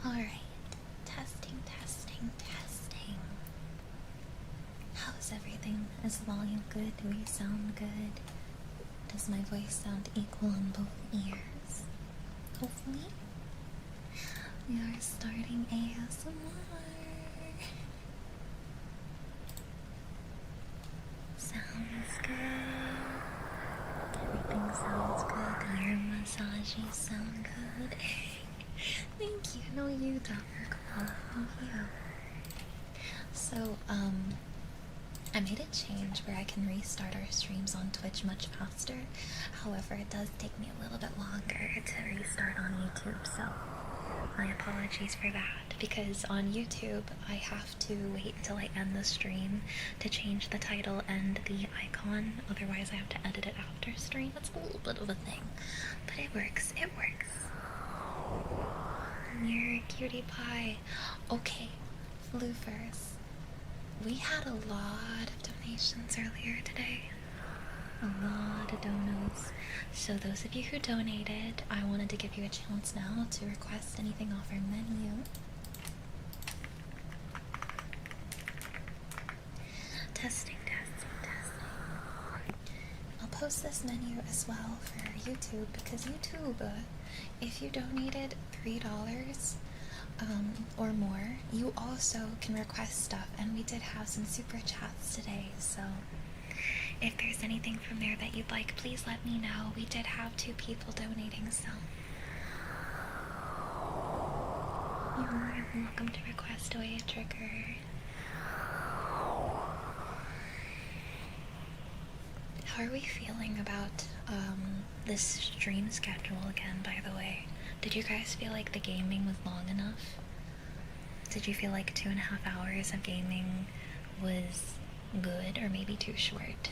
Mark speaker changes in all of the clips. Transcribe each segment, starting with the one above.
Speaker 1: Alright, testing, testing, testing. How's everything? Is the volume good? Do we sound good? Does my voice sound equal in both ears? Hopefully. We are starting ASMR. Sounds good. Everything sounds good. The ear massages sound good. Thank you. No, you don't. Thank you. So, I made a change where I can restart our streams on Twitch much faster. However, it does take me a little bit longer to restart on YouTube, so my apologies for that. Because on YouTube, I have to wait until I end the stream to change the title and the icon. Otherwise, I have to edit it after stream. It's a little bit of a thing, but it works. It works. You're a cutie pie. Okay, Floofers. We had a lot of donations earlier today. A lot of donos. So those of you who donated, I wanted to give you a chance now to request anything off our menu. Testing, testing, testing. I'll post this menu as well for YouTube because YouTube, if you donated $3 or more, you also can request stuff, and we did have some super chats today, so if there's anything from there that you'd like, please let me know. We did have 2 people donating, so you're more than welcome to request away a trigger. How are we feeling about this stream schedule again, by the way? Did you guys feel like the gaming was long enough? Did you feel like 2.5 hours of gaming was good, or maybe too short?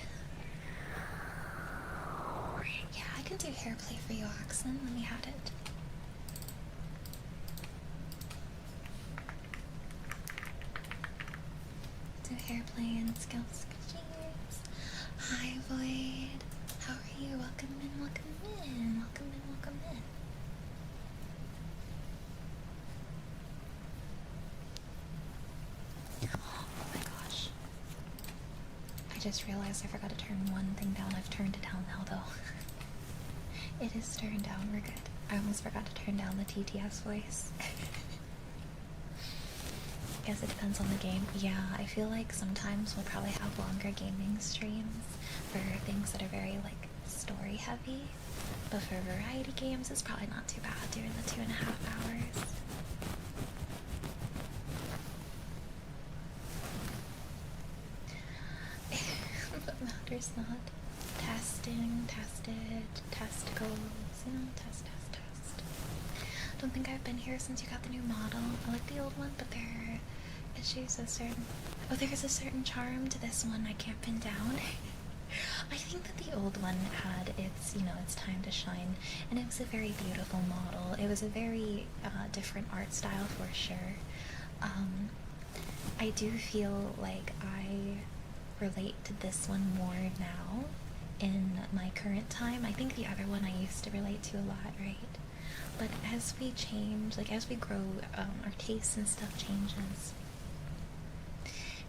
Speaker 1: Yeah, I can do hair play for you, Oxen. Let me have it. Do hair play and skills. Cheers. Hi, Void. How are you? Welcome in, welcome in, welcome in, welcome in. Oh my gosh. I just realized I forgot to turn one thing down. I've turned it down now, though. It is turned down. We're good. I almost forgot to turn down the TTS voice. Guess it depends on the game. Yeah, I feel like sometimes we'll probably have longer gaming streams for things that are very, like, story heavy. But for variety games, it's probably not too bad doing the 2.5 hours. What matters not. Testing, tested, testicles, you know, test, test, test. Don't think I've been here since you got the new model. I like the old one, but there are issues with certain... Oh, there's a certain charm to this one I can't pin down. I think that the old one had its, you know, its time to shine, and it was a very beautiful model. It was a very different art style for sure. I do feel like I relate to this one more now in my current time. I think the other one I used to relate to a lot, right? But as we change, like as we grow, our tastes and stuff changes.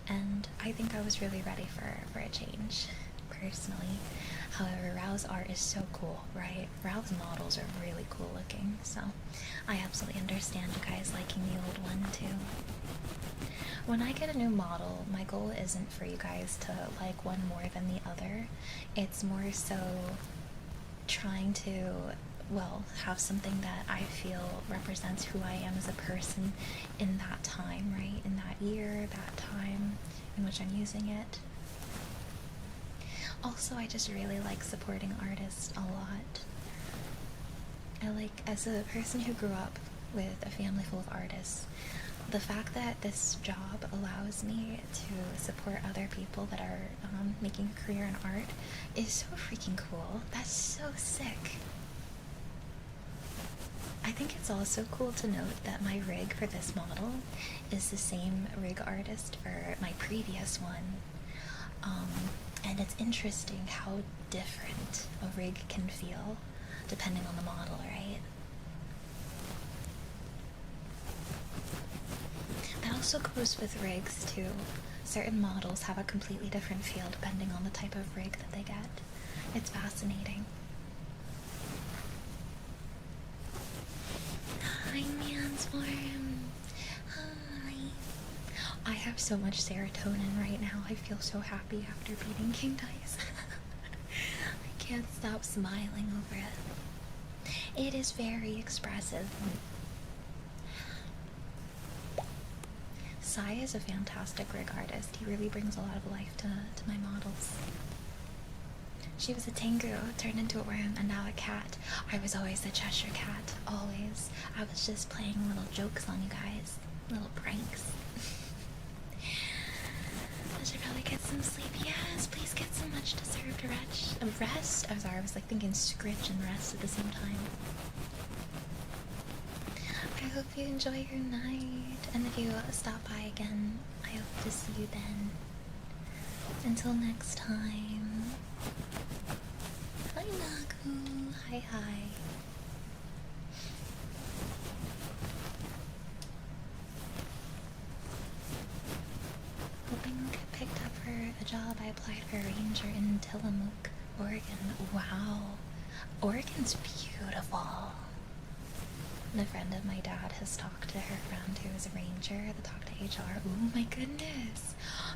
Speaker 1: And I think I was really ready for a change, personally. However, Rao's art is so cool, right? Rao's models are really cool looking, so I absolutely understand you guys liking the old one too. When I get a new model, my goal isn't for you guys to like one more than the other. It's more so trying to, well, have something that I feel represents who I am as a person in that time, right? In that year, that time in which I'm using it. Also, I just really like supporting artists a lot. I like, as a person who grew up with a family full of artists, the fact that this job allows me to support other people that are making a career in art is so freaking cool. That's so sick. I think it's also cool to note that my rig for this model is the same rig artist for my previous one. And it's interesting how different a rig can feel depending on the model, right? also goes with rigs too. Certain models have a completely different feel depending on the type of rig that they get. It's fascinating. Hi, Mansform. Hi. I have so much serotonin right now. I feel so happy after beating King Dice. I can't stop smiling over it. It is very expressive. Sai is a fantastic rig artist. He really brings a lot of life to my models. She was a Tengu, turned into a worm, and now a cat. I was always the Cheshire Cat, always. I was just playing little jokes on you guys, little pranks. I should probably get some sleep. Yes, please get some much deserved rest. I'm sorry, I was like thinking scritch and rest at the same time. I hope you enjoy your night, and if you stop by again, I hope to see you then. Until next time. Hi, Nagu. Hi, hi. Hoping I'll get picked up for a job. I applied for a ranger in Tillamook, Oregon. Wow. Oregon's beautiful. And a friend of my dad has talked to her friend who is a ranger to talk to HR. Oh my goodness.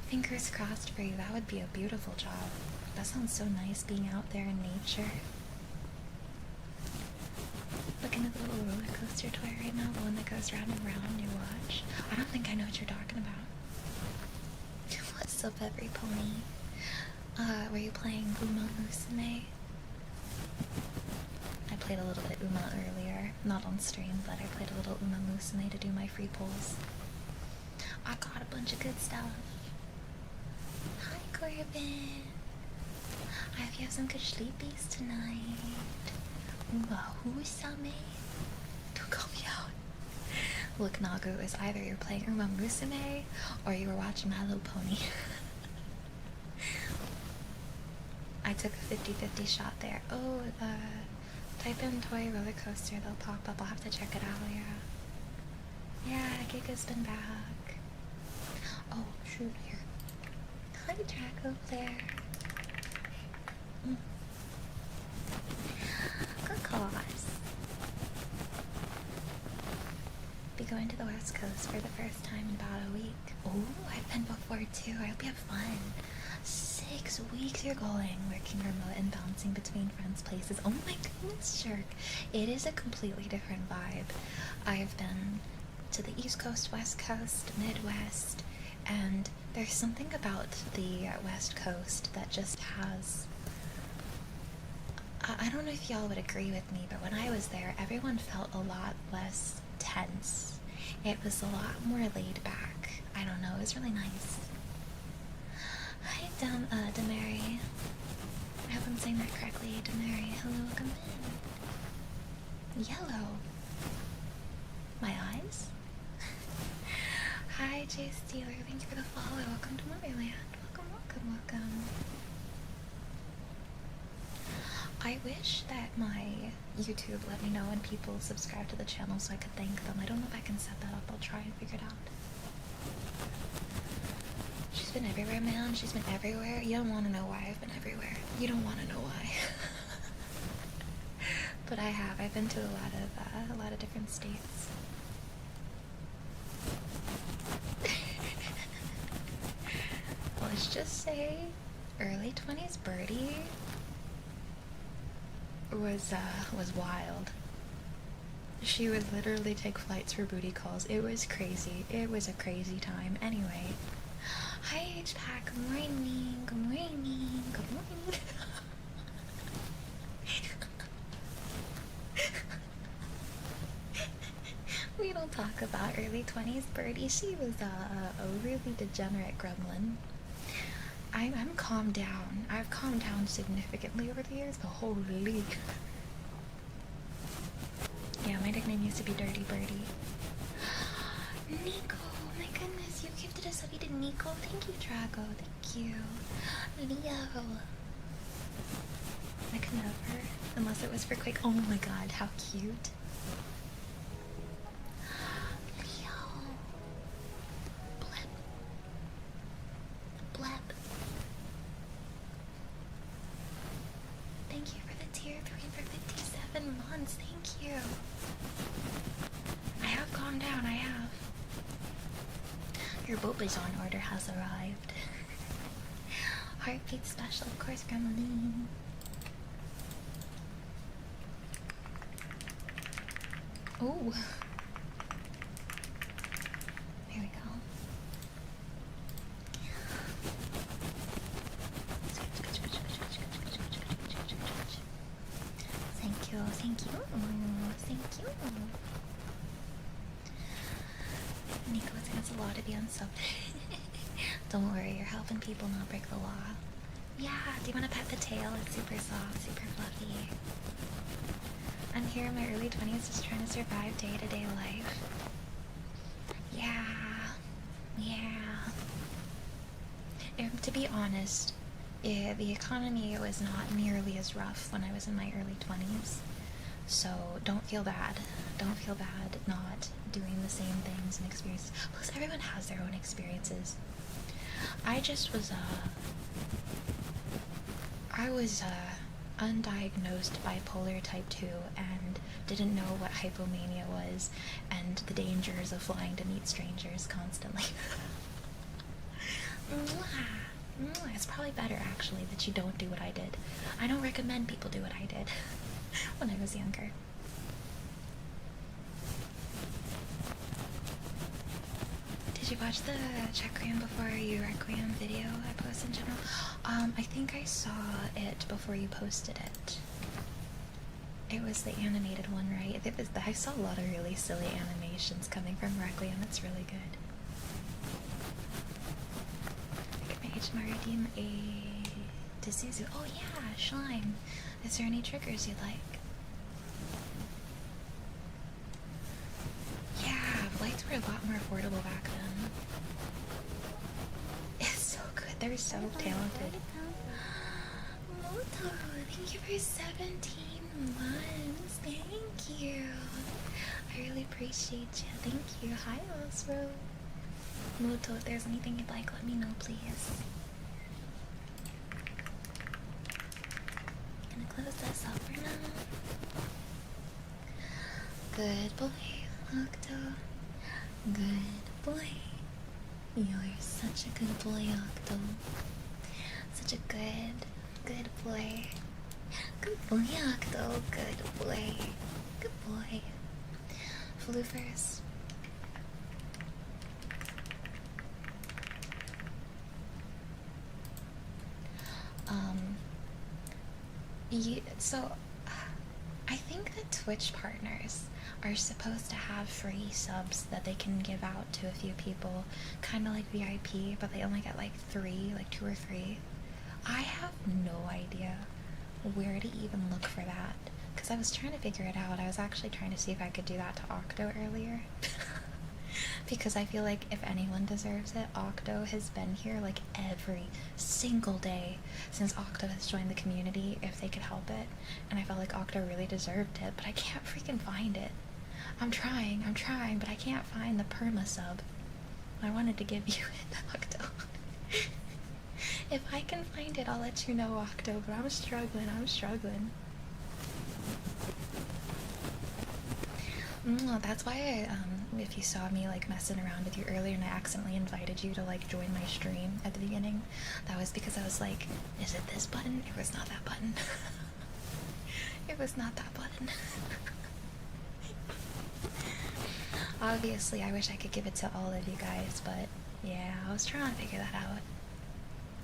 Speaker 1: Fingers crossed for you. That would be a beautiful job. That sounds so nice, being out there in nature. Looking at the little roller coaster toy right now, the one that goes round and round, you watch. I don't think I know what you're talking about. What's up, every pony? Were you playing Uma Musume? I played a little bit Uma earlier, not on stream, but I played a little Uma Musume to do my free pulls. I got a bunch of good stuff. Hi, Corbin. I hope you have some good sleepies tonight. Uma-husame? Don't call me out. Look, Nagu, is either you're playing Uma Musume or you were watching My Little Pony. I took a 50-50 shot there. Oh, type in toy roller coaster, they'll pop up. I'll have to check it out, yeah. Yeah, Giga's been back. Oh, shoot, here. Hi, Draco Player. Good cause. Be going to the West Coast for the first time in about a week. Oh, I've been before too. I hope you have fun. 6 weeks you're going, working remote and bouncing between friends' places. Oh my goodness, Shirk. It is a completely different vibe. I've been to the East Coast, West Coast, Midwest, and there's something about the West Coast that just has... I don't know if y'all would agree with me, but when I was there, everyone felt a lot less tense. It was a lot more laid back. I don't know, it was really nice. Hi, Demary. I hope I'm saying that correctly. Demary, hello, welcome in. Yellow. My eyes? Hi, Jay Steeler, thank you for the follow. Welcome to Motherland. Welcome, welcome, welcome. I wish that my YouTube let me know when people subscribe to the channel so I could thank them. I don't know if I can set that up. I'll try and figure it out. She's been everywhere, man. She's been everywhere. You don't want to know why I've been everywhere. You don't want to know why. But I have. I've been to a lot of different states. Let's just say early 20s Birdie was wild. She would literally take flights for booty calls. It was crazy. It was a crazy time. Anyway. Hi, H-Pack. Good morning. Good morning. Good morning. We don't talk about early 20s Birdie. She was a really degenerate gremlin. I'm calmed down. I've calmed down significantly over the years, but holy. Yeah, my nickname used to be Dirty Birdie. Nico, my goodness, you gifted us up. You did Nico. Thank you, Drago. Thank you. Leo. I could never, unless it was for Quake. Oh my god, how cute. Leo. your Bobazon order has arrived. Heartbeat special, of course, Gremlin. Oh. There we go. Thank you, thank you, thank you. Nico, it's a lot to be unsubbed. Don't worry, you're helping people not break the law. Yeah, do you want to pet the tail? It's super soft, super fluffy. I'm here in my early 20s just trying to survive day-to-day life. Yeah. To be honest, the economy was not nearly as rough when I was in my early 20s. So don't feel bad. Don't feel bad not doing the same things and experiences. Plus, everyone has their own experiences. I just was, undiagnosed bipolar type 2 and didn't know what hypomania was and the dangers of flying to meet strangers constantly. It's probably better, actually, that you don't do what I did. I don't recommend people do what I did when I was younger. Did you watch the Checkream Before You Requiem video I posted in general? I think I saw it before you posted it. It was the animated one, right? I saw a lot of really silly animations coming from Requiem. It's really good. Redeem a Desuzu. Oh yeah, Slime. Is there any triggers you'd like? Yeah, flights were a lot more affordable back then. It's so good. They're so talented. Moto, thank you for 17 months. Thank you. I really appreciate you. Thank you. Hi, Osro. Moto, if there's anything you'd like, let me know, please. Gonna close this up for now. Good boy, Octo. Good boy. You're such a good boy, Octo. Such a good boy. Good boy, Octo. Good boy. Good boy. Floofs. So I think that Twitch partners are supposed to have free subs that they can give out to a few people, kind of like VIP, but they only get like 3, like 2 or 3. I have no idea where to even look for that, because I was trying to figure it out. I was actually trying to see if I could do that to Octo earlier. Because I feel like if anyone deserves it, Octo has been here like every single day since Octo has joined the community, if they could help it. And I felt like Octo really deserved it, but I can't freaking find it. I'm trying, but I can't find the perma sub. I wanted to give you it, Octo. If I can find it, I'll let you know, Octo, but I'm struggling. That's why if you saw me like messing around with you earlier and I accidentally invited you to like join my stream at the beginning, that was because I was like, is it this button? It was not that button. It was not that button. Obviously, I wish I could give it to all of you guys, but yeah, I was trying to figure that out.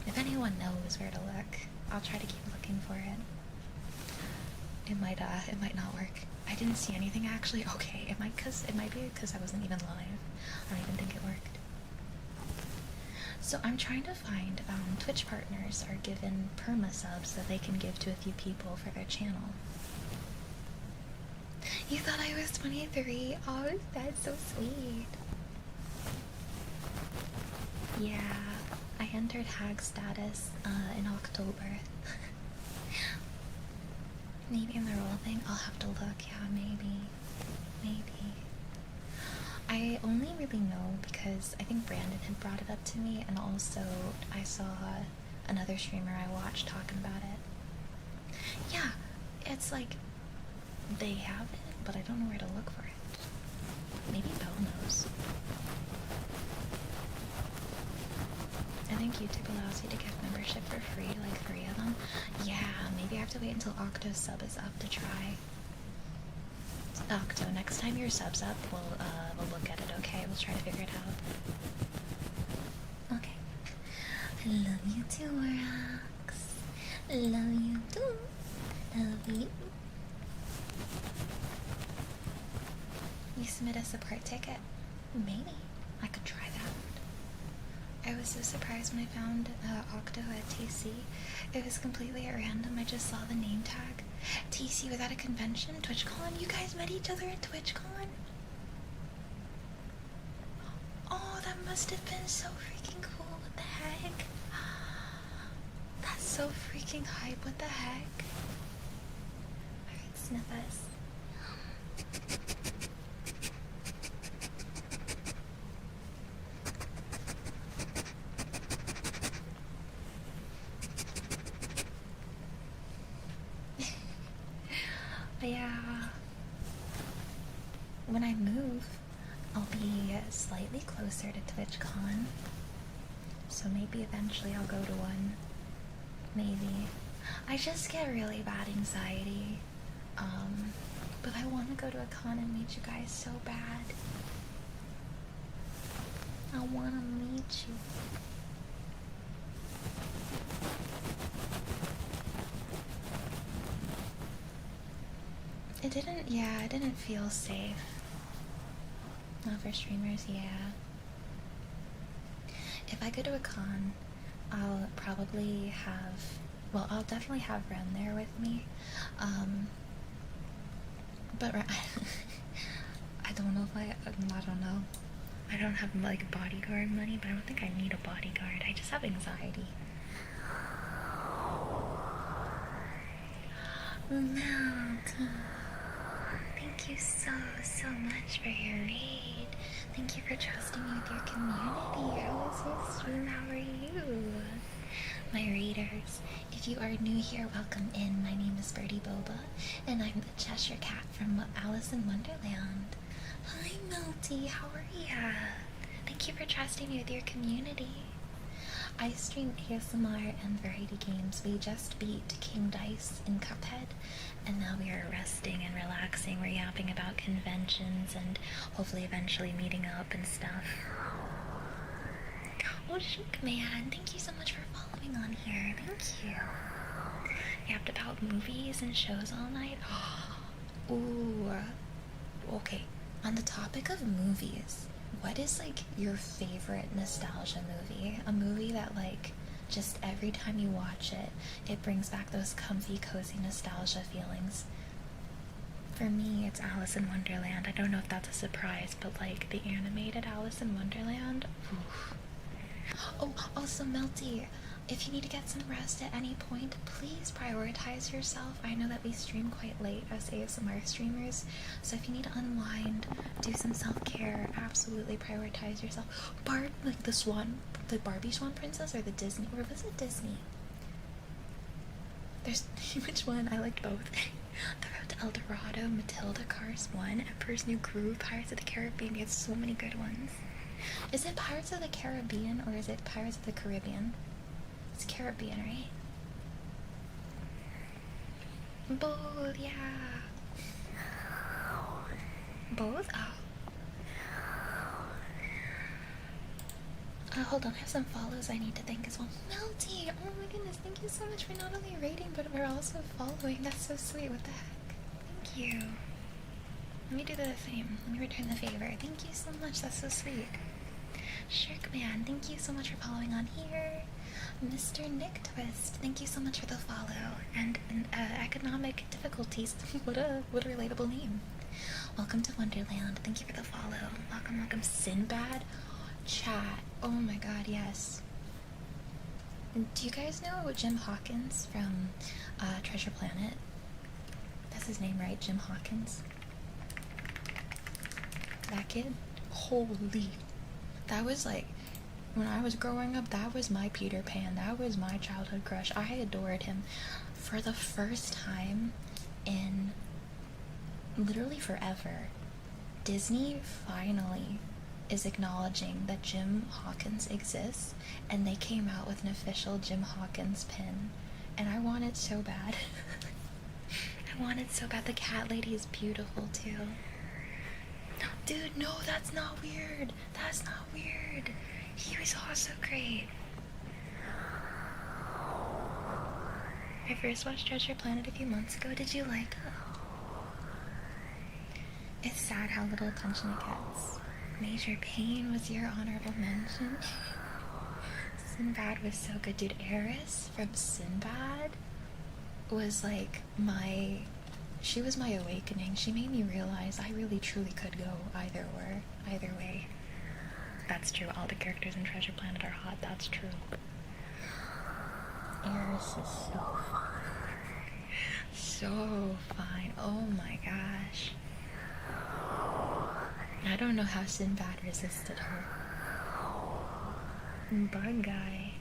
Speaker 1: If anyone knows where to look, I'll try to keep looking for it. It might not work. I didn't see anything actually. Okay, it might be because I wasn't even live. I don't even think it worked. So I'm trying to find Twitch partners are given perma subs that they can give to a few people for their channel. You thought I was 23? Oh, that's so sweet. Yeah, I entered hag status in October. Maybe in the role thing, I'll have to look. Yeah, maybe. I only really know because I think Brandon had brought it up to me, and also I saw another streamer I watched talking about it. Yeah, it's like they have it, but I don't know where to look for it. Maybe Belle knows. YouTube allows you to get membership for free, like 3 of them. Yeah, maybe I have to wait until Octo's sub is up to try. Octo, next time your sub's up, we'll look at it, okay? We'll try to figure it out. Okay. I love you too, Rox. Love you too. Love you. You submit a support ticket? Maybe. I could try that. I was so surprised when I found Octo at TC. It was completely at random. I just saw the name tag. TC was at a convention, TwitchCon. You guys met each other at TwitchCon? Oh, that must have been so freaking cool. What the heck? That's so freaking hype. What the heck? Alright, sniff us. Yeah, when I move, I'll be slightly closer to TwitchCon, so maybe eventually I'll go to one. Maybe. I just get really bad anxiety, but I want to go to a con and meet you guys so bad. I want to meet you. It didn't feel safe. Not for streamers, yeah. If I go to a con, I'll probably have, well, I'll definitely have Ren there with me. But I don't know if I don't know. I don't have, like, bodyguard money, but I don't think I need a bodyguard. I just have anxiety. Melty. Thank you so much for your raid. Thank you for trusting me with your community. How was your stream? How are you? My raiders, if you are new here, welcome in. My name is BirdieBoba, and I'm the Cheshire Cat from Alice in Wonderland. Hi, Melty. How are ya? Thank you for trusting me with your community. I stream ASMR and variety games. We just beat King Dice in Cuphead, and now we are resting and relaxing. We're yapping about conventions and hopefully eventually meeting up and stuff. Oh, Shook Man, thank you so much for following on here. Thank you. Yapped about movies and shows all night. Ooh. Okay, on the topic of movies, what is, like, your favorite nostalgia movie? A movie that, like, just every time you watch it, it brings back those comfy, cozy nostalgia feelings. For me, it's Alice in Wonderland. I don't know if that's a surprise, but, like, the animated Alice in Wonderland. Oof. Oh, also, Melty, if you need to get some rest at any point, please prioritize yourself. I know that we stream quite late as ASMR streamers, so if you need to unwind, do some self-care, absolutely prioritize yourself. Like the Swan, the Barbie Swan Princess, or the Disney, or was it Disney? There's, which one? I liked both. The Road to El Dorado, Matilda, Cars 1, Emperor's New Groove, Pirates of the Caribbean. We have so many good ones. Is it Pirates of the Caribbean, or is it Pirates of the Caribbean? It's Caribbean, right? Both, yeah. Both? Oh. Hold on, I have some follows I need to thank as well. Melty! Oh my goodness, thank you so much for not only rating, but we're also following. That's so sweet, what the heck? Thank you. Let me do the same. Let me return the favor. Thank you so much, that's so sweet. Shirk Man, thank you so much for following on here. Mr. Nick Twist, thank you so much for the follow. And economic difficulties. What a relatable name. Welcome to Wonderland. Thank you for the follow. Welcome. Sinbad. Chat. Oh my god, yes. Do you guys know Jim Hawkins from Treasure Planet? That's his name, right? Jim Hawkins. That kid? Holy. That was like, when I was growing up, that was my Peter Pan. That was my childhood crush. I adored him. For the first time in literally forever, Disney finally is acknowledging that Jim Hawkins exists, and they came out with an official Jim Hawkins pin, and I want it so bad. I want it so bad. The cat lady is beautiful too. Dude, no, that's not weird. That's not weird. He was also great. I first watched Treasure Planet a few months ago. Did you like it? It's sad how little attention it gets. Major Pain was your honorable mention. Sinbad was so good, dude. Eris from Sinbad was like she was my awakening. She made me realize I really truly could go either way. That's true. All the characters in Treasure Planet are hot. That's true. Eris is so fine. So fine. Oh my gosh. I don't know how Sinbad resisted her. Bug Guy.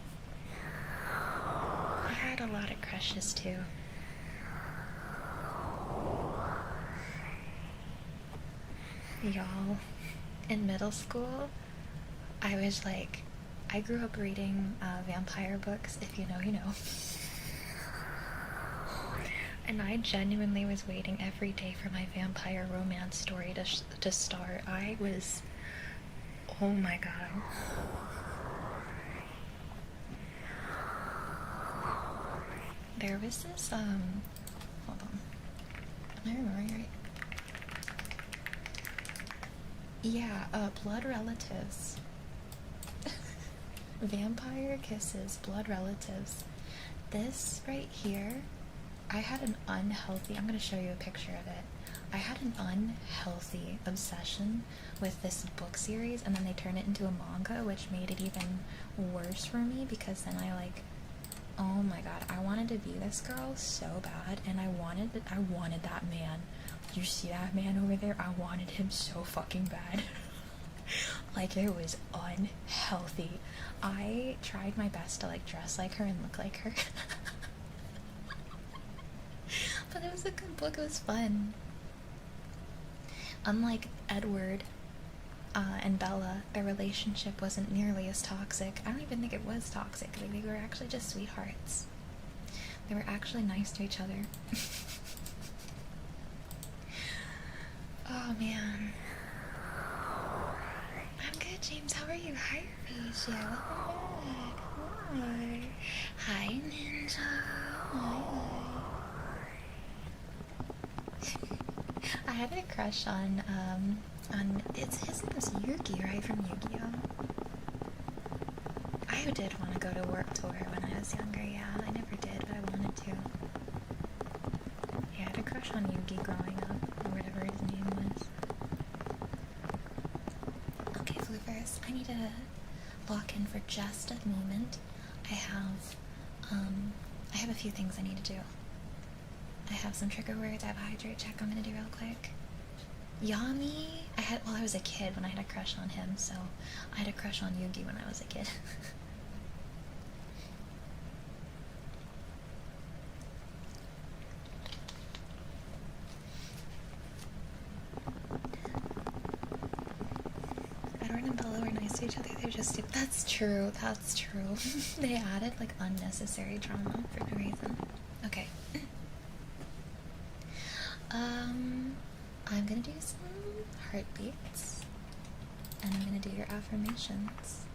Speaker 1: I had a lot of crushes too. Y'all, in middle school, I was like, I grew up reading vampire books. If you know, you know. And I genuinely was waiting every day for my vampire romance story to start. I was, oh my god. There was this, hold on. Am I remembering right? Yeah, Blood Relatives. Vampire Kisses, Blood Relatives. This right here, I had an unhealthy, I'm going to show you a picture of it. I had an unhealthy obsession with this book series, and then they turned it into a manga, which made it even worse for me, because then I like, oh my god, I wanted to be this girl so bad, and I wanted that man. You see that man over there? I wanted him so fucking bad. Like, it was unhealthy. I tried my best to like dress like her and look like her. But it was a good book. It was fun. Unlike Edward and Bella, their relationship wasn't nearly as toxic. I don't even think it was toxic. They were actually just sweethearts. They were actually nice to each other. Oh man. I'm good, James. How are you? Hi, Risha. Welcome back. Hi. Hi, Ninja. Hi. I had a crush on his name was Yugi, right, from Yu-Gi-Oh! I did want to go to Warped Tour when I was younger, yeah. I never did, but I wanted to. Yeah, I had a crush on Yugi growing up, or whatever his name was. Okay, Floofs, I need to lock in for just a moment. I have a few things I need to do. I have some trigger words. I have a hydrate check I'm gonna do real quick. Yami, I was a kid when I had a crush on him, so I had a crush on Yugi when I was a kid. Edward and Bella were nice to each other. They're just stupid. That's true. That's true. They added like unnecessary drama for no reason. Okay. I'm gonna do some heartbeats, and I'm gonna do your affirmations,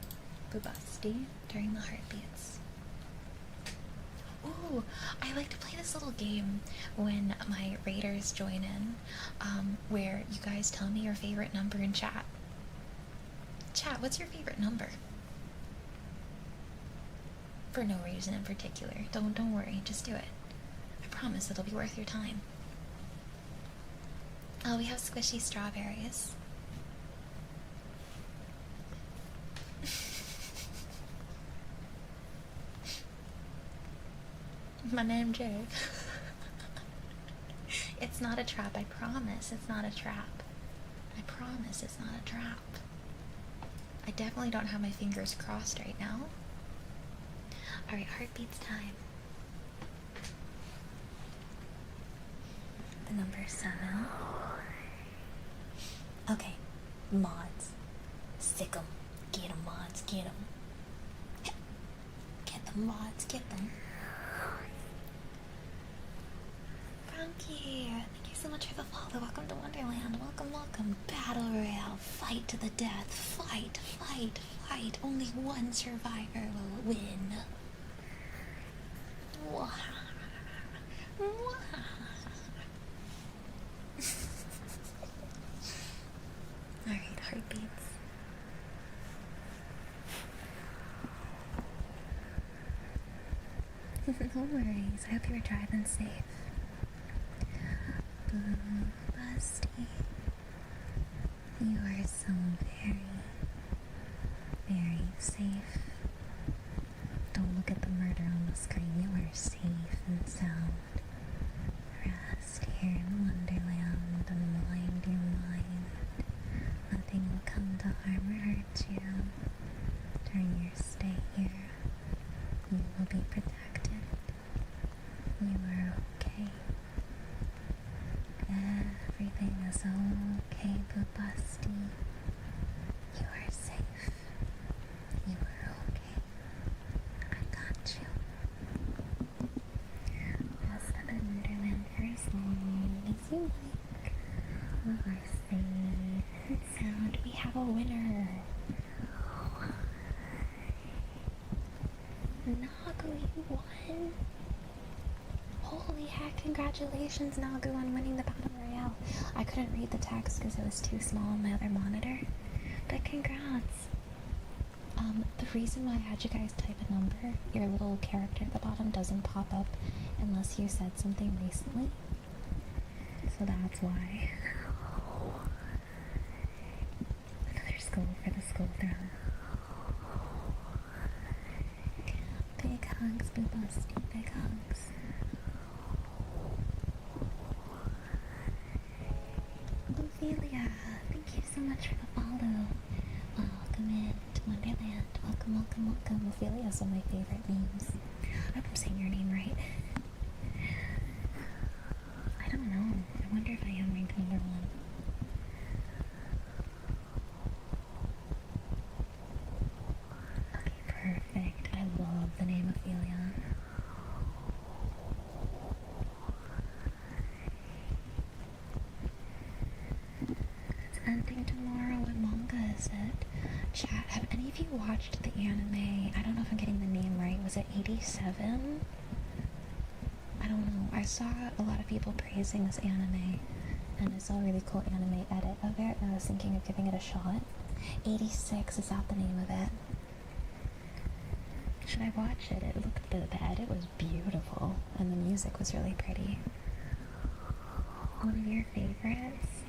Speaker 1: Boobasti, during the heartbeats. Ooh, I like to play this little game when my raiders join in, where you guys tell me your favorite number in chat. Chat, what's your favorite number? For no reason in particular. Don't worry, just do it. I promise it'll be worth your time. Oh, we have squishy strawberries. My name Jay. It's not a trap, I promise. It's not a trap. I promise it's not a trap. I definitely don't have my fingers crossed right now. Alright, heartbeats time. The number 7. Okay, mods. Sick 'em. Get 'em, mods, get 'em. Get them, mods, get them. Frankie, thank you so much for the follow. Welcome to Wonderland. Welcome, welcome. Battle Royale. Fight to the death. Fight, fight, fight. Only one survivor will win. Alright, heartbeats. No worries. I hope you were driving safe. Boo, Busty. You are so very, very safe. Don't look at the murder on the screen. You are safe and sound. Rest here in Wonderland and wind your mind. Nothing will come to harm or hurt you during your stay here. You will be protected. You are okay. Everything is okay, Boo Busty. You are safe. You are okay. I got you. Rest up in Wonderland for as long as you like. You are safe and sound. We have a winner. Nagu, you won. Holy heck, congratulations, Nagu, on winning the Battle Royale. I couldn't read the text because it was too small on my other monitor, but congrats. The reason why I had you guys type a number, your little character at the bottom doesn't pop up unless you said something recently, so that's why. Another skull for the skull throne. Big hugs, Boo Busty, big hugs. Ophelia, thank you so much for the follow. Welcome in to Wonderland. Welcome, welcome, welcome. Ophelia is one of my favorite memes. I hope I'm saying your name right. I don't know. I wonder if I am ranked number 1. Okay, perfect. I love the name Ophelia. Ending tomorrow. What manga is it? Chat, have any of you watched the anime? I don't know if I'm getting the name right. Was it 87? I don't know. I saw a lot of people praising this anime, and I saw a really cool anime edit of it, and I was thinking of giving it a shot. 86, is that the name of it? Should I watch it? It looked, the edit was beautiful, and the music was really pretty. One of your favorites?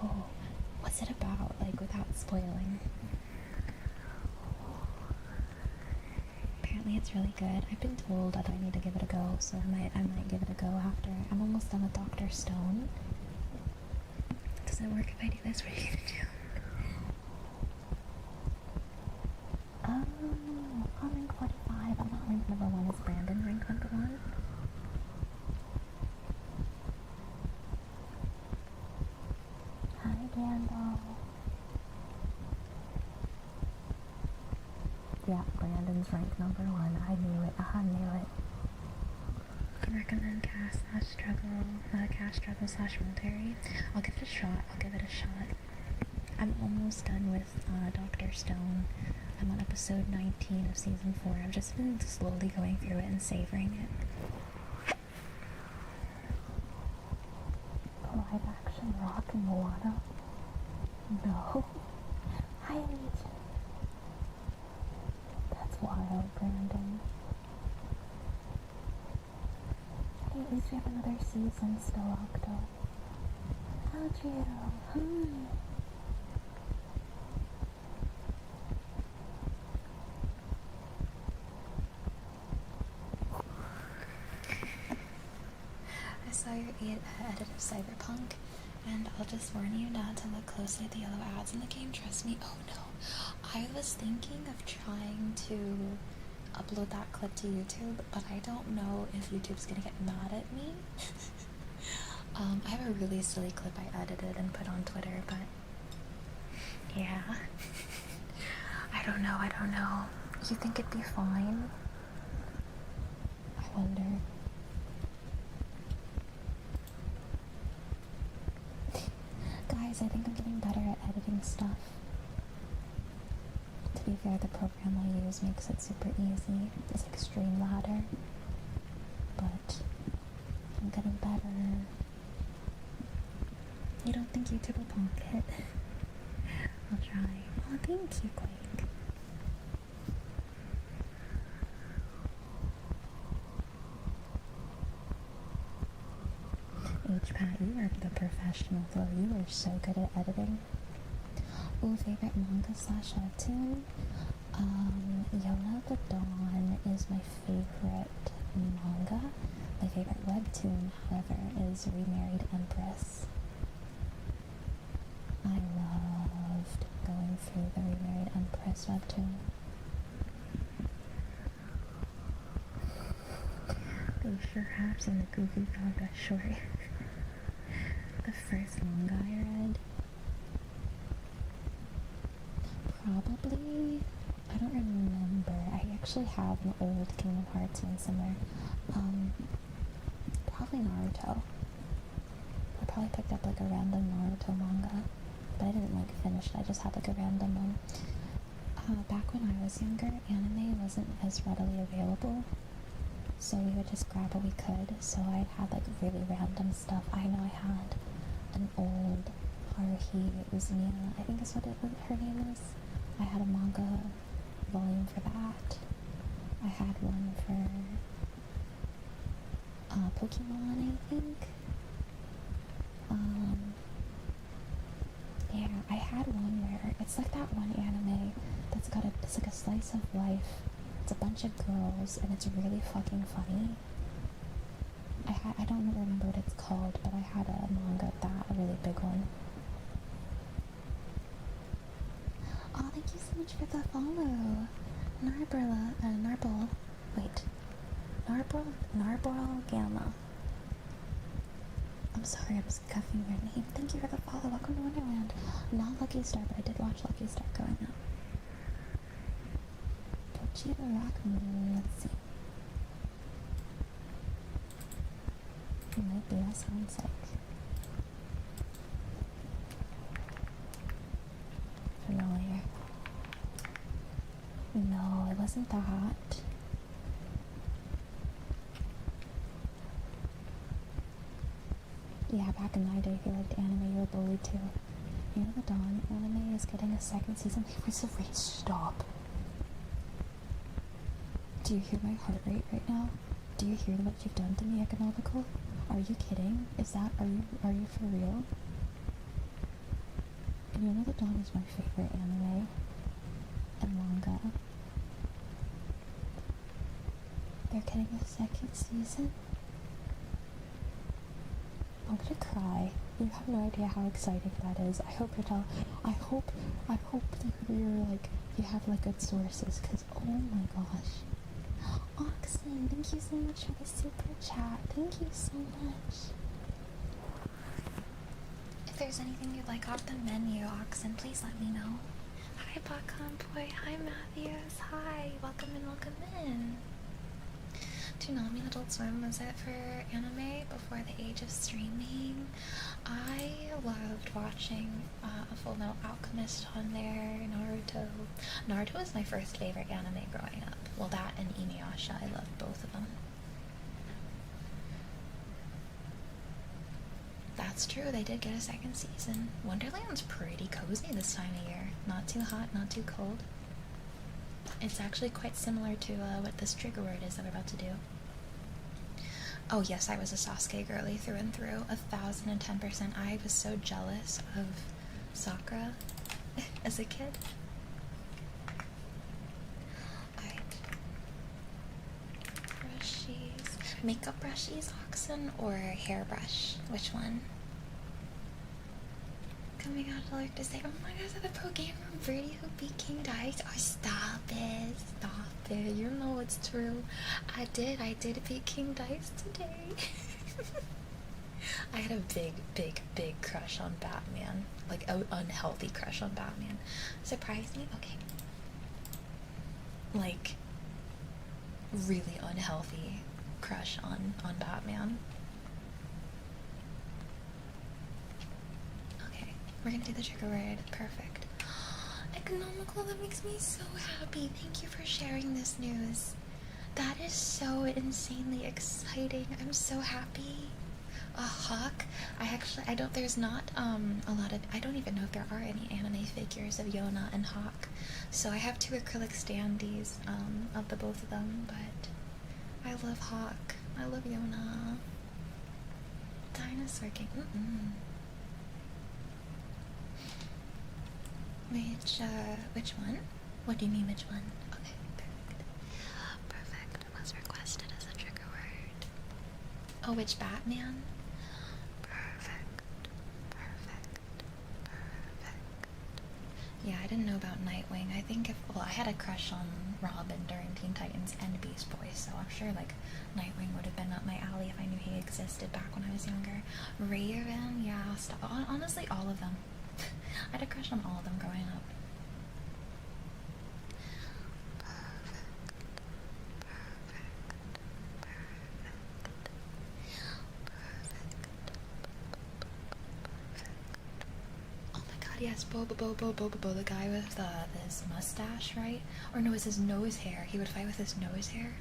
Speaker 1: Oh. What's it about, like, without spoiling? Apparently it's really good. I've been told that I need to give it a go, so I might give it a go after. I'm almost done with Dr. Stone. Does it work if I do this? What are you gonna do? Oh, I'm rank 45. I'm not ranked number 1. Is Brandon ranked number 1? Hi, Gandalf. Yeah, Brandon's ranked number 1. I knew it. I knew it. I can recommend cast struggle slash military. I'll give it a shot. I'm almost done with Dr. Stone. I'm on episode 19 of season 4. I've just been slowly going through it and savoring it. Live action Rock and Moana? No. I need. That's wild, Brandon. Hey, at least we have another season still, Octo. How'd you? I saw your edit of Cyberpunk, and I'll just warn you not to look closely at the yellow ads in the game. Trust me. Oh no. I was thinking of trying to upload that clip to YouTube, but I don't know if YouTube's gonna get mad at me. I have a really silly clip I edited and put on Twitter, but yeah. I don't know. You think it'd be fine? I wonder. Guys, I think I'm getting better at editing stuff. To be fair, the program I use makes it super easy. It's like Streamladder. But I'm getting better. You don't think YouTube will bonk it? I'll try. Oh, thank you, Quake. Pat, you are the professional though. You are so good at editing. Ooh, favorite manga / webtoon? Yona the Dawn is my favorite manga. My favorite webtoon, however, is Remarried Empress. I loved going through the Remarried Empress webtoon. They sure have seen the Goofy Gaga short. The first manga I read. Probably, I don't remember. I actually have an old Kingdom Hearts one somewhere. Probably Naruto. I probably picked up like a random Naruto manga, but I didn't like finish it. I just had like a random one. Back when I was younger, anime wasn't as readily available, so we would just grab what we could. So I had like really random stuff. I know I had an old Haruhi Uzumiya, I think is what her name is. I had a manga volume for that. I had one for Pokemon, I think. Yeah, I had one where it's like that one anime that's got it's like a slice of life. It's a bunch of girls and it's really fucking funny. I don't remember what it's called, but I had a manga of that, a really big one. Oh, thank you so much for the follow. Narborough Gamma. I'm sorry, I'm scuffing your name. Thank you for the follow. Welcome to Wonderland. Not Lucky Star, but I did watch Lucky Star growing up. Pochita Rock Moon, let's see. It might be, that sounds like familiar. No, it wasn't that. Yeah, back in my day, if you liked anime, you were bullied too. You know, the Dawn anime is getting a second season. Wait, stop. Do you hear my heart rate right now? Do you hear what you've done to me, Economical? Are you kidding? Are you for real? You know, the Dawn is my favorite anime and manga. They're getting a second season? I'm gonna cry. You have no idea how exciting that is. I hope that you're like, you have like good sources, cause oh my gosh. Oxen, thank you so much for the super chat. Thank you so much. If there's anything you'd like off the menu, Oxen, please let me know. Hi, Popcorn Boy. Hi, Matthews. Hi. Welcome in. Toonami Adult Swim, was it for anime before the age of streaming? I loved watching A Full Metal Alchemist on there, Naruto. Naruto was my first favorite anime growing up. Well, that and Inuyasha, I loved both of them. That's true, they did get a second season. Wonderland's pretty cozy this time of year. Not too hot, not too cold. It's actually quite similar to what this trigger word is that we're about to do. Oh yes, I was a Sasuke girly through and through, 1010%. I was so jealous of Sakura as a kid. Alright. Brushies. Makeup brushies, Oxen, or hairbrush? Which one? Coming out to like to say, oh my gosh, the pro gamer Birdie who beat King Dice. Oh, stop it. You know it's true. I did beat King Dice today. I had a big crush on Batman. Like, an unhealthy crush on Batman. Surprise me? Okay. like, really unhealthy crush on Batman. Okay, we're gonna do the trigger word. Perfect. Economical, that makes me so happy. Thank you for sharing this news. That is so insanely exciting. I'm so happy. A hawk? I don't, there's not a lot of, I don't even know if there are any anime figures of Yona and Hawk. So I have 2 acrylic standees of the both of them, but I love Hawk. I love Yona. Dinosaur King. Which one? What do you mean, which one? Okay, perfect. Perfect. Was requested as a trigger word. Oh, which Batman? Perfect. Perfect. Perfect. Yeah, I didn't know about Nightwing. I think I had a crush on Robin during Teen Titans and Beast Boy, so I'm sure, like, Nightwing would have been up my alley if I knew he existed back when I was younger. Raven, yeah, honestly, all of them. I had a crush on all of them growing up. Oh my god, yes, Boba, the guy with this mustache, right? Or no, it's his nose hair. He would fight with his nose hair.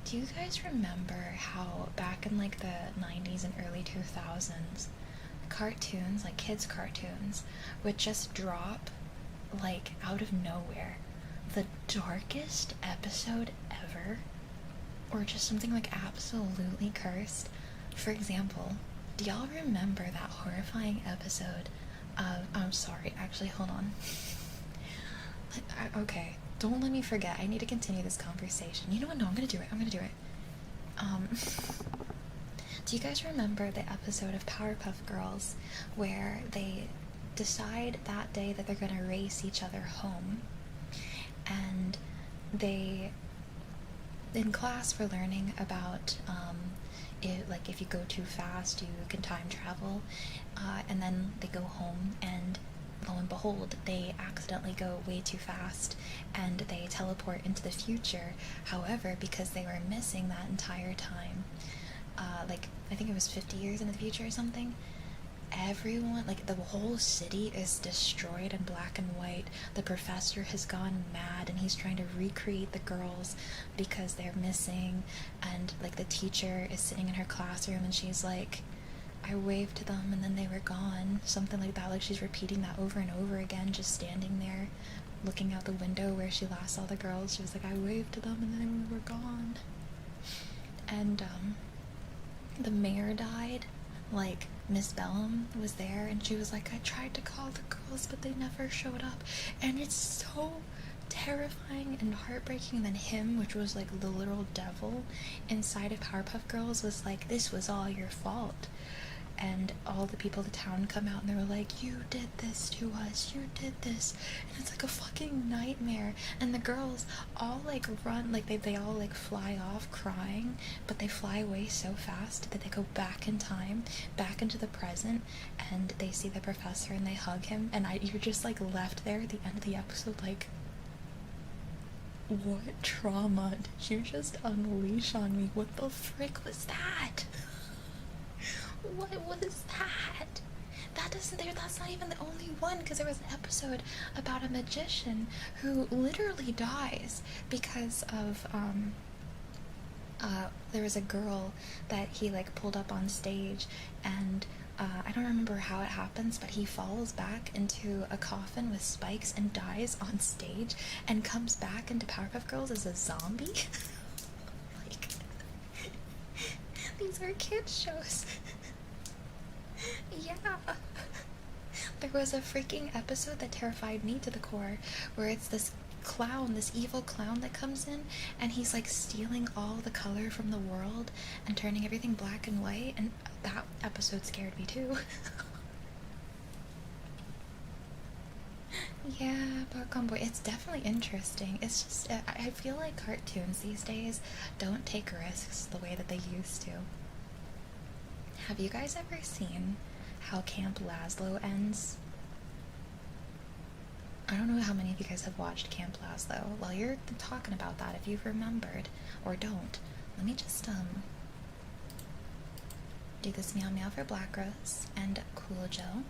Speaker 1: Do you guys remember how back in like the 90s and early 2000s, cartoons, like kids cartoons, would just drop like out of nowhere the darkest episode ever, or just something like absolutely cursed? For example, do y'all remember that horrifying episode of, I'm sorry, actually, hold on. Okay, don't let me forget. I need to continue this conversation. You know what? No, I'm gonna do it. Do you guys remember the episode of Powerpuff Girls where they decide that day that they're gonna race each other home, and in class we're learning about like if you go too fast you can time travel, and then they go home and lo and behold, they accidentally go way too fast and they teleport into the future. However, because they were missing that entire time, like I think it was 50 years in the future or something, everyone, like the whole city is destroyed in black and white. The professor has gone mad and he's trying to recreate the girls because they're missing, and like the teacher is sitting in her classroom and she's like, I waved to them and then they were gone. Something like that. Like she's repeating that over and over again, just standing there looking out the window where she last saw the girls. She was like, I waved to them and then we were gone. And the mayor died. Like Miss Bellum was there and she was like, I tried to call the girls but they never showed up. And it's so terrifying and heartbreaking. And then him, which was like the literal devil inside of Powerpuff Girls, was like, this was all your fault. And all the people of the town come out and they were like, you did this to us, you did this. And it's like a fucking nightmare. And the girls all like run, like they all like fly off crying, but they fly away so fast that they go back in time, back into the present, and they see the professor and they hug him. And you're just like left there at the end of the episode like, what trauma did you just unleash on me? What the frick was that? What was that? That's not even the only one, because there was an episode about a magician who literally dies because of, there was a girl that he, like, pulled up on stage, and, I don't remember how it happens, but he falls back into a coffin with spikes and dies on stage, and comes back into Powerpuff Girls as a zombie. Like, these are kids' shows. Yeah. There was a freaking episode that terrified me to the core, where it's this clown, this evil clown that comes in, and he's like stealing all the color from the world and turning everything black and white, and that episode scared me too. Yeah, Popcorn Boy. It's definitely interesting. It's just, I feel like cartoons these days don't take risks the way that they used to. Have you guys ever seen how Camp Lazlo ends? I don't know how many of you guys have watched Camp Lazlo. While you're talking about that, if you've remembered, or don't, let me just, do this meow meow for Black Rose and Cool Joe.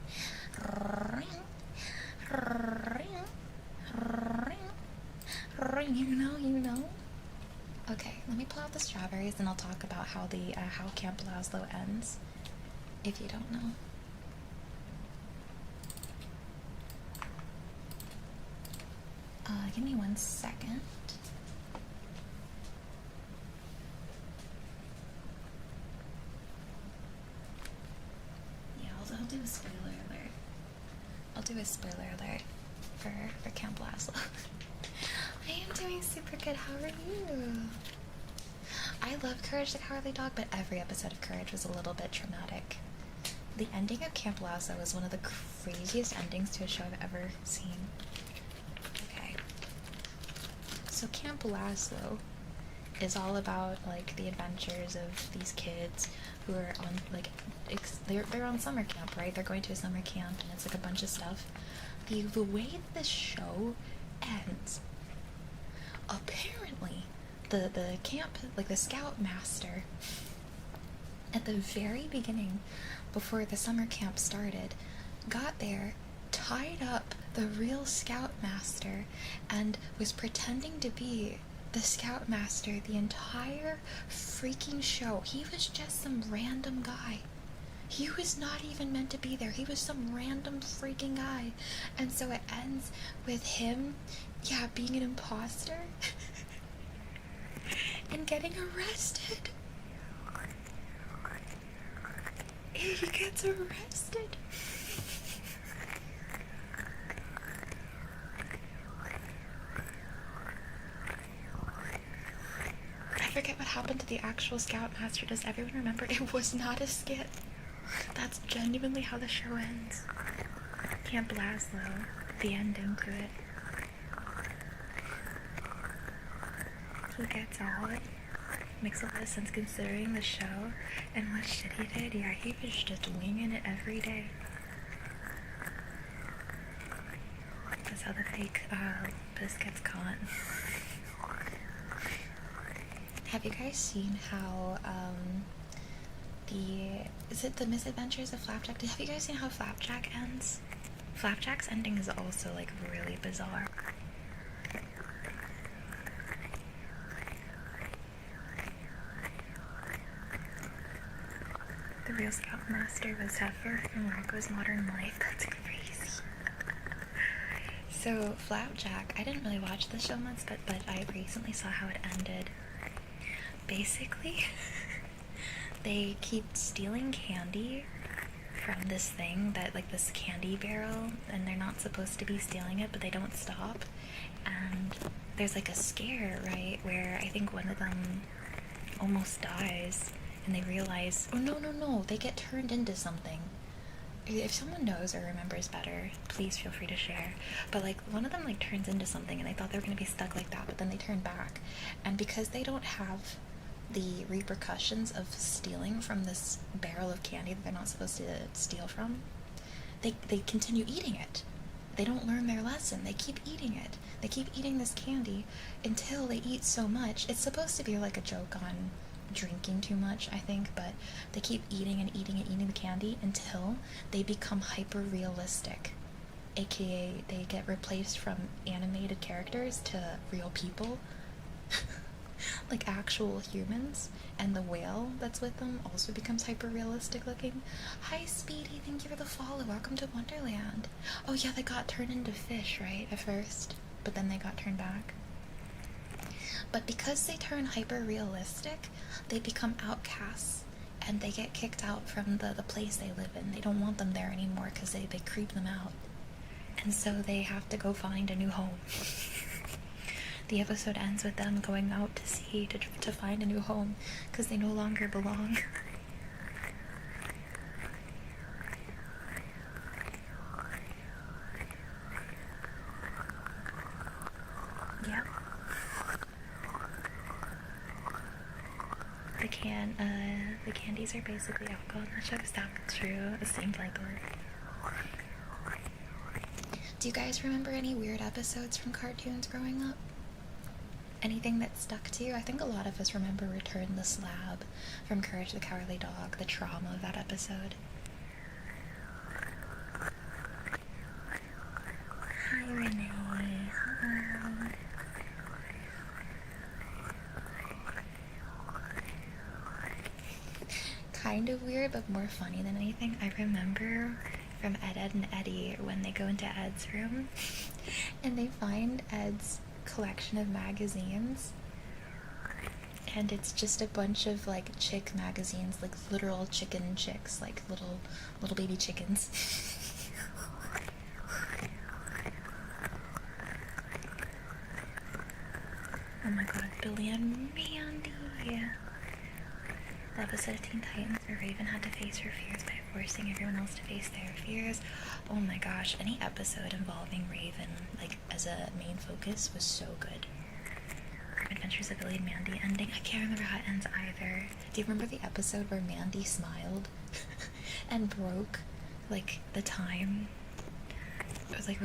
Speaker 1: You know. Okay, let me pull out the strawberries and I'll talk about how the how Camp Lazlo ends, if you don't know. Give me 1 second. Yeah, I'll do a spoiler alert. I'll do a spoiler alert for Camp Lazlo. I am doing super good. How are you? I love Courage the Cowardly Dog, but every episode of Courage was a little bit traumatic. The ending of Camp Lazlo is one of the craziest endings to a show I've ever seen. Okay. So Camp Lazlo is all about, like, the adventures of these kids who are on, like, they're on summer camp, right? They're going to a summer camp, and it's, like, a bunch of stuff. The way this show ends, apparently, the camp, like, the scoutmaster, at the very beginning, before the summer camp started, got there, tied up the real scoutmaster, and was pretending to be the scoutmaster the entire freaking show. He was just some random guy. He was not even meant to be there. He was some random freaking guy. And so it ends with him, yeah, being an imposter and getting arrested. He gets arrested. I forget what happened to the actual scoutmaster. Does everyone remember? It was not a skit. That's genuinely how the show ends. Camp Lazlo, the ending to it. He gets out. Makes a lot of sense considering the show and what shit he did. Yeah, he was just winging it every day. That's how the fake piss gets caught. Have you guys seen how is it the Misadventures of Flapjack? Have you guys seen how Flapjack ends? Flapjack's ending is also, like, really bizarre. The real scoutmaster was Heifer from Rocco's Modern Life. That's crazy. So Flapjack, I didn't really watch the show much, but I recently saw how it ended. Basically, they keep stealing candy from this thing that, like, this candy barrel, and they're not supposed to be stealing it, but they don't stop. And there's, like, a scare, right, where I think one of them almost dies, and they realize, oh, no, they get turned into something. If someone knows or remembers better, please feel free to share. But, like, one of them, like, turns into something, and they thought they were going to be stuck like that, but then they turn back. And because they don't have the repercussions of stealing from this barrel of candy that they're not supposed to steal from, they continue eating it. They don't learn their lesson. They keep eating it. They keep eating this candy until they eat so much. It's supposed to be like a joke on drinking too much, I think, but they keep eating and eating and eating the candy until they become hyper-realistic, aka they get replaced from animated characters to real people. Like actual humans, and the whale that's with them also becomes hyper-realistic looking. Hi Speedy, thank you for the follow. Welcome to Wonderland. Oh yeah, they got turned into fish, right, at first, but then they got turned back. But because they turn hyper-realistic, they become outcasts, and they get kicked out from the place they live in. They don't want them there anymore because they creep them out. And so they have to go find a new home. The episode ends with them going out to sea to find a new home because they no longer belong. the candies are basically alcohol nachos. That's true. It seemed like it. Do you guys remember any weird episodes from cartoons growing up? Anything that stuck to you? I think a lot of us remember Return the Slab from Courage the Cowardly Dog, the trauma of that episode. Hi, Renee. Hello. Kind of weird, but more funny than anything. I remember from Ed and Eddie when they go into Ed's room and they find Ed's collection of magazines, and it's just a bunch of like chick magazines, like literal chicken chicks, like little baby chickens. Oh my god, Billy and Mandy. The episode of Teen Titans where Raven had to face her fears by forcing everyone else to face their fears. Oh my gosh, any episode involving Raven, like, as a main focus was so good. Adventures of Billy and Mandy ending. I can't remember how it ends either. Do you remember the episode where Mandy smiled and broke, like, the time? It was like,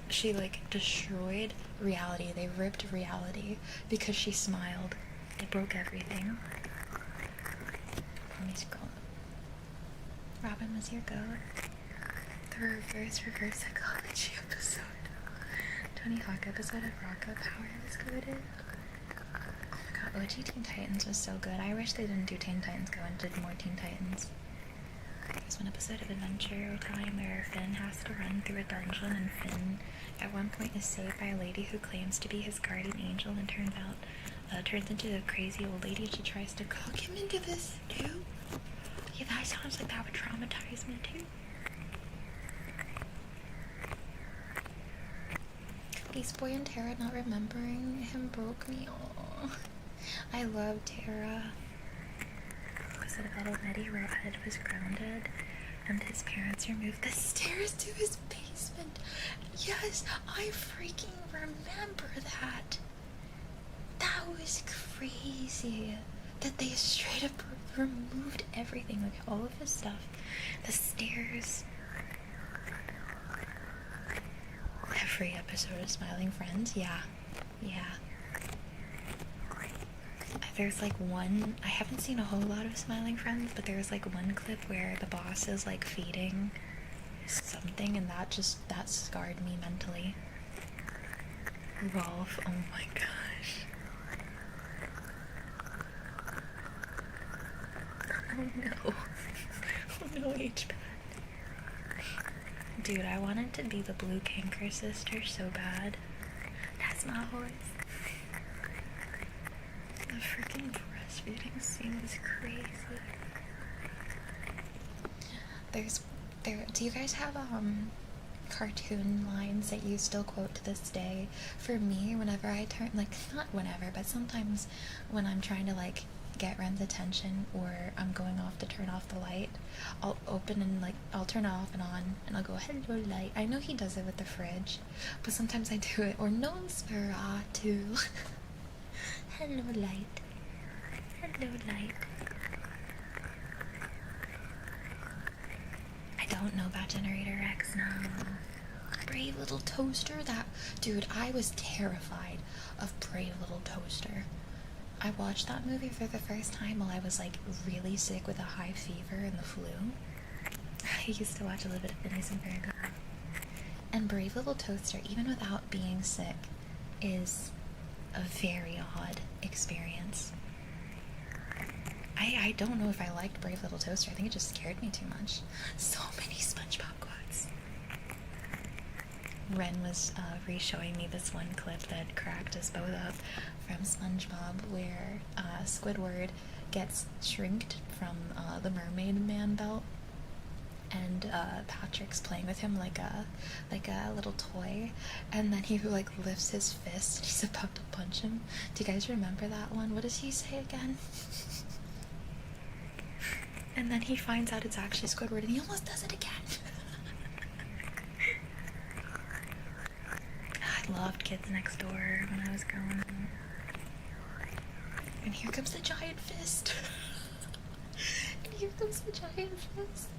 Speaker 1: she, like, destroyed reality. They ripped reality because she smiled. They broke everything. Let me scroll. Robin was your goat. The reverse psychology episode. Tony Hawk episode of Rocko Power was goated. Oh my god, OG Teen Titans was so good. I wish they didn't do Teen Titans Go and did more Teen Titans. There's one episode of Adventure Time where Finn has to run through a dungeon, and Finn at one point is saved by a lady who claims to be his guardian angel and turns into a crazy old lady, and she tries to cook him into this too. Yeah, that sounds like that would traumatize me too. Beast Boy and Tara not remembering him broke me. Aww. I love Tara. Was it about old Eddie where Ed was grounded and his parents removed the stairs to his basement? Yes, I freaking remember that. That was crazy. That they straight up removed everything, like all of his stuff. The stairs. Every episode of Smiling Friends, yeah. There's like one, I haven't seen a whole lot of Smiling Friends, but there's like one clip where the boss is like feeding something, and that scarred me mentally. Rolf, oh my gosh. Oh no. Oh no, H-Pad. Dude, I wanted to be the blue canker sister so bad. That's my voice. The freaking breastfeeding scene is crazy. Do you guys have cartoon lines that you still quote to this day? For me, whenever I turn, like, not whenever, but sometimes when I'm trying to like get Ren's attention, or I'm going off to turn off the light, I'll open and like I'll turn it off and on, and I'll go, hello light. I know he does it with the fridge, but sometimes I do it, or Nosferatu. Hello light. Hello light. I don't know about Generator X now. Brave Little Toaster, that dude, I was terrified of Brave Little Toaster. I watched that movie for the first time while I was like really sick with a high fever and the flu. I used to watch a little bit of Phineas and Ferb. And Brave Little Toaster, even without being sick, is a very odd experience. I don't know if I liked Brave Little Toaster. I think it just scared me too much. So many SpongeBob quotes. Ren was re-showing me this one clip that cracked us both up from SpongeBob, where Squidward gets shrinked from the Mermaid Man belt, and Patrick's playing with him like a little toy, and then he like lifts his fist and he's about to punch him. Do you guys remember that one? What does he say again? And then he finds out it's actually Squidward, and he almost does it again. I loved Kids Next Door when I was growing up. And here comes the giant fist. And here comes the giant fist.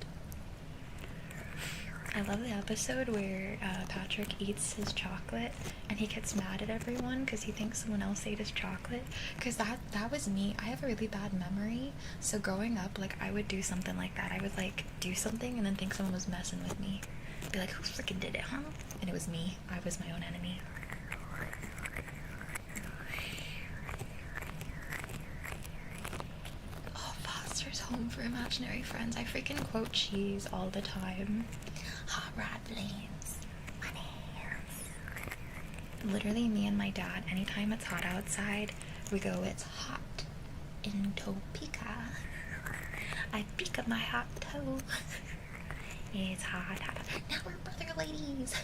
Speaker 1: I love the episode where Patrick eats his chocolate and he gets mad at everyone because he thinks someone else ate his chocolate. Because that was me. I have a really bad memory. So growing up, like, I would do something like that. I would, like, do something and then think someone was messing with me. Be like, who freaking did it, huh? And it was me. I was my own enemy. Foster's Home for Imaginary Friends. I freaking quote cheese all the time. Hot rod flames. My nails. Literally, me and my dad, anytime it's hot outside, we go, it's hot in Topeka. I peek at my hot toe. It's hot, hot, hot. Now we're brother ladies.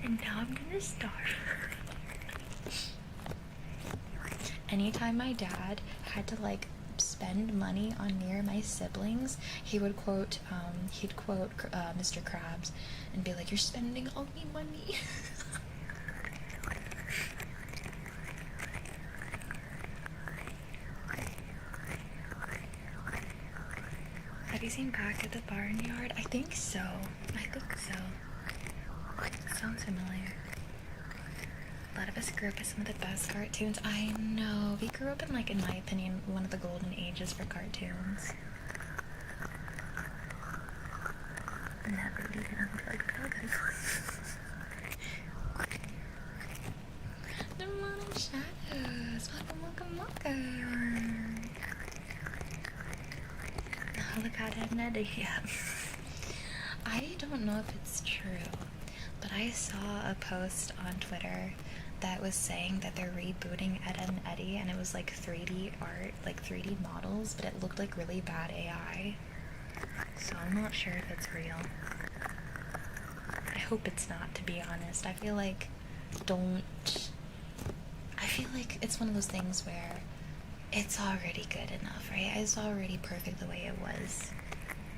Speaker 1: And now I'm gonna starve. Anytime my dad had to, like, spend money on me or my siblings, he would quote, Mr. Krabs and be like, you're spending all me money. Have you seen Back at the Barnyard? I think so. Sounds familiar. A lot of us grew up with some of the best cartoons. I know. We grew up in, like, in my opinion, one of the golden ages for cartoons. Never leaving unplugged colors. The morning shadows. Welcome. Helicopter Ned, yeah. I don't know if it's true, but I saw a post on Twitter that was saying that they're rebooting Ed, Edd n Eddy, and it was like 3D art, like 3D models, but it looked like really bad AI. So I'm not sure if it's real. I hope it's not, to be honest. I feel like it's one of those things where it's already good enough, right? It's already perfect the way it was.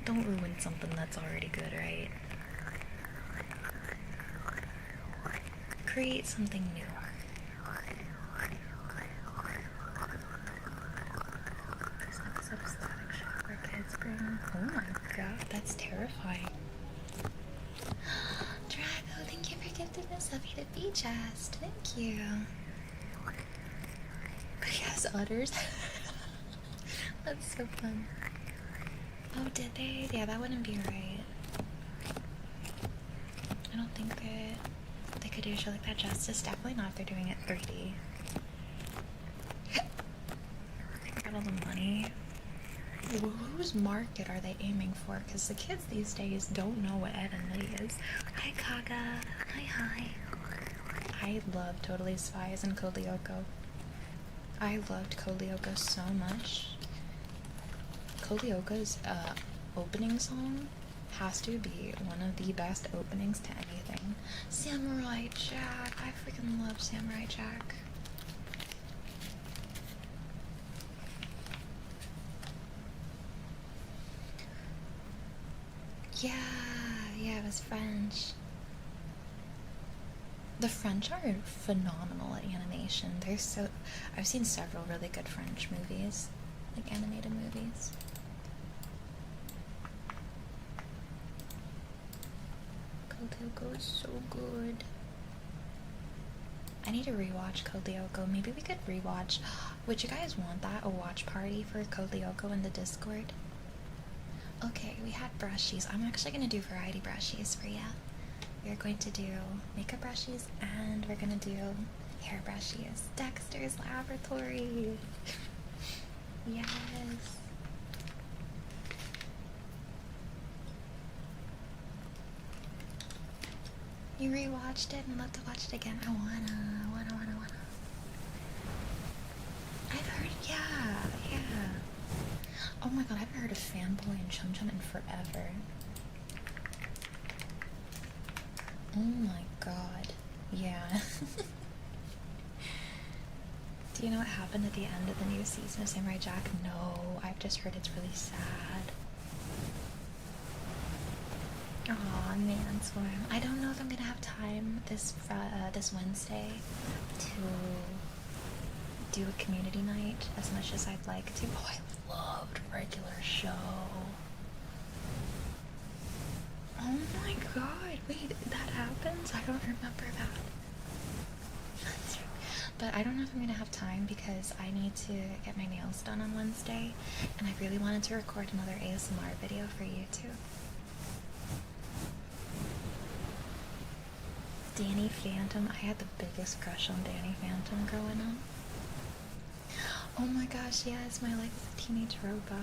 Speaker 1: Don't ruin something that's already good, right? Create something new. This episode of Static Shock where kids bring... Oh my god, that's terrifying. Drago, thank you for gifting us a B2B chest. Thank you. But yes, udders. That's so fun. Oh, did they? Yeah, that wouldn't be right. I don't think that they could do a show like that justice. Definitely not if they're doing it 3D. They got all the money. Whose market are they aiming for? Because the kids these days don't know what Ed and Eddy is. Hi, Kaga. Hi. I love Totally Spies and Code Lyoko. I loved Code Lyoko so much. Code Lyoko's opening song has to be one of the best openings to anything. Samurai Jack. I freaking love Samurai Jack. Yeah, it was French. The French are phenomenal at animation. I've seen several really good French movies, like animated movies. Code Lyoko is so good. I need to rewatch Code Lyoko. Maybe we could rewatch. Would you guys want that? A watch party for Code Lyoko in the Discord? Okay, we had brushies. I'm actually gonna do variety brushies for ya. We're going to do makeup brushies and we're gonna do hair brushies. Dexter's Laboratory. Yes. You rewatched it and love to watch it again. I wanna. I've heard, yeah. Oh my god, I haven't heard of Fanboy and Chum Chum in forever. Oh my god. Yeah. Do you know what happened at the end of the new season of Samurai Jack? No, I've just heard it's really sad. Aw, man, Swarm. I don't know if I'm gonna have time this Wednesday to do a community night as much as I'd like to. Oh, I loved regular show. Oh my god, wait, that happens? I don't remember that. But I don't know if I'm gonna have time because I need to get my nails done on Wednesday, and I really wanted to record another ASMR video for YouTube. Danny Phantom, I had the biggest crush on Danny Phantom growing up. Oh my gosh, yes, my life is a teenage robot.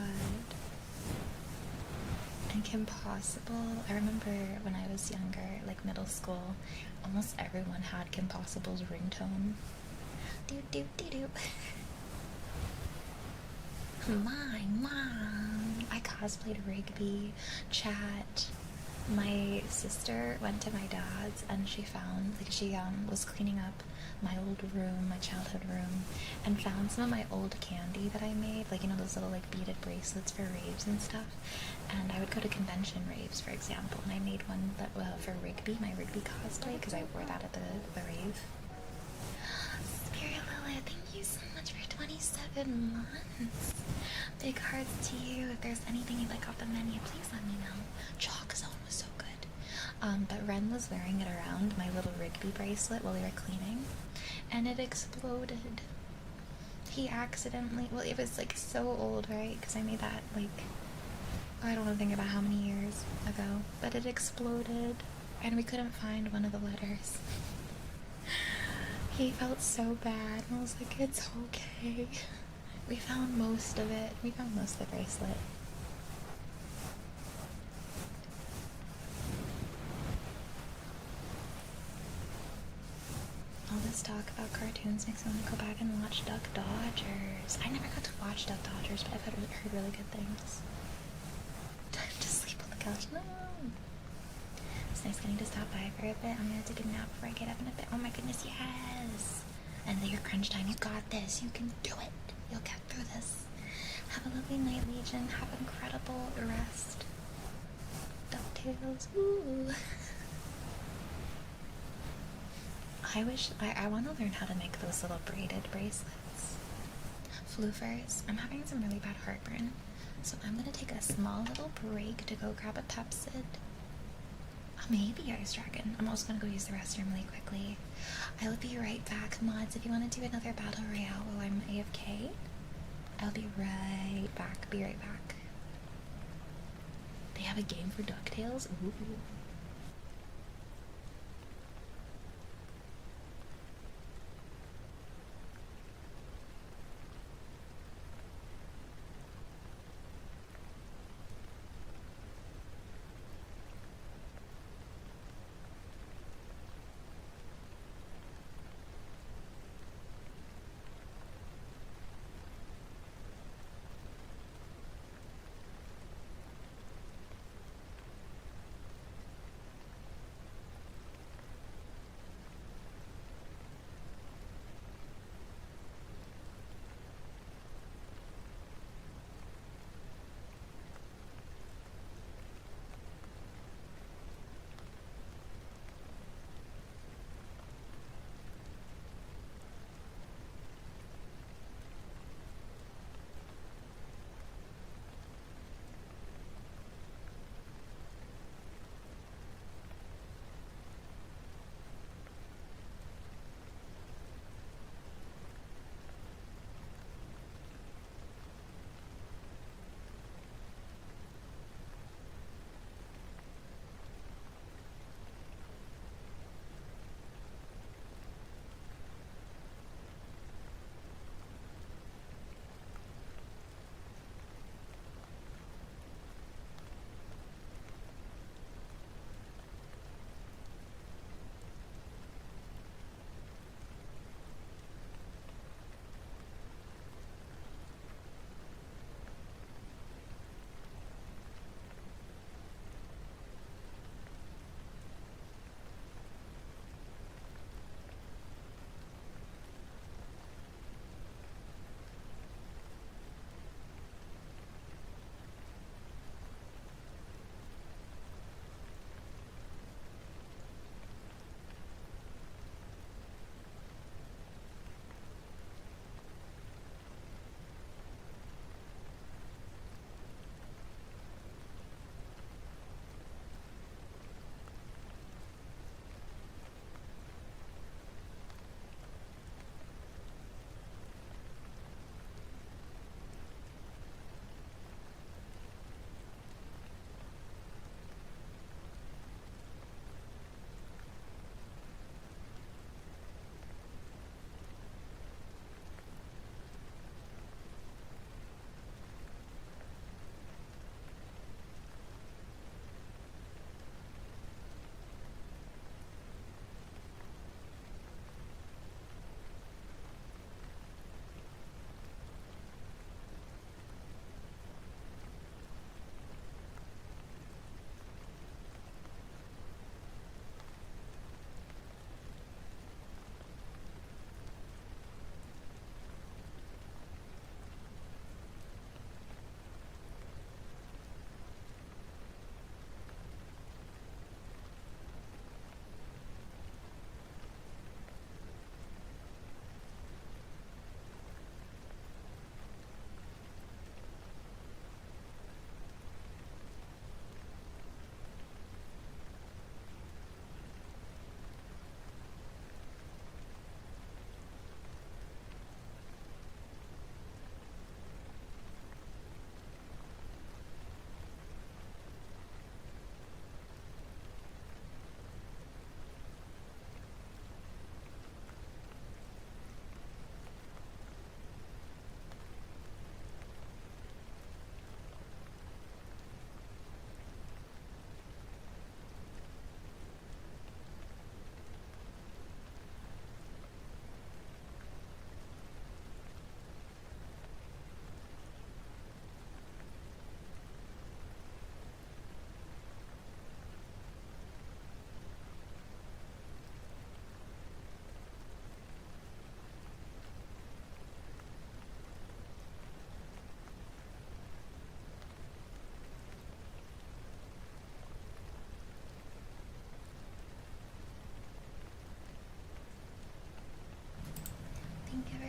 Speaker 1: And Kim Possible, I remember when I was younger, like middle school, almost everyone had Kim Possible's ringtone. Do do do do. My mom. I cosplayed Rigby, Chat. My sister went to my dad's and she found, like, she was cleaning up my old room, my childhood room, and found some of my old candy that I made, like, you know, those little, like, beaded bracelets for raves and stuff. And I would go to convention raves, for example, and I made one that for Rigby, my Rigby cosplay, because I wore that at the rave. Spirit Lilith, thank you so much for 27 months. Big hearts to you. If there's anything you'd like off the menu, please let me know. Chalk Zone was so good. But Ren was wearing it around, my little Rigby bracelet, while we were cleaning, and it exploded. He accidentally, well, it was like so old, right? Because I made that like, I don't want to think about how many years ago, but it exploded, and we couldn't find one of the letters. He felt so bad, and I was like, it's okay. We found most of it. We found most of the bracelet. All this talk about cartoons makes me want to go back and watch Duck Dodgers. I never got to watch Duck Dodgers, but I've heard really good things. Time to sleep on the couch. No! It's nice getting to stop by for a bit. I'm gonna take a nap before I get up in a bit. Oh my goodness, yes! And then your crunch time. You got this. You can do it. You'll get through this. Have a lovely night, Legion. Have incredible rest. DuckTales. Ooh! I wish, I want to learn how to make those little braided bracelets. Floofers, I'm having some really bad heartburn, so I'm going to take a small little break to go grab a Pepsid. Maybe Ice Dragon. I'm also going to go use the restroom really quickly. I will be right back, mods. If you want to do another battle royale while I'm AFK, I'll be right back. Be right back. They have a game for DuckTales? Ooh.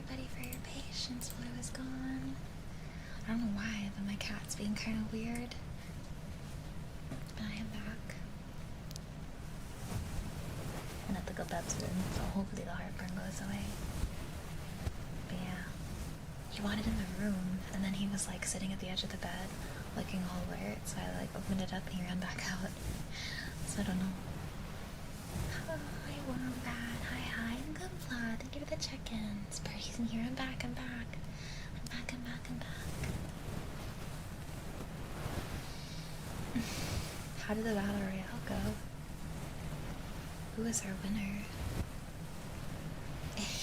Speaker 1: everybody for your patience while I was gone. I don't know why, but my cat's being kind of weird. But I am back. And I have to go bedroom, so hopefully the heartburn goes away. But yeah, he wanted in the room, and then he was like sitting at the edge of the bed, looking all alert, so I like opened it up and he ran back out. So I don't know. Oh, hi Wombat, hi, and good blood. Thank you for the check-ins. Birdie's in here, I'm back. I'm back. How did the battle royale go? Who is our winner?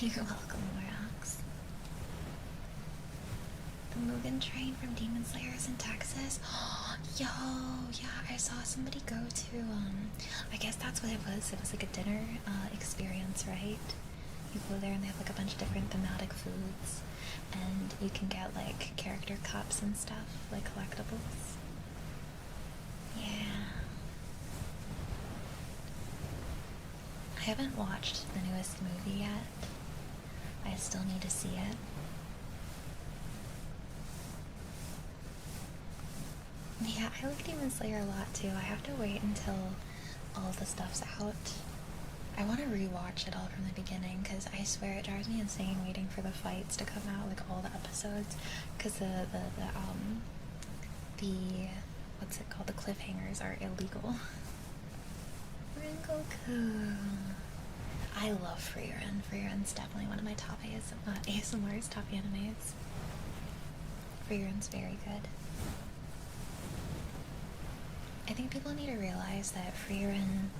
Speaker 1: You're welcome, Morox. The Mugen train from Demon Slayers in Texas. Yo, yeah, I saw somebody go to, I guess that's what it was. It was like a dinner experience, right? You go there and they have like a bunch of different thematic foods, and you can get like character cups and stuff, like collectibles. Yeah. I haven't watched the newest movie yet. I still need to see it. Yeah, I like Demon Slayer a lot too. I have to wait until all the stuff's out. I want to rewatch it all from the beginning because I swear it drives me insane waiting for the fights to come out, like all the episodes, because the what's it called? The cliffhangers are illegal. Rengoku. I love Frieren. Frieren's definitely one of my top ASMR's top animes. Frieren's very good. I think people need to realize that Frieren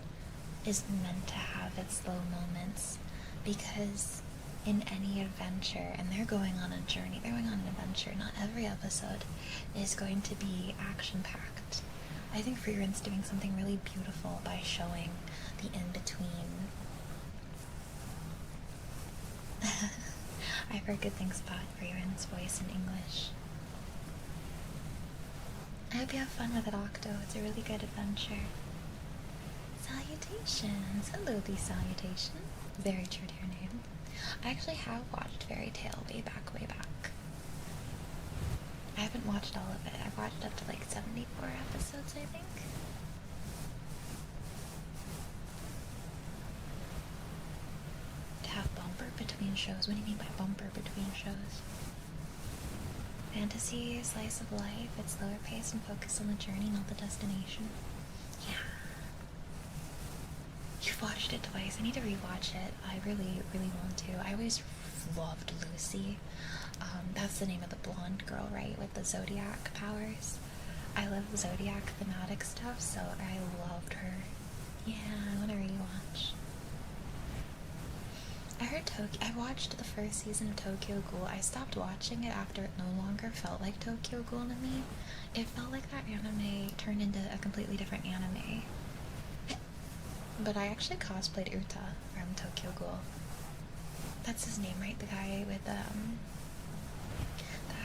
Speaker 1: is meant to have its slow moments, because in any adventure, and they're going on a journey, they're going on an adventure, not every episode is going to be action-packed. I think Frieren's doing something really beautiful by showing the in-between. I've heard good things about Frieren's voice in English. I hope you have fun with it, Octo. It's a really good adventure. Salutations! Hello, the salutation. Very true to your name. I actually have watched Fairy Tail way back. I haven't watched all of it. I've watched up to like 74 episodes, I think. To have bumper between shows? What do you mean by bumper between shows? Fantasy, slice of life, it's slower paced and focused on the journey, not the destination. Yeah. You've watched it twice. I need to rewatch it. I really, really want to. I always loved Lucy. That's the name of the blonde girl, right? With the Zodiac powers. I love Zodiac thematic stuff, so I loved her. Yeah, I want to rewatch. I watched the first season of Tokyo Ghoul. I stopped watching it after it no longer felt like Tokyo Ghoul to me. It felt like that anime turned into a completely different anime. But I actually cosplayed Uta from Tokyo Ghoul. That's his name, right? The guy with the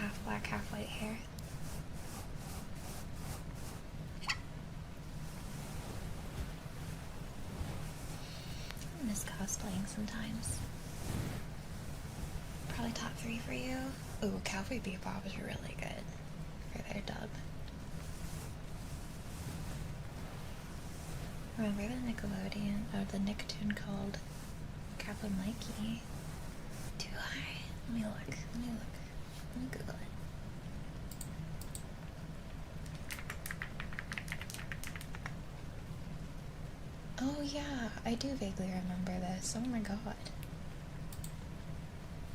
Speaker 1: half black, half white hair. I miss cosplaying sometimes. Probably top 3 for you. Ooh, Cowboy Bebop was really good for their dub. Remember the Nickelodeon, or the Nicktoon called Cowboy Mikey? Do I? Let me look. Let me Google it. Oh yeah, I do vaguely remember this. Oh my god.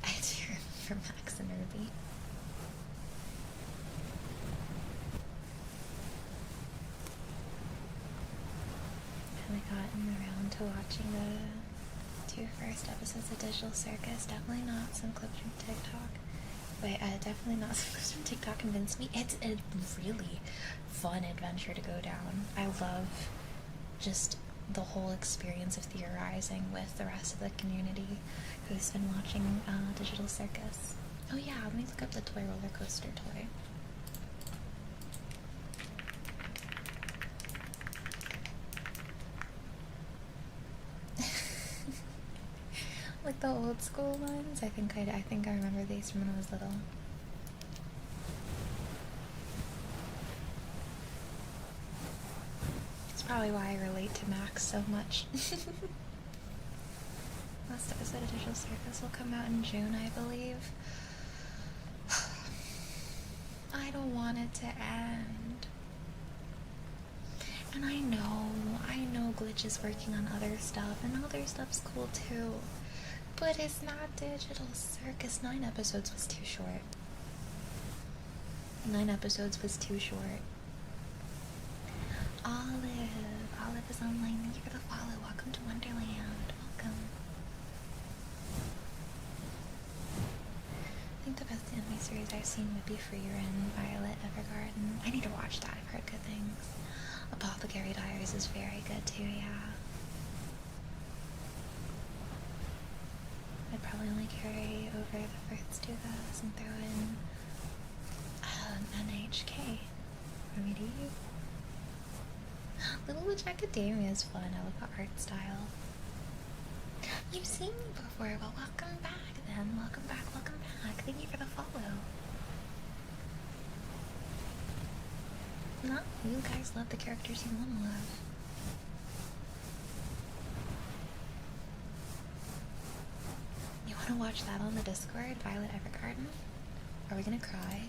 Speaker 1: I do remember Max and Ruby. Haven't gotten around to watching the 2 first episodes of Digital Circus. Definitely not some clips from TikTok. Wait, definitely not some clips from TikTok convinced me. It's a really fun adventure to go down. I love just the whole experience of theorizing with the rest of the community who's been watching Digital Circus. Oh yeah, let me look up the toy roller coaster toy. Look like the old school ones. I think I remember these from when I was little. It's probably why I relate to Max so much. Last episode of Digital Circus will come out in June, I believe. I don't want it to end. And I know Glitch is working on other stuff, and other stuff's cool too. But it's not Digital Circus. 9 episodes was too short. 9 episodes was too short. Olive is online. Thank you for the follow. Welcome to Wonderland. Welcome. I think the best anime series I've seen would be Frieren, Violet Evergarden. I need to watch that. I've heard good things. Apothecary Diaries is very good too, yeah. I'd probably only carry over the first 2 though and throw in NHK. Or maybe Little Witch Academia is fun. I love the art style. You've seen me before. Well, welcome back then. Welcome back, welcome back. Thank you for the follow. Not you guys love the characters you want to love. You want to watch that on the Discord, Violet Evergarden? Are we gonna cry?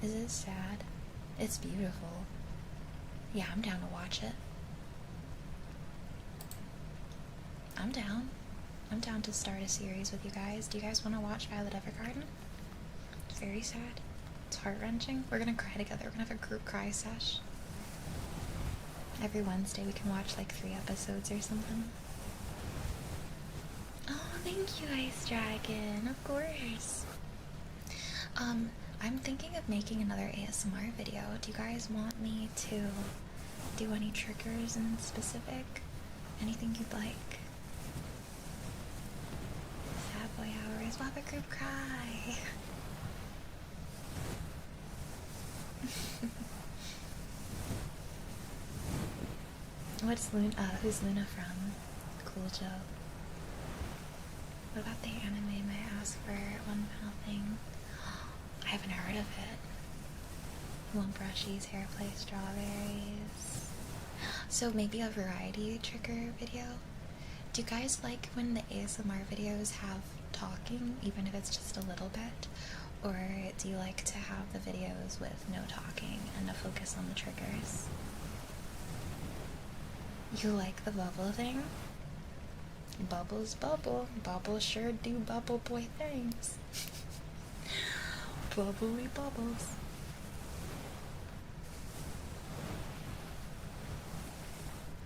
Speaker 1: Is it sad? It's beautiful. Yeah, I'm down to watch it. I'm down. I'm down to start a series with you guys. Do you guys want to watch Violet Evergarden? It's very sad. It's heart-wrenching. We're gonna cry together. We're gonna have a group cry sesh. Every Wednesday we can watch like 3 episodes or something. Oh, thank you, Ice Dragon. Of course. I'm thinking of making another ASMR video. Do you guys want me to do any triggers in specific? Anything you'd like? Sad boy hours. We'll have a group cry. Who's Luna from? Cool Joe. What about the anime I asked for one panel thing? I haven't heard of it. Want brushies, hair play, strawberries. So maybe a variety trigger video? Do you guys like when the ASMR videos have talking, even if it's just a little bit? Or do you like to have the videos with no talking and to focus on the triggers? You like the bubble thing? Bubbles bubble. Bubbles sure do bubble boy things. Bubbly bubbles.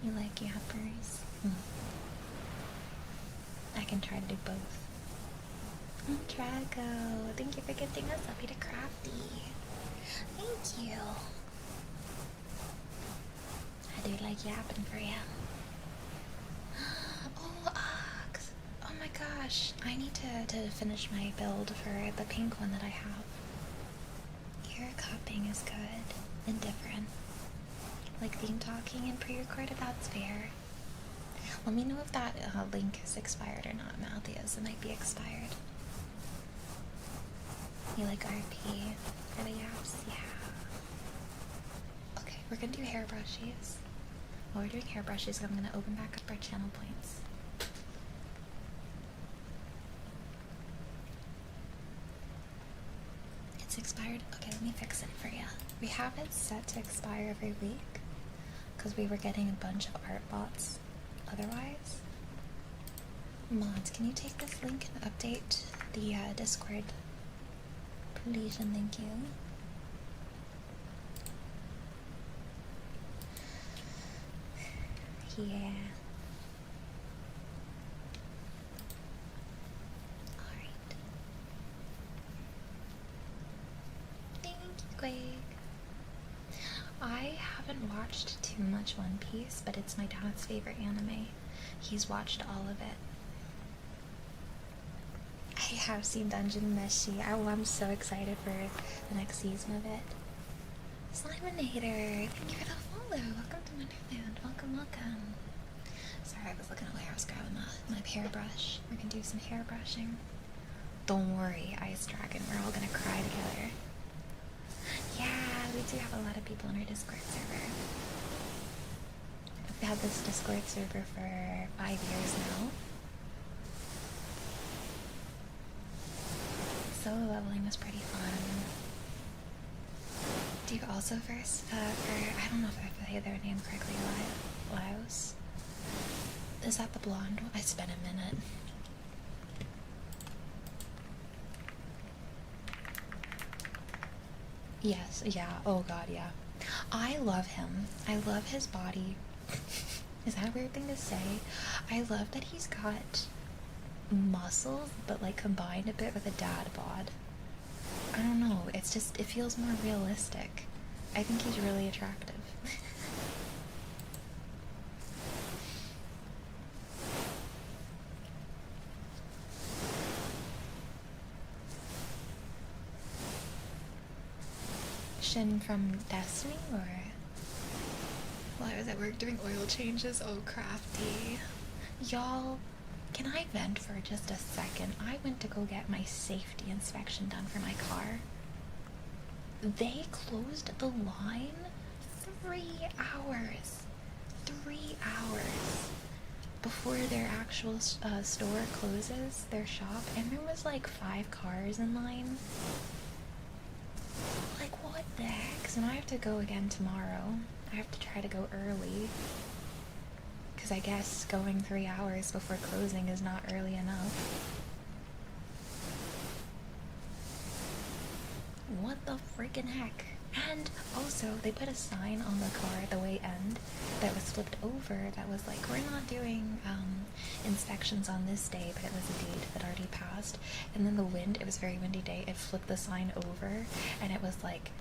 Speaker 1: You like yappers? I can try to do both. Drago, thank you for gifting us up to Crafty. Thank you. I do like yapping for you. Oh, Ox. Oh my gosh. I need to finish my build for the pink one that I have. Ear cupping is good and different. Like theme talking and pre-recorded, that's fair. Let me know if that link is expired or not, Malthias. It might be expired. You like RP for the yaps? Yeah. Okay, we're gonna do hair brushes. While we're doing hair brushes, I'm gonna open back up our channel points. It's expired? Okay, let me fix it for you. We have it set to expire every week because we were getting a bunch of art bots otherwise. Mods, can you take this link and update the Discord? Please and thank you. Yeah. Alright. Thank you, Quake. I haven't watched too much One Piece, but it's my dad's favorite anime. He's watched all of it. I have seen Dungeon Meshi. Oh, I'm so excited for the next season of it. Sliminator, thank you for the Hello, welcome to Wonderland. Welcome, welcome. Sorry, I was looking away. I was grabbing my hairbrush. We're gonna do some hair brushing. Don't worry, Ice Dragon. We're all gonna cry together. Yeah, we do have a lot of people in our Discord server. We've had this Discord server for 5 years now. Solo leveling was pretty fun. Do you also first, I don't know if I say their name correctly, Laos? Is that the blonde one? It's been a minute. Yes, yeah, oh god, yeah. I love him. I love his body. Is that a weird thing to say? I love that he's got muscles, but like combined a bit with a dad bod. I don't know, it's just, it feels more realistic. I think he's really attractive. Shin from Destiny, or? Well, I was at work doing oil changes. Oh, crafty. Y'all, can I vent for just a second? I went to go get my safety inspection done for my car. They closed the line 3 hours. 3 hours before their actual store closes, their shop, and there was like 5 cars in line. Like, what the heck? So now I have to go again tomorrow. I have to try to go early, because I guess going 3 hours before closing is not early enough. What the freaking heck? And also, they put a sign on the car at the way end that was flipped over that was like, we're not doing inspections on this day, but it was a date that already passed. And then the wind, it was a very windy day, it flipped the sign over, and it was like,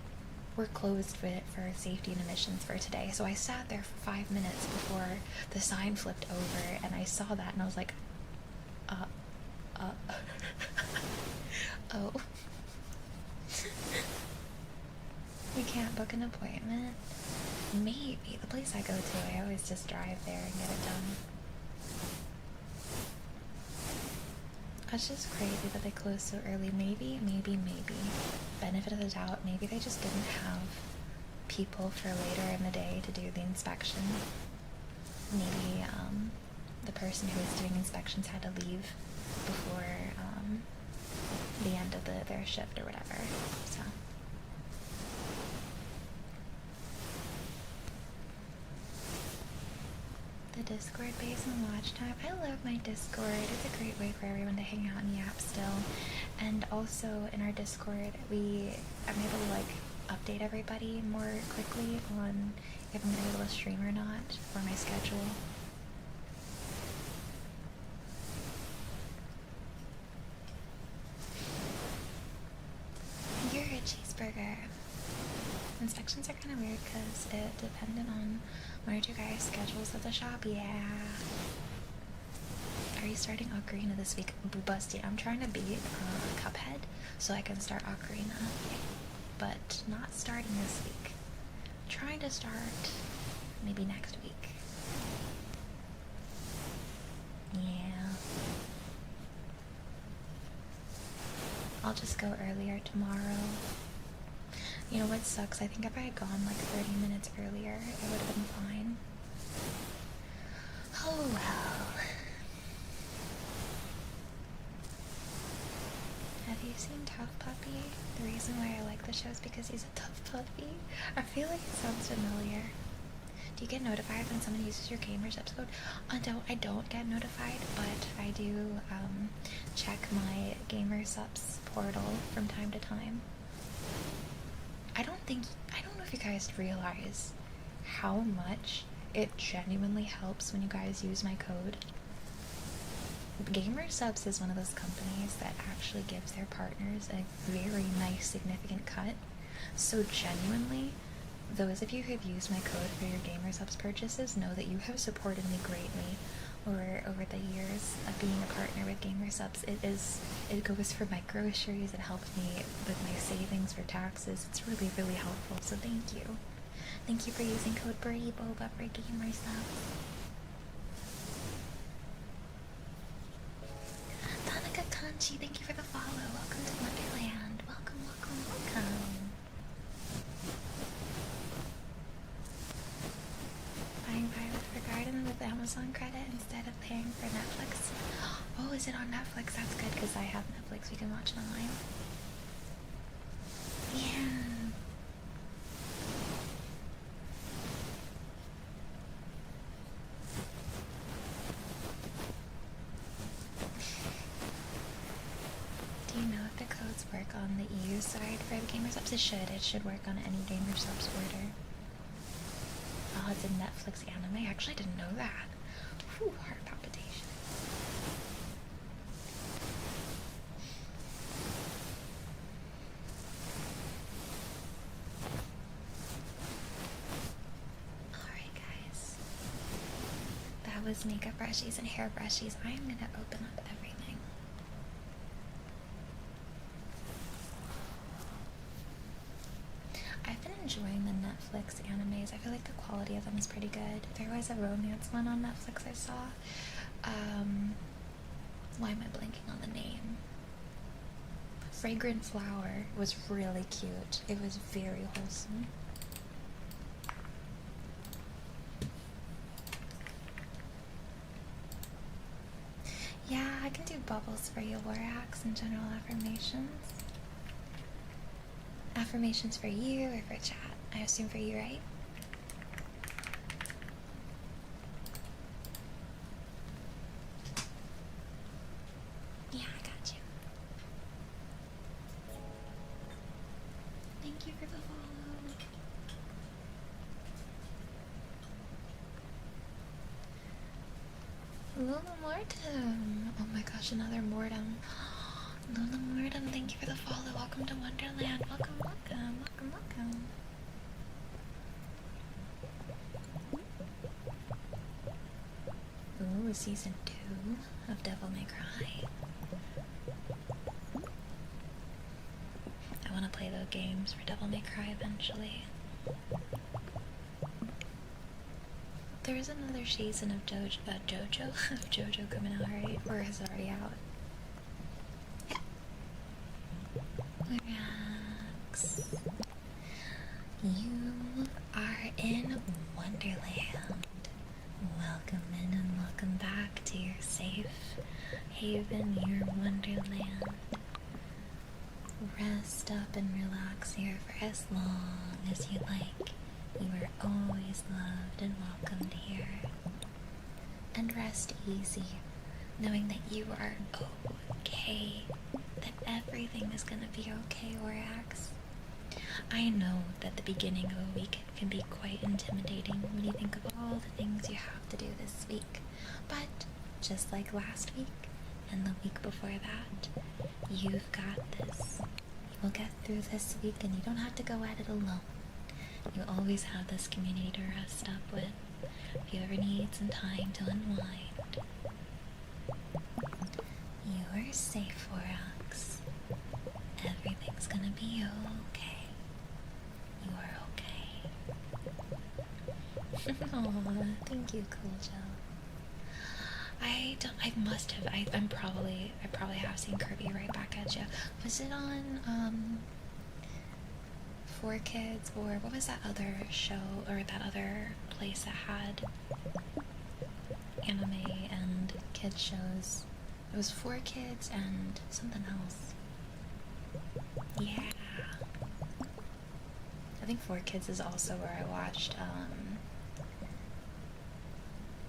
Speaker 1: we're closed for safety and emissions for today. So I sat there for 5 minutes before the sign flipped over, and I saw that, and I was like, oh. We can't book an appointment? Maybe. The place I go to, I always just drive there and get it done. That's just crazy that they closed so early. Maybe. Benefit of the doubt, maybe they just didn't have people for later in the day to do the inspection. Maybe the person who was doing inspections had to leave before the end of their shift or whatever. So. The Discord base and watch time. I love my Discord. It's a great way for everyone to hang out in the app still. And also in our Discord, I'm able to like update everybody more quickly on if I'm gonna be able to stream or not for my schedule. You're a cheeseburger. Inspections are kind of weird because it depended on one or two guys' schedules at the shop. Yeah. Are you starting Ocarina this week? Busty. I'm trying to beat Cuphead so I can start Ocarina, but not starting this week. Trying to start maybe next week. Yeah. I'll just go earlier tomorrow. You know what sucks? I think if I had gone like 30 minutes earlier, it would have been fine. Oh well. Have you seen Tough Puppy? The reason why I like the show is because he's a tough puppy. I feel like it sounds familiar. Do you get notified when someone uses your gamer subs code? I don't get notified, but I do check my gamer subs portal from time to time. I don't know if you guys realize how much it genuinely helps when you guys use my code. Gamer Subs is one of those companies that actually gives their partners a very nice, significant cut. So genuinely, those of you who have used my code for your Gamer Subs purchases know that you have supported me greatly over the years of being a partner with Gamer Subs. It goes for my groceries, it helps me with my savings for taxes. It's really, really helpful, so thank you. Thank you for using code BirdieBoba for gamer subs. Tanaka Kanchi, thank you for the follow. Welcome to Wonderland. Welcome, welcome, welcome. Buying Violet for Garden with Amazon credit instead of paying for Netflix. Oh, is it on Netflix? That's good because I have Netflix. We can watch it online. Yeah. Do you know if the codes work on the EU side for the gamer subs? It should. It should work on any gamer subs order. Oh, it's a Netflix anime? I actually didn't know that. Whew, heart palpitation. Alright, guys. That was makeup brushies and hair brushies. I'm gonna open up everything. I've been enjoying the Netflix animes. I feel like the quality of them is pretty good. There was a romance one on Netflix I saw. Why am I blanking on the name? Fragrant Flower was really cute. It was very wholesome. Yeah, I can do bubbles for you, Lorax, and general affirmations. Affirmations for you or for chat? I assume for you, right? Yeah, I got you. Thank you for the follow. Luna Mortem. Oh my gosh, another Mortem. Luna Mortem, thank you for the follow. Welcome to Wonderland. Welcome, welcome, welcome, welcome. Ooh, season 2 of Devil May Cry. I want to play those games for Devil May Cry eventually. There is another season of JoJo coming out, right? Or is it already out? Relax. You are in Wonderland. Welcome in and welcome back to your safe haven, your Wonderland. Rest up and relax here for as long as you like. You are always loved and welcomed here. And rest easy, knowing that you are okay, that everything is gonna be okay, Orax. I know that the beginning of a week can be quite intimidating when you think of all the things you have to do this week, but just like last week and the week before that, you've got this. You will get through this week and you don't have to go at it alone. You always have this community to rest up with if you ever need some time to unwind. You are safe, Orax. Everything's gonna be okay. You are okay. Aw, thank you, Cool Joe. I probably have seen Kirby right back at you. Was it on, 4Kids, or what was that other show, or that other place that had anime and kids shows? It was 4Kids and something else. Yeah. I think 4Kids is also where I watched,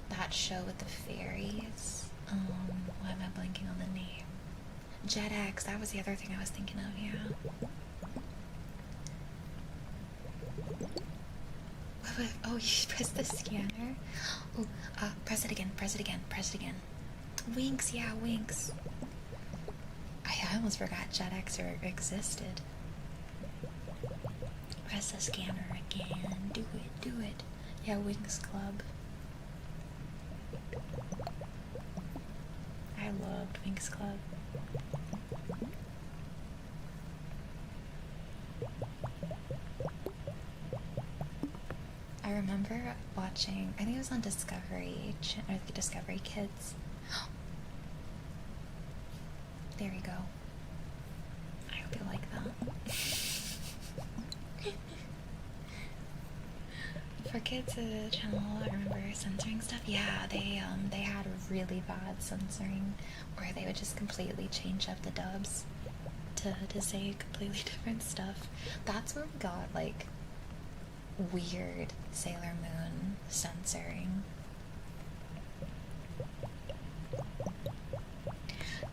Speaker 1: that show with the fairies. Why am I blanking on the name? JetX, that was the other thing I was thinking of, yeah. Oh, you press the scanner? Oh, press it again, press it again, press it again. Winks, yeah, Winks. I almost forgot JetX existed. Press the scanner again. Do it, do it. Yeah, Winx Club. I loved Winx Club. remember watching, I think it was on Discovery, or the Discovery Kids. There we go. I hope you like that. For kids channel, I remember censoring stuff. Yeah, they had really bad censoring, where they would just completely change up the dubs to say completely different stuff. That's where we got like weird Sailor Moon censoring.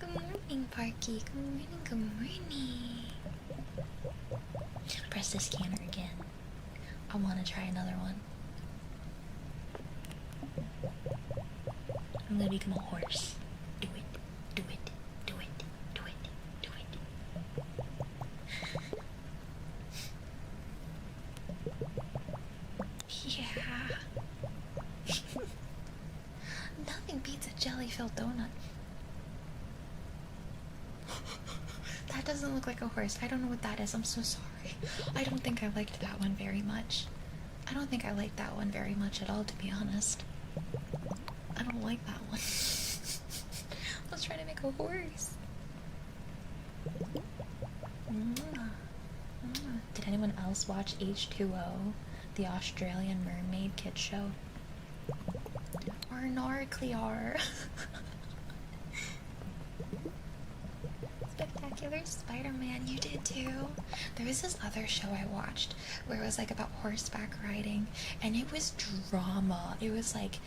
Speaker 1: Good morning, Parky. Good morning, good morning. Press the scanner again. I want to try another one. I'm gonna become a horse. Do it, do it, do it, do it, do it. Yeah. Nothing beats a jelly-filled donut. That doesn't look like a horse. I don't know what that is. I'm so sorry. I don't think I liked that one very much. I don't think I liked that one very much at all, to be honest. I don't like that one. I was trying to make a horse. Did anyone else watch H2O, the Australian mermaid kid show? Or Narclear? Spectacular Spider-Man, you did too. There was this other show I watched where it was like about horseback riding, and it was drama. It was like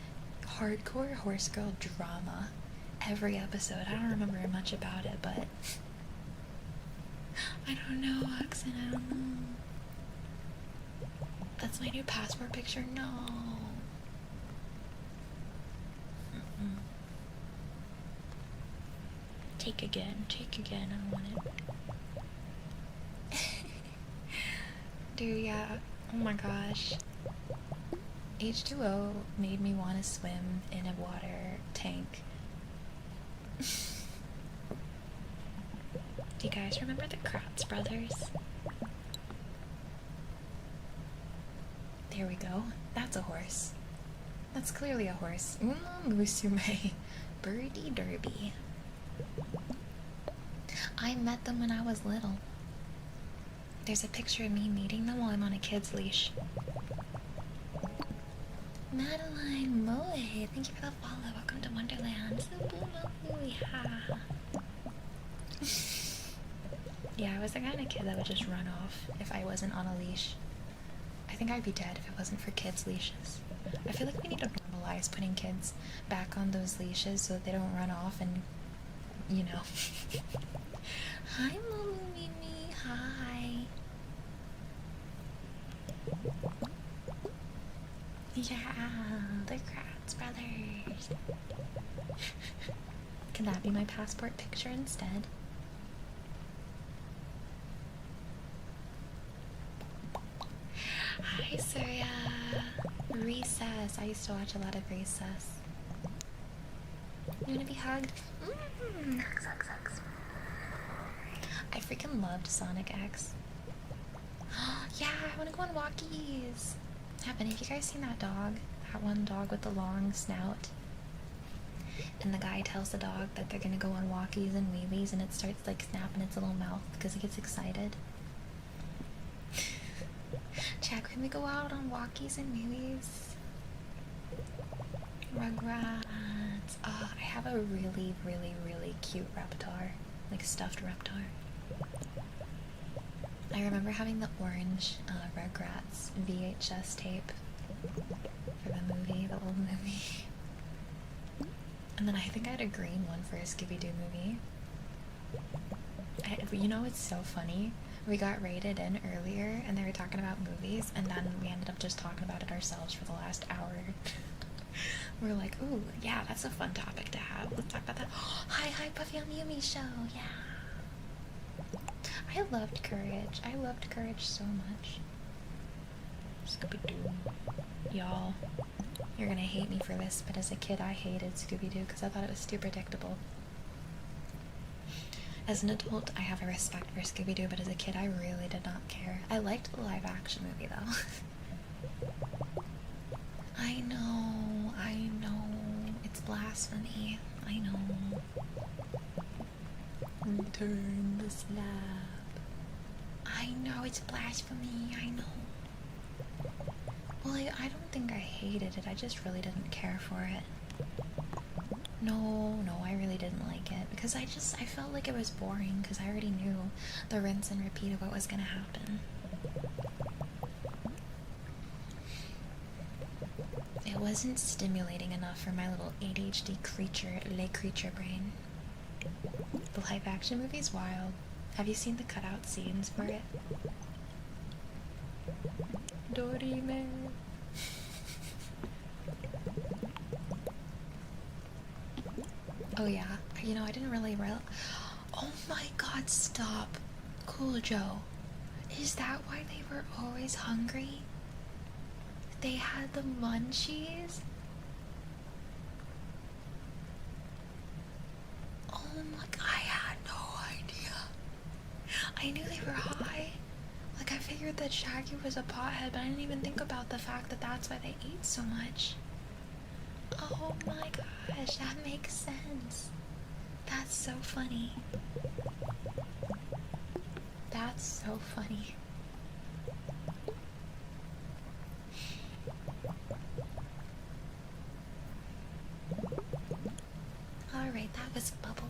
Speaker 1: hardcore horse girl drama every episode. I don't remember much about it, but I don't know, Oxen, I don't know. That's my new passport picture. No. Take again, I don't want it. Dude, yeah, oh my gosh. H2O made me want to swim in a water tank. Do you guys remember the Kratz brothers? There we go. That's a horse. That's clearly a horse. Musume. Birdie Derby. I met them when I was little. There's a picture of me meeting them while I'm on a kid's leash. Madeline Moe, thank you for the follow. Welcome to Wonderland. Yeah, I was the kind of kid that would just run off if I wasn't on a leash. I think I'd be dead if it wasn't for kids' leashes. I feel like we need to normalize putting kids back on those leashes so that they don't run off and, you know. Hi, Momo Mimi. Hi. Yeah, the Kratz brothers. Can that be my passport picture instead? Hi, Surya. Recess. I used to watch a lot of Recess. You wanna be hugged? Hugs. I freaking loved Sonic X. Yeah, I wanna go on walkies. Have any of you guys seen that dog? That one dog with the long snout? And the guy tells the dog that they're gonna go on walkies and wheelies, and it starts like snapping its little mouth because it gets excited. Chad, can we go out on walkies and wheelies? Rugrats. Oh, I have a really, really, really cute Reptar. Like stuffed Reptar. I remember having the orange Rugrats VHS tape for the movie, the old movie. And then I think I had a green one for a Scooby-Doo movie. You know, it's so funny. We got rated in earlier and they were talking about movies, and then we ended up just talking about it ourselves for the last hour. We're like, ooh, yeah, that's a fun topic to have. Let's talk about that. Hi, Puffy on Yumi show. Yeah. I loved Courage. I loved Courage so much. Scooby-Doo. Y'all, you're gonna hate me for this, but as a kid I hated Scooby-Doo because I thought it was too predictable. As an adult, I have a respect for Scooby-Doo, but as a kid I really did not care. I liked the live-action movie, though. I know. It's blasphemy. I know. Return the slab. I know, it's blasphemy. I know. Well, I don't think I hated it. I just really didn't care for it. No, I really didn't like it because I felt like it was boring because I already knew the rinse and repeat of what was gonna happen. It wasn't stimulating enough for my little ADHD creature brain. The live action movie's wild. Have you seen the cutout scenes for it? Dorime. Oh yeah, you know, I didn't really Oh my god, stop. Cool Joe. Is that why they were always hungry? They had the munchies? Oh my, I had no idea. I knew they were high. Like, I figured that Shaggy was a pothead, but I didn't even think about the fact that that's why they ate so much. Oh my gosh, that makes sense. That's so funny. That's so funny. Alright, that was Bubbles.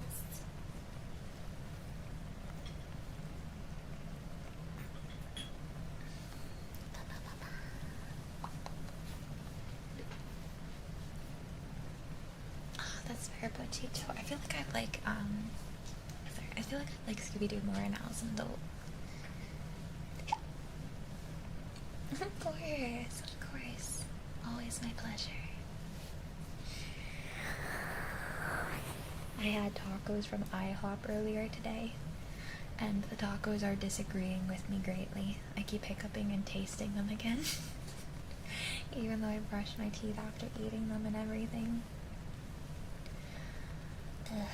Speaker 1: Oh, that's fair, Pochito. I feel like I like Scooby-Doo more now as an adult. Of course. Always my pleasure. I had tacos from IHOP earlier today, and the tacos are disagreeing with me greatly. I keep hiccuping and tasting them again, even though I brushed my teeth after eating them and everything.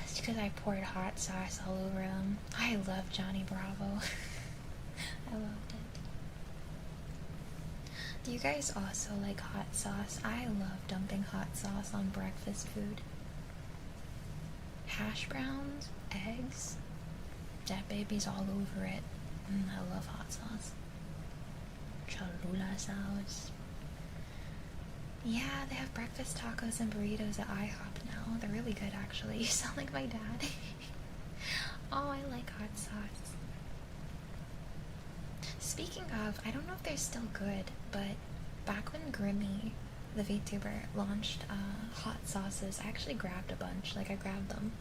Speaker 1: It's because I poured hot sauce all over them. I love Johnny Bravo. I loved it. Do you guys also like hot sauce? I love dumping hot sauce on breakfast food. Hash browns, eggs, that baby's all over it. I love hot sauce. Cholula sauce. Yeah, they have breakfast tacos and burritos at IHOP now. They're really good, actually. You sound like my dad. Oh, I like hot sauce. Speaking of, I don't know if they're still good, but back when Grimmy, the VTuber, launched hot sauces, I actually grabbed a bunch. Like, I grabbed them.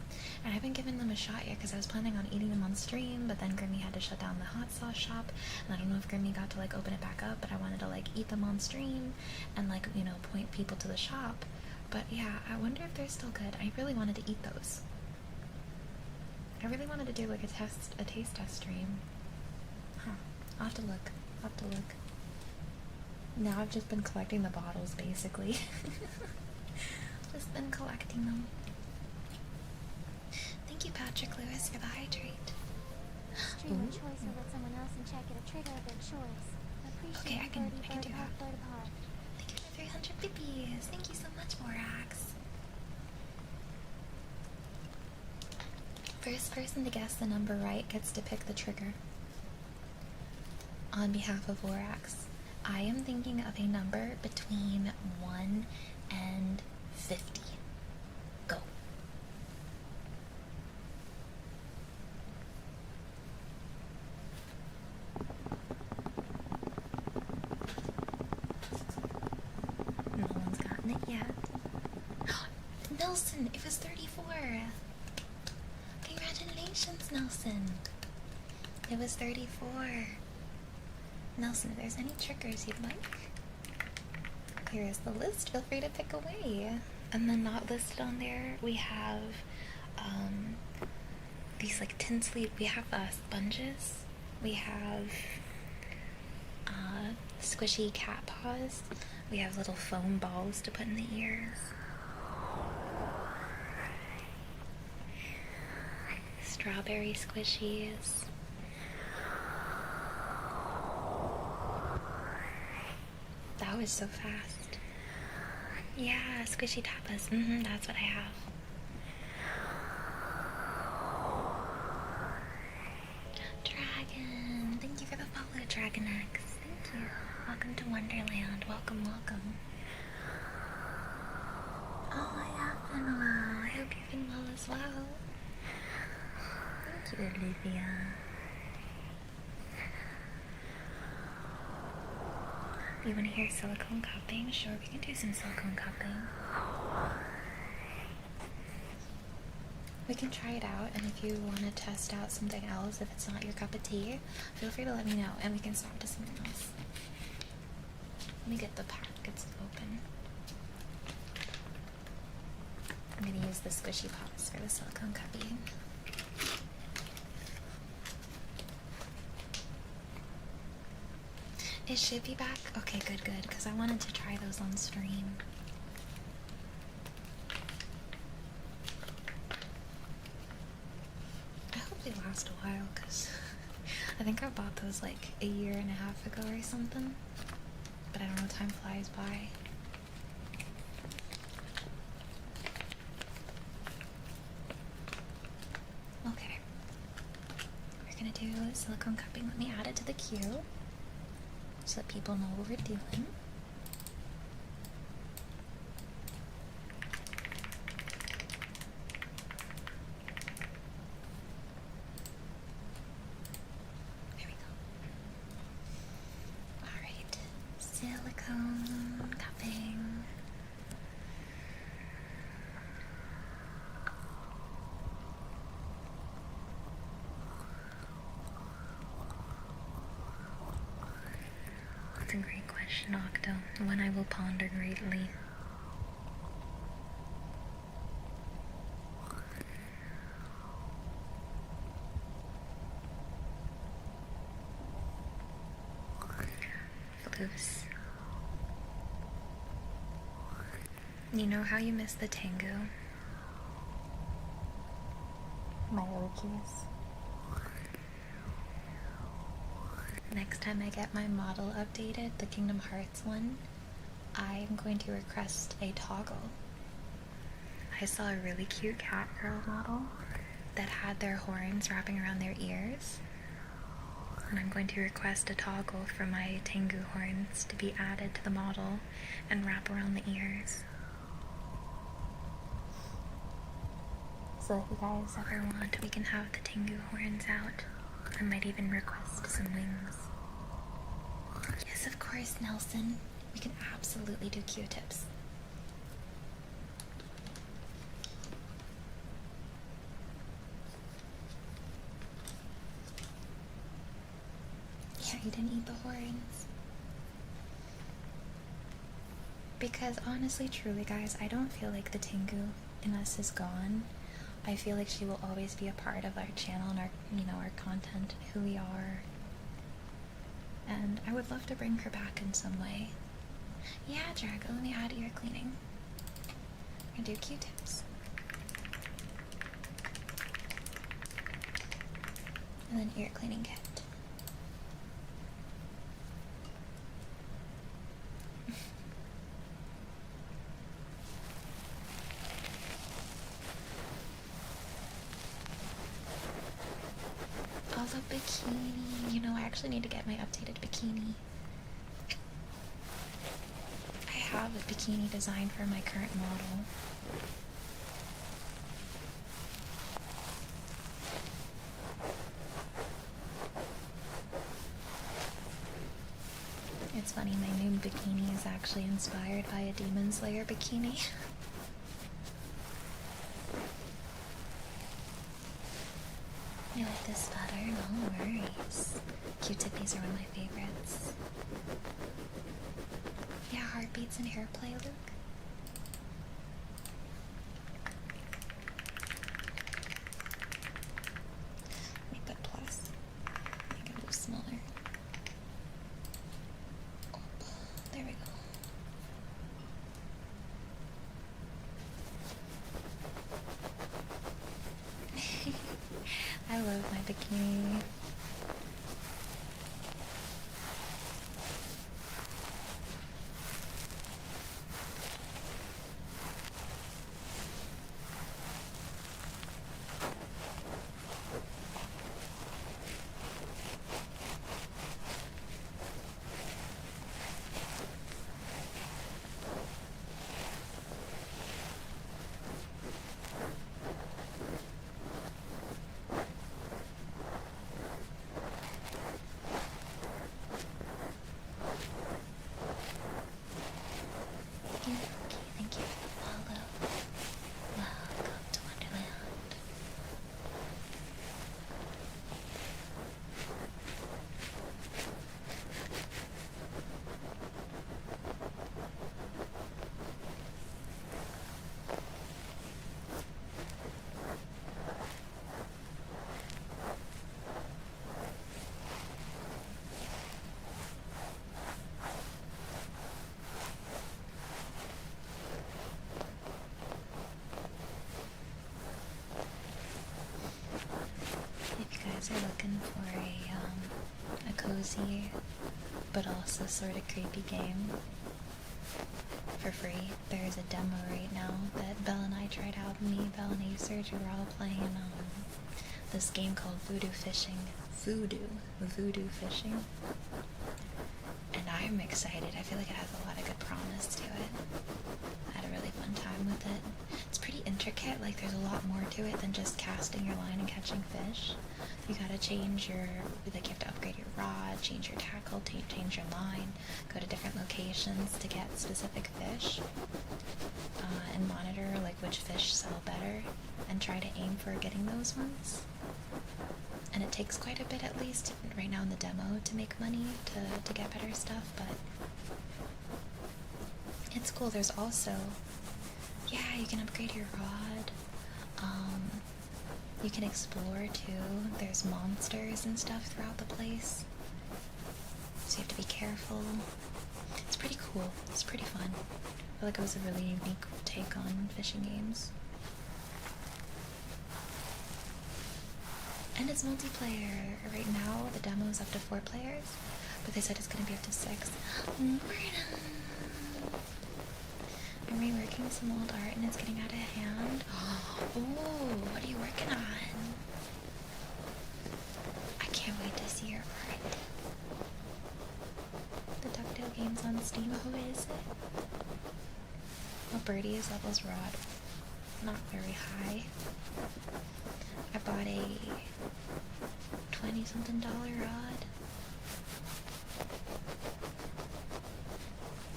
Speaker 1: And I haven't given them a shot yet because I was planning on eating them on stream, but then Grimmy had to shut down the hot sauce shop. And I don't know if Grimmy got to, like, open it back up, but I wanted to, like, eat them on stream and, like, you know, point people to the shop. But yeah, I wonder if they're still good. I really wanted to eat those. I really wanted to do, like, a taste test stream. Huh. I'll have to look. Now I've just been collecting the bottles, basically. Just been collecting them. Thank you, Patrick Lewis, for the hydrate.
Speaker 2: Stream a choice or let someone else and check it a trigger of their choice.
Speaker 1: Okay, I can do that. Thank you for 300 bippies. Thank you so much, Morax. First person to guess the number right gets to pick the trigger. On behalf of Vorax, I am thinking of a number between 1 and 50. Go. No one's gotten it yet. Nelson, it was 34. Congratulations, Nelson. It was 34. Nelson, if there's any triggers you'd like, here is the list. Feel free to pick away. And then not listed on there, we have these like tinsely, we have sponges, we have squishy cat paws, we have little foam balls to put in the ears, strawberry squishies. That was so fast. Yeah, squishy tapas. That's what I have. Dragon! Thank you for the follow, Dragon X. Thank you. Welcome to Wonderland. Welcome, welcome. Oh, I have been well. I hope you've been well as well. Thank you, Olivia. You want to hear silicone cupping? Sure, we can do some silicone cupping. We can try it out, and if you want to test out something else, if it's not your cup of tea, feel free to let me know, and we can swap to something else. Let me get the packets open. I'm going to use the squishy pops for the silicone cupping. It should be back? Okay, good, because I wanted to try those on stream. I hope they last a while, because I think I bought those like a year and a half ago or something. But I don't know, time flies by. Okay. We're gonna do silicone cupping. Let me add it to the queue, so that people know what we're doing. There we go. Alright, silicone cupping. That's a great question, Octo. One I will ponder greatly. Floofs. You know how you miss the tango? My Okies. Next time I get my model updated, the Kingdom Hearts one, I'm going to request a toggle. I saw a really cute cat girl model that had their horns wrapping around their ears, and I'm going to request a toggle for my Tengu horns to be added to the model and wrap around the ears. So if you guys ever want, we can have the Tengu horns out. I might even request some wings. Yes, of course, Nelson. We can absolutely do Q-tips. Yeah, you didn't eat the horns. Because honestly, truly, guys, I don't feel like the Tengu in us is gone. I feel like she will always be a part of our channel and our, our content, who we are. And I would love to bring her back in some way. Yeah, Drago, let me add ear cleaning. I'm gonna do Q-tips. And then ear cleaning kit. Oh, the bikini. I actually need to get my updated bikini. I have a bikini designed for my current model. It's funny, my new bikini is actually inspired by a Demon Slayer bikini. You like this better? No worries. Q-tippies are one of my favorites. Yeah, heartbeats and hair play, Luke. Make that plus. Make it a little smaller. Oh, there we go. I love my bikini. spicy but also sort of creepy game for free. There's a demo right now that Belle and I tried out. Me, Belle, and Serge were all playing this game called Voodoo Fishing. Voodoo Fishing. And I'm excited. I feel like it has a lot of good promise to it. I had a really fun time with it. It's pretty intricate, like there's a lot more to it than just casting your line and catching fish. You gotta change your, like you have to upgrade your rod, change your tackle, change your line, go to different locations to get specific fish, and monitor like which fish sell better, and try to aim for getting those ones. And it takes quite a bit, at least right now in the demo, to make money, to get better stuff, but it's cool. There's also, yeah, you can upgrade your rod, you can explore too. There's monsters and stuff throughout the place, so you have to be careful. It's pretty cool. It's pretty fun. I feel like it was a really unique take on fishing games. And it's multiplayer. Right now, the demo is up to 4 players, but they said it's going to be up to 6. I'm reworking some old art and it's getting out of hand. Oh, what are you working on? I can't wait to see your art. The DuckTale game's on Steam. Who is it? Well, Birdie's levels rod. Not very high. I bought a $20-something rod.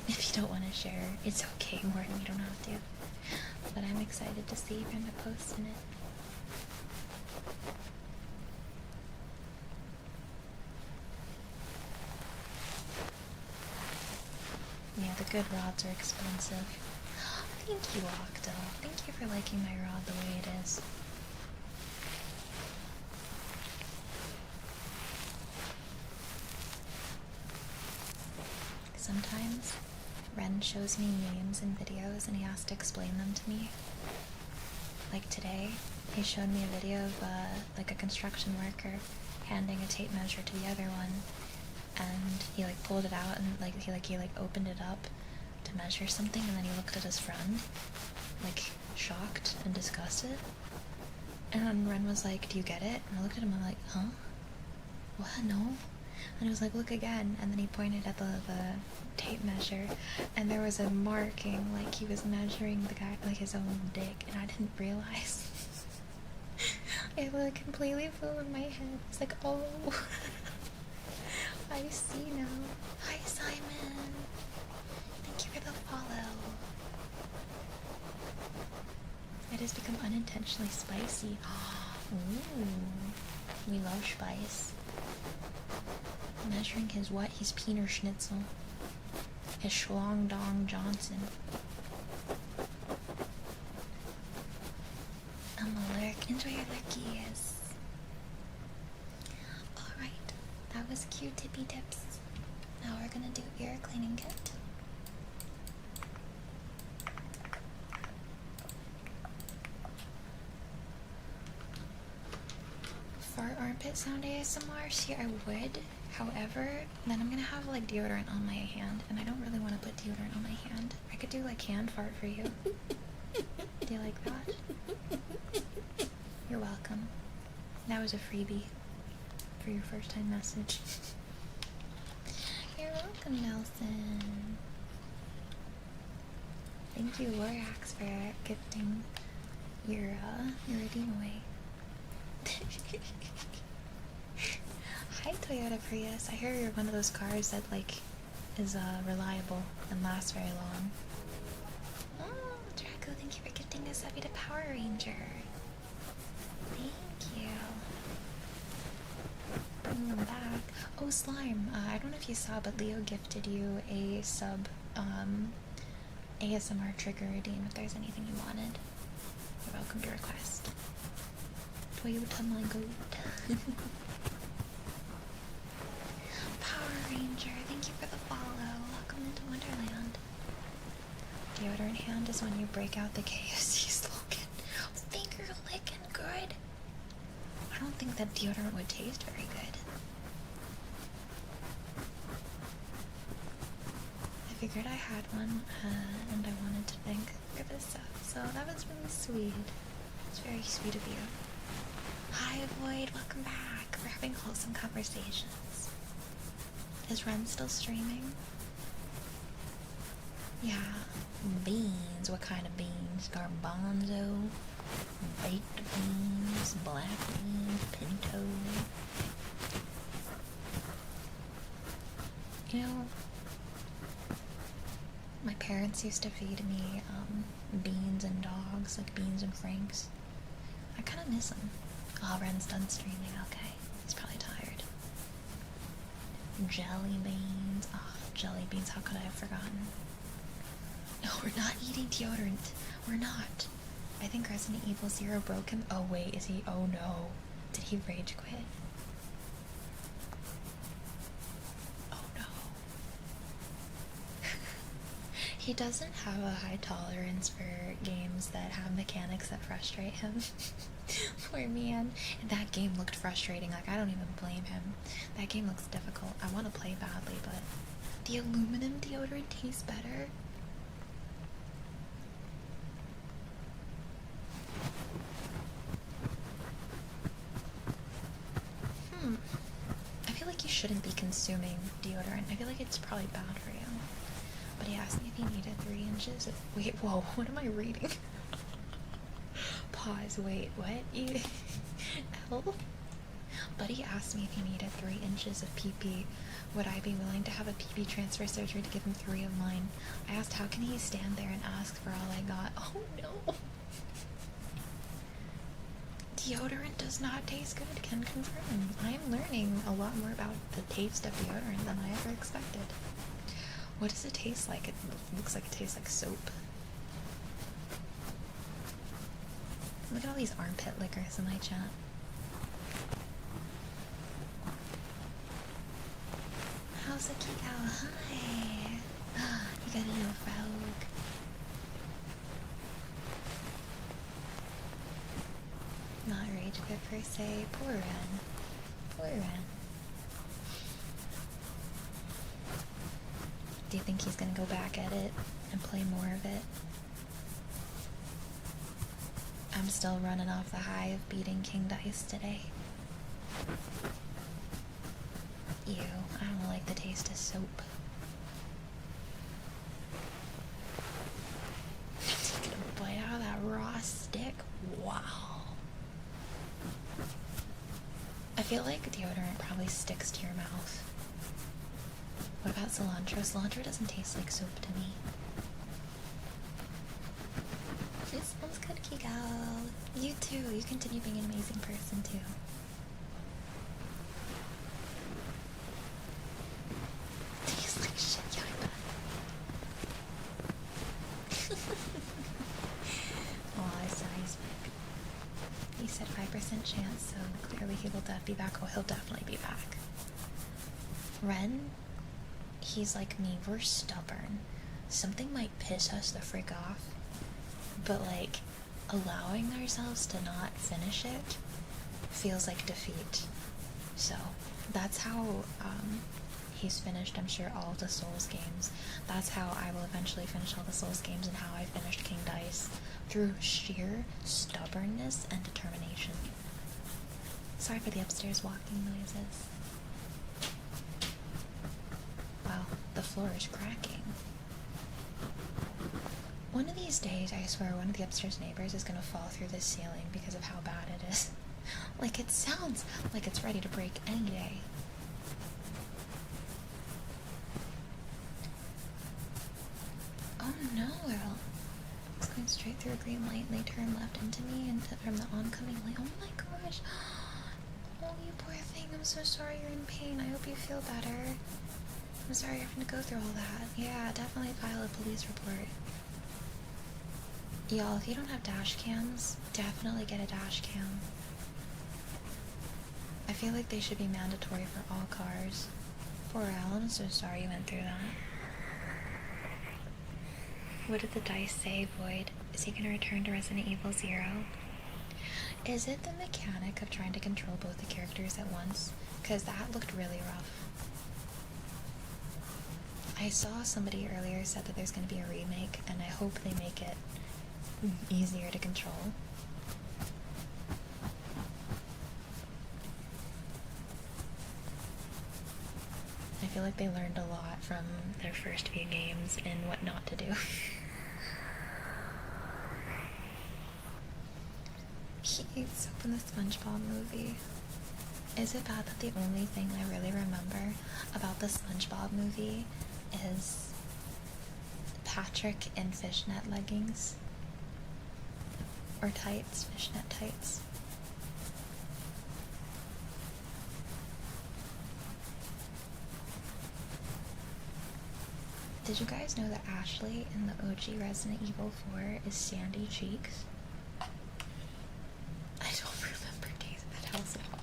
Speaker 1: If you don't want to share, it's okay, Morgan, you don't have to. But I'm excited to see Brenda post in it. Yeah, the good rods are expensive. Thank you, Octo. Thank you for liking my rod the way it is. Sometimes Ren shows me memes and videos and he has to explain them to me. Like today, he showed me a video of like a construction worker handing a tape measure to the other one, and he like pulled it out and he opened it up to measure something, and then he looked at his friend like shocked and disgusted, and then Ren was like, "Do you get it?" And I looked at him, I'm like, "Huh? What? No?" And he was like, "Look again." And then he pointed at the tape measure, and there was a marking like he was measuring the guy, like his own dick, and I didn't realize. It like completely flew in my head. It's like, oh, I see now. Hi, Simon. Thank you for the follow. It has become unintentionally spicy. Ooh, we love spice. Measuring his what? His Peener Schnitzel. His Schlong Dong Johnson. I'm a lurk. Enjoy your lurkies. Alright, that was cute tippy tips. Now we're gonna do ear cleaning kit. Fart armpit sound ASMR? See, I would. However, then I'm gonna have like deodorant on my hand, and I don't really want to put deodorant on my hand. I could do like hand fart for you. Do you like that? You're welcome. That was a freebie for your first time message. You're welcome, Nelson. Thank you, Lorax, for gifting your redeem away. Hi, Toyota Prius. I hear you're one of those cars that like is reliable and lasts very long. Oh, Draco, thank you for gifting this up to Power Ranger. Thank you. Bring them back. Oh, Slime. I don't know if you saw, but Leo gifted you a sub ASMR trigger redeem if there's anything you wanted. You're welcome to request. Toyota my goat. Power Ranger, thank you for the follow. Welcome into Wonderland. Deodorant hand is when you break out the KFC slogan. Finger licking good. I don't think that deodorant would taste very good. figured I had one, and I wanted to thank for this up, so that was really sweet. It's very sweet of you. Hi, Void, welcome back. We're having wholesome conversations. Is Ren still streaming? Yeah. Beans. What kind of beans? Garbanzo, baked beans, black beans, pinto. You know, my parents used to feed me beans and dogs, like beans and franks. I kind of miss them. Oh, Ren's done streaming. Okay, he's probably tired. Jelly beans. Oh, jelly beans. How could I have forgotten? No, we're not eating deodorant. We're not. I think Resident Evil 0 broke him. Oh, wait, is he? Oh, no. Did he rage quit? Oh, no. He doesn't have a high tolerance for games that have mechanics that frustrate him. Poor man. And that game looked frustrating. Like, I don't even blame him. That game looks difficult. I want to play badly, but the aluminum deodorant tastes better. I feel like you shouldn't be consuming deodorant. I feel like it's probably bad for you. But he asked me if he needed 3 inches of... Wait, whoa, what am I reading? Pause, wait, what? L? Buddy asked me if he needed 3 inches of PP. Would I be willing to have a PP transfer surgery to give him 3 of mine? I asked how can he stand there and ask for all I got. Oh no! Deodorant does not taste good, can confirm. I am learning a lot more about the taste of deodorant than I ever expected. What does it taste like? It looks like it tastes like soap. Look at all these armpit lickers in my chat. How's the Kikao? Hi! You got a little frog. Not rage quit per se. Poor Ren. Poor Ren. Do you think he's gonna go back at it and play more of it? I'm still running off the high of beating King Dice today. Ew, I don't like the taste of soap. Taking a bite out of that raw stick? Wow. I feel like deodorant probably sticks to your mouth. What about cilantro? Cilantro doesn't taste like soap to me. It smells good, Kiko. You too. You continue being an amazing person too. Tastes like shit, yeah, I bet. Oh, I saw he's back. He said 5% chance, so clearly he will be back. Oh, he'll definitely be back. Ren? He's like me, we're stubborn. Something might piss us the frick off, but like allowing ourselves to not finish it feels like defeat. So that's how he's finished, I'm sure, all of the Souls games. That's how I will eventually finish all the Souls games, and how I finished King Dice, through sheer stubbornness and determination. Sorry for the upstairs walking noises. Wow, the floor is cracking. One of these days, I swear, one of the upstairs neighbors is gonna fall through this ceiling because of how bad it is. Like, it sounds like it's ready to break any day. Oh no, it's going straight through a green light and they turn left into me and from the oncoming light. Oh my gosh. Oh, you poor thing. I'm so sorry you're in pain. I hope you feel better. I'm sorry you're having to go through all that. Yeah, definitely file a police report. Y'all, if you don't have dash cams, definitely get a dash cam. I feel like they should be mandatory for all cars. Poor Al, I'm so sorry you went through that. What did the dice say, Void? Is he gonna return to Resident Evil 0? Is it the mechanic of trying to control both the characters at once? Because that looked really rough. I saw somebody earlier said that there's going to be a remake, and I hope they make it easier to control. I feel like they learned a lot from their first few games in what not to do. He's from the SpongeBob movie. Is it bad that the only thing I really remember about the SpongeBob movie is Patrick in fishnet leggings? Or tights, fishnet tights. Did you guys know that Ashley in the OG Resident Evil 4 is Sandy Cheeks? I don't remember days at that house at all.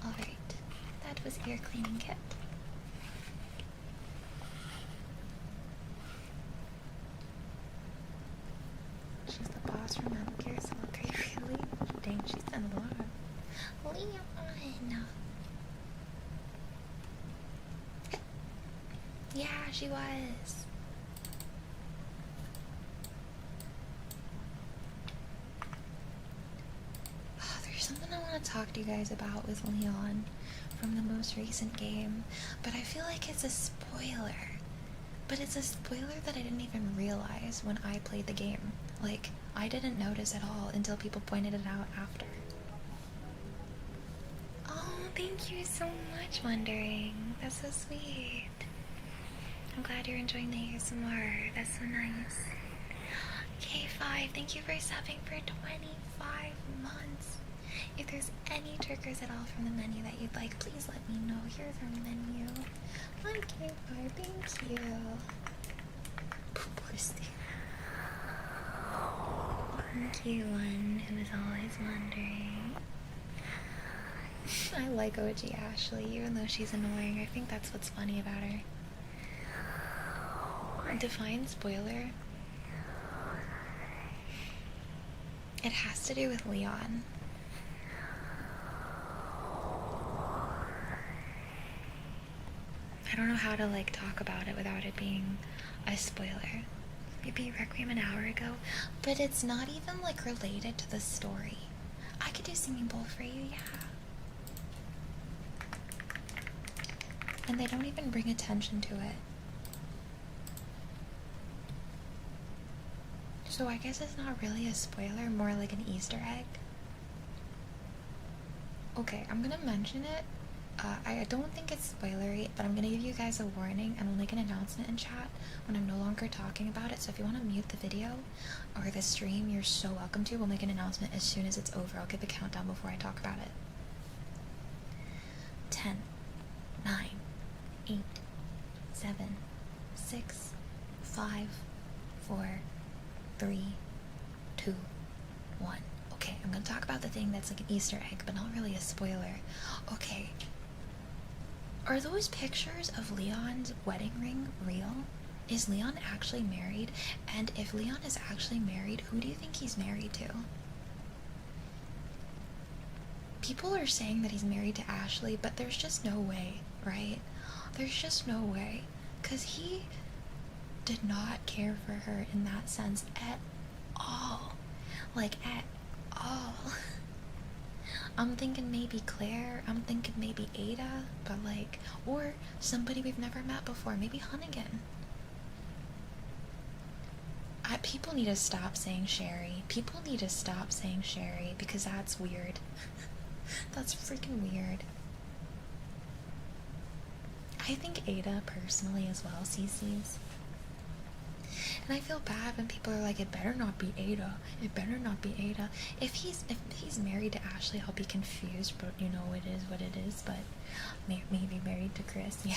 Speaker 1: Alright, that was ear cleaning kit. She's the boss from Metal Gear Solid 3, really? Dang, she's done a lot. Leon! Yeah, she was. Oh, there's something I want to talk to you guys about with Leon from the most recent game, but I feel like it's a spoiler. But it's a spoiler that I didn't even realize when I played the game. Like, I didn't notice at all until people pointed it out after. Oh, thank you so much, Wondering. That's so sweet. I'm glad you're enjoying the ASMR. That's so nice. K5, thank you for subbing for 25 months. If there's any triggers at all from the menu that you'd like, please let me know. Here's our menu. Hi, K5, thank you. Poor Steve. Thank you, one who is always wondering. I like OG Ashley, even though she's annoying. I think that's what's funny about her. Define spoiler. It has to do with Leon. I don't know how to like talk about it without it being a spoiler. Maybe Requiem an hour ago, but it's not even like related to the story. I could do Singing Bowl for you, yeah. And they don't even bring attention to it. So I guess it's not really a spoiler, more like an Easter egg. Okay, I'm gonna mention it. I don't think it's spoilery, but I'm gonna give you guys a warning and I'll make an announcement in chat when I'm no longer talking about it. So if you want to mute the video or the stream, you're so welcome to. We'll make an announcement as soon as it's over. I'll give a countdown before I talk about it. 10, 9, 8, 7, 6, 5, 4, 3, 2, 1. Okay, I'm gonna talk about the thing that's like an Easter egg, but not really a spoiler. Okay. Are those pictures of Leon's wedding ring real? Is Leon actually married? And if Leon is actually married, who do you think he's married to? People are saying that he's married to Ashley, but there's just no way, right? There's just no way. 'Cause he did not care for her in that sense at all. Like, at all. I'm thinking maybe Claire, I'm thinking maybe Ada, but like, or somebody we've never met before, maybe Hunnigan. People need to stop saying Sherry. People need to stop saying Sherry because that's weird. That's freaking weird. I think Ada personally as well, CC's. And I feel bad when people are like, it better not be Ada. It better not be Ada. If he's married to Ashley, I'll be confused, but you know, it is what it is. But maybe married to Chris, yeah.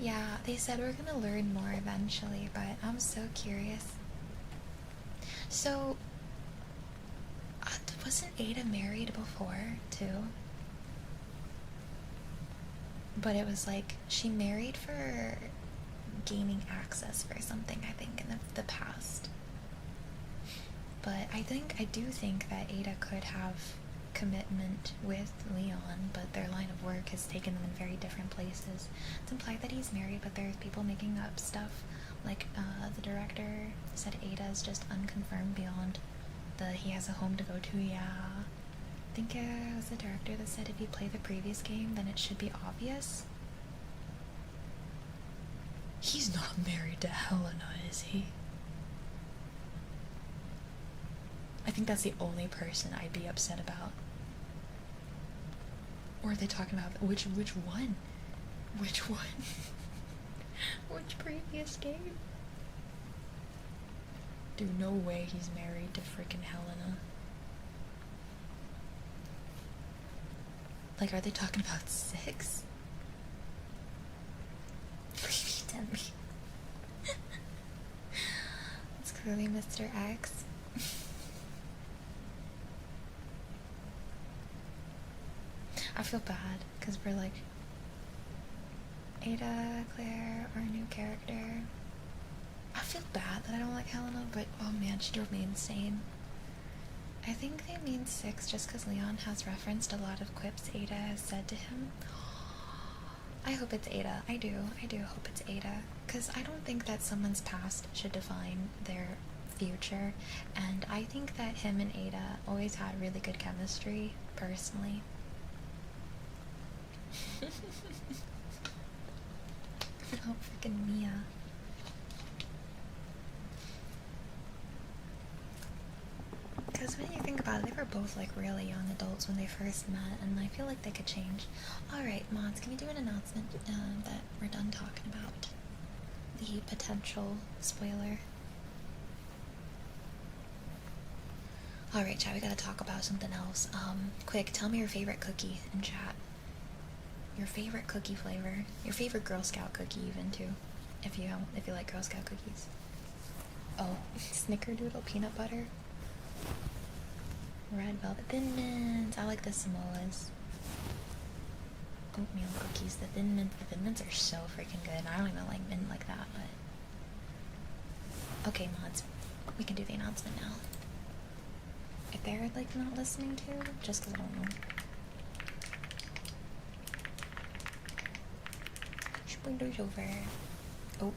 Speaker 1: Yeah, they said we're gonna learn more eventually, but I'm so curious. So, wasn't Ada married before, too? But it was like, she married for gaining access for something, I think, in the past. But I do think that Ada could have commitment with Leon, but their line of work has taken them in very different places. It's implied that he's married, but there's people making up stuff. Like, the director said Ada is just unconfirmed beyond the he has a home to go to, yeah. I think it was the director that said if you play the previous game, then it should be obvious. He's not married to Helena, is he? I think that's the only person I'd be upset about. Or are they talking about which one? Which one? Which previous game? Dude, no way he's married to freaking Helena. Like, are they talking about 6? Please tell me. It's clearly Mr. X. I feel bad, because we're like, Ada, Claire, our new character. I feel bad that I don't like Helena, but oh man, she drove me insane. I think they mean 6 just because Leon has referenced a lot of quips Ada has said to him. I hope it's Ada. I do hope it's Ada. Because I don't think that someone's past should define their future. And I think that him and Ada always had really good chemistry, personally. Oh, freaking Mia. Because when you think about it, they were both like really young adults when they first met, and I feel like they could change. Alright, mods, can we do an announcement that we're done talking about the potential spoiler? Alright, chat, we gotta talk about something else. Quick, tell me your favorite cookie in chat. Your favorite cookie flavor. Your favorite Girl Scout cookie even, too. If you like Girl Scout cookies. Oh, Snickerdoodle peanut butter. Red velvet Thin Mints. I like the Samoas. Oatmeal cookies. The Thin Mints are so freaking good. I don't even like mint like that, but... Okay, mods. We can do the announcement now. If they're, like, not listening to, just because I don't know. Spoilers over. Oh.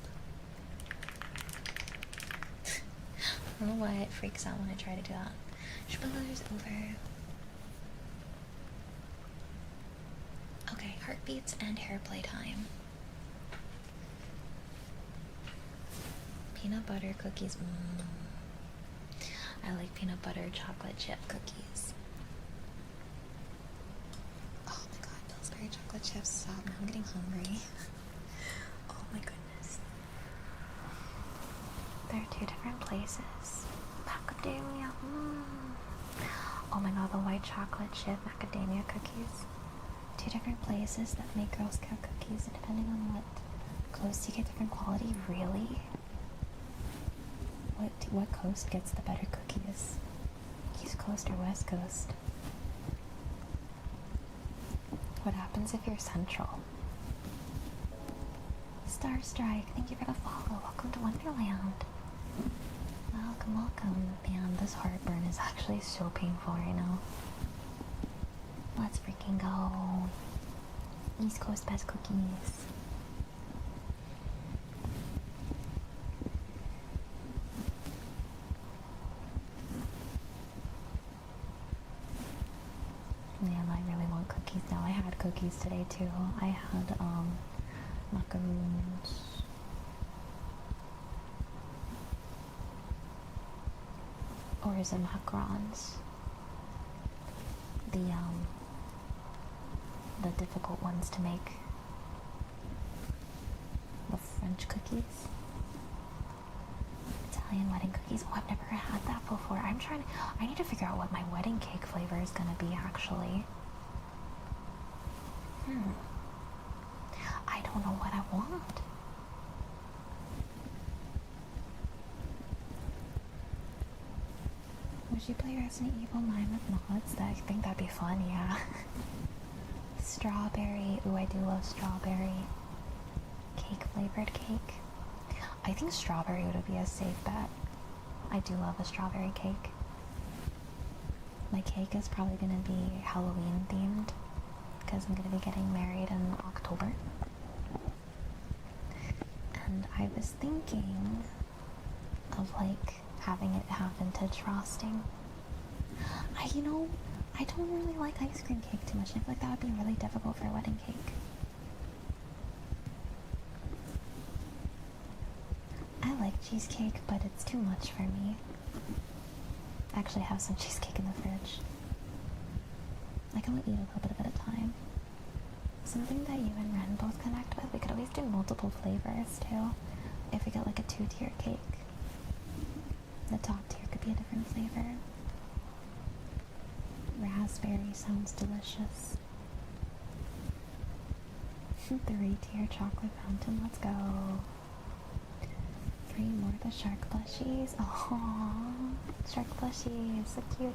Speaker 1: I don't know why it freaks out when I try to do that. Spoilers over. Okay, heartbeats and hair play time. Peanut butter cookies. I like peanut butter chocolate chip cookies. Oh my god, Pillsbury chocolate chips. Stop, now I'm getting hungry. Oh my goodness. There are 2 different places. Macadamia. Oh my god, the white chocolate chip macadamia cookies. 2 different places that make Girl Scout cookies, and depending on what coast you get different quality. Really? What coast gets the better cookies? East Coast or West Coast? What happens if you're Central? Starstrike, thank you for the follow. Welcome to Wonderland. Welcome, welcome. Man, this heartburn is actually so painful right now. Let's freaking go. East Coast best cookies. Man, I really want cookies now. I had cookies today too. I had macaroons. Or is it macarons? The difficult ones to make. The French cookies. Italian wedding cookies. Oh, I've never had that before. I need to figure out what my wedding cake flavor is gonna be actually. I don't know what I want. Would you play Resident Evil 9 with mods? I think that'd be fun, yeah. Strawberry. Ooh, I do love strawberry. Cake flavored cake. I think strawberry would be a safe bet. I do love a strawberry cake. My cake is probably gonna be Halloween themed because I'm gonna be getting married in October. And I was thinking of like having it have vintage frosting. I don't really like ice cream cake too much. I feel like that would be really difficult for a wedding cake. I like cheesecake, but it's too much for me. I actually have some cheesecake in the fridge. I can only eat a little bit of it at a time. Something that you and Ren both connect with, we could always do multiple flavors too. If we get like a 2-tier cake. The top tier could be a different flavor. Raspberry sounds delicious. 3-tier chocolate fountain, let's go. 3 more of the shark plushies. Aww, shark plushies, so cute.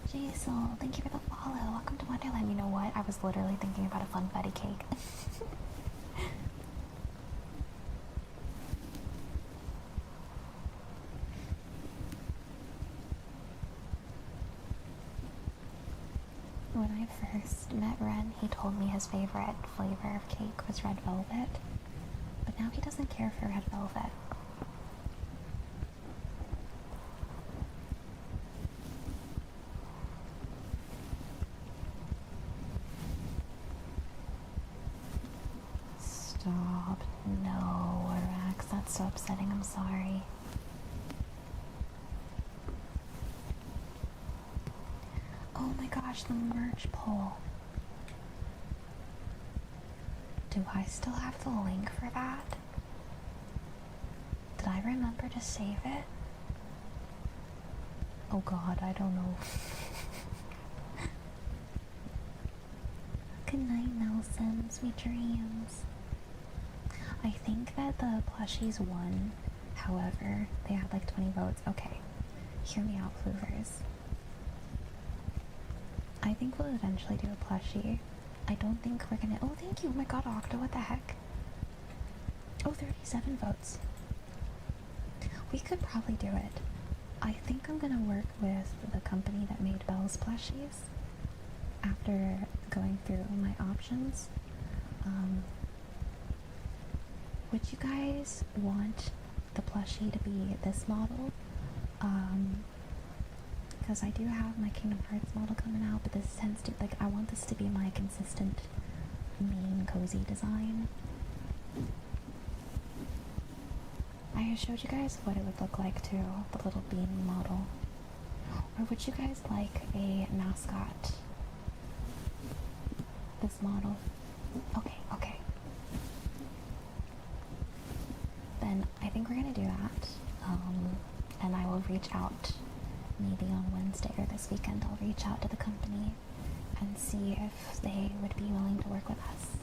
Speaker 1: Jaisal, thank you for the follow. Welcome to Wonderland. You know what? I was literally thinking about a funfetti cake. When I first met Ren, he told me his favorite flavor of cake was red velvet, but now he doesn't care for red velvet. Stop. No, Arax, that's so upsetting. I'm sorry. Oh my gosh, the merch poll. Do I still have the link for that? Did I remember to save it? Oh god, I don't know. Good night, Nelson. Sweet dreams. I think that the plushies won. However, they had like 20 votes. Okay, hear me out, Floofers. I think we'll eventually do a plushie. I don't think we're gonna... Oh, thank you! Oh my god, Octa, what the heck? Oh, 37 votes. We could probably do it. I think I'm gonna work with the company that made Belle's plushies after going through my options. Would you guys want the plushie to be this model? Because I do have my Kingdom Hearts model coming out, but this tends to, like, I want this to be my consistent main cozy design. I showed you guys what it would look like too, the little bean model. Or would you guys like a mascot? This model? Okay, okay. Then I think we're gonna do that. And I will reach out maybe on Wednesday or this weekend. I'll reach out to the company and see if they would be willing to work with us.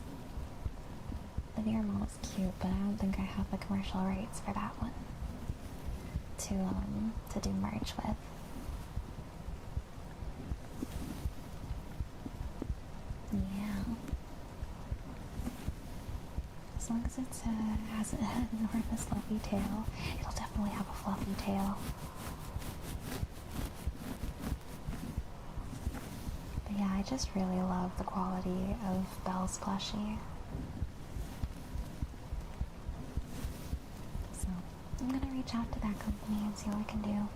Speaker 1: The VR model's cute, but I don't think I have the commercial rights for that one to do merch with. Yeah. As long as it has an enormous fluffy tail, it'll definitely have a fluffy tail. But yeah, I just really love the quality of Belle's plushie. So I'm gonna reach out to that company and see what we can do.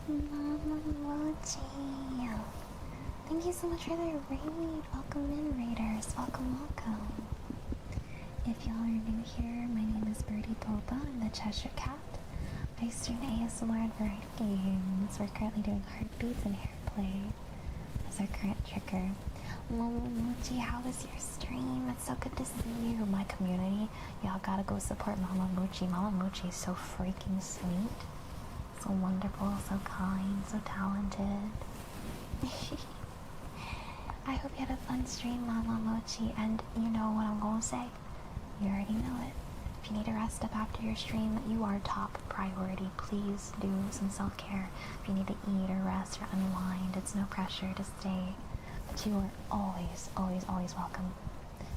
Speaker 1: Mama Mochi, thank you so much for the raid. Welcome in, raiders. Welcome, welcome. If y'all are new here, my name is BirdieBoba. I'm the Cheshire Cat. I stream ASMR and variety games. We're currently doing heartbeats and hair play as our current trigger. Mama Mochi, how was your stream? It's so good to see you. My community, y'all gotta go support Mama Mochi. Mama Mochi is so freaking sweet. So wonderful, so kind, so talented. I hope you had a fun stream, Mama Mochi, and you know what I'm gonna say. You already know it. If you need to rest up after your stream, you are top priority. Please do some self-care. If you need to eat or rest or unwind, it's no pressure to stay. But you are always, always, always welcome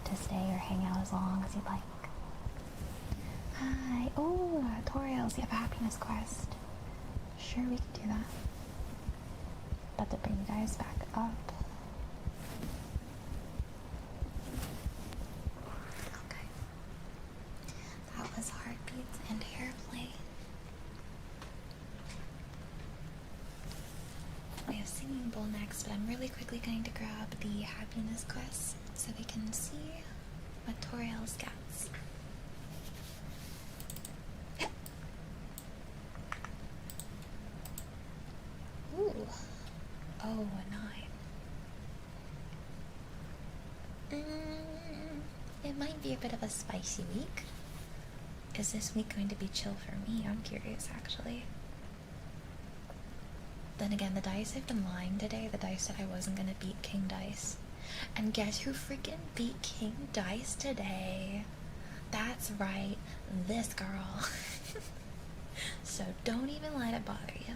Speaker 1: to stay or hang out as long as you'd like. Hi. Oh, tutorials. You have a happiness quest. Sure, we can do that. About to bring you guys back up. Okay. That was heartbeats and hair play. We have singing bowl next, but I'm really quickly going to grab the happiness quest so we can see what Toriel's gets. Ooh. Oh, a 9. It might be a bit of a spicy week. Is this week going to be chill for me? I'm curious, actually. Then again, the dice have been lying today. The dice said I wasn't gonna beat King Dice. And guess who freaking beat King Dice today? That's right, this girl. So don't even let it bother you.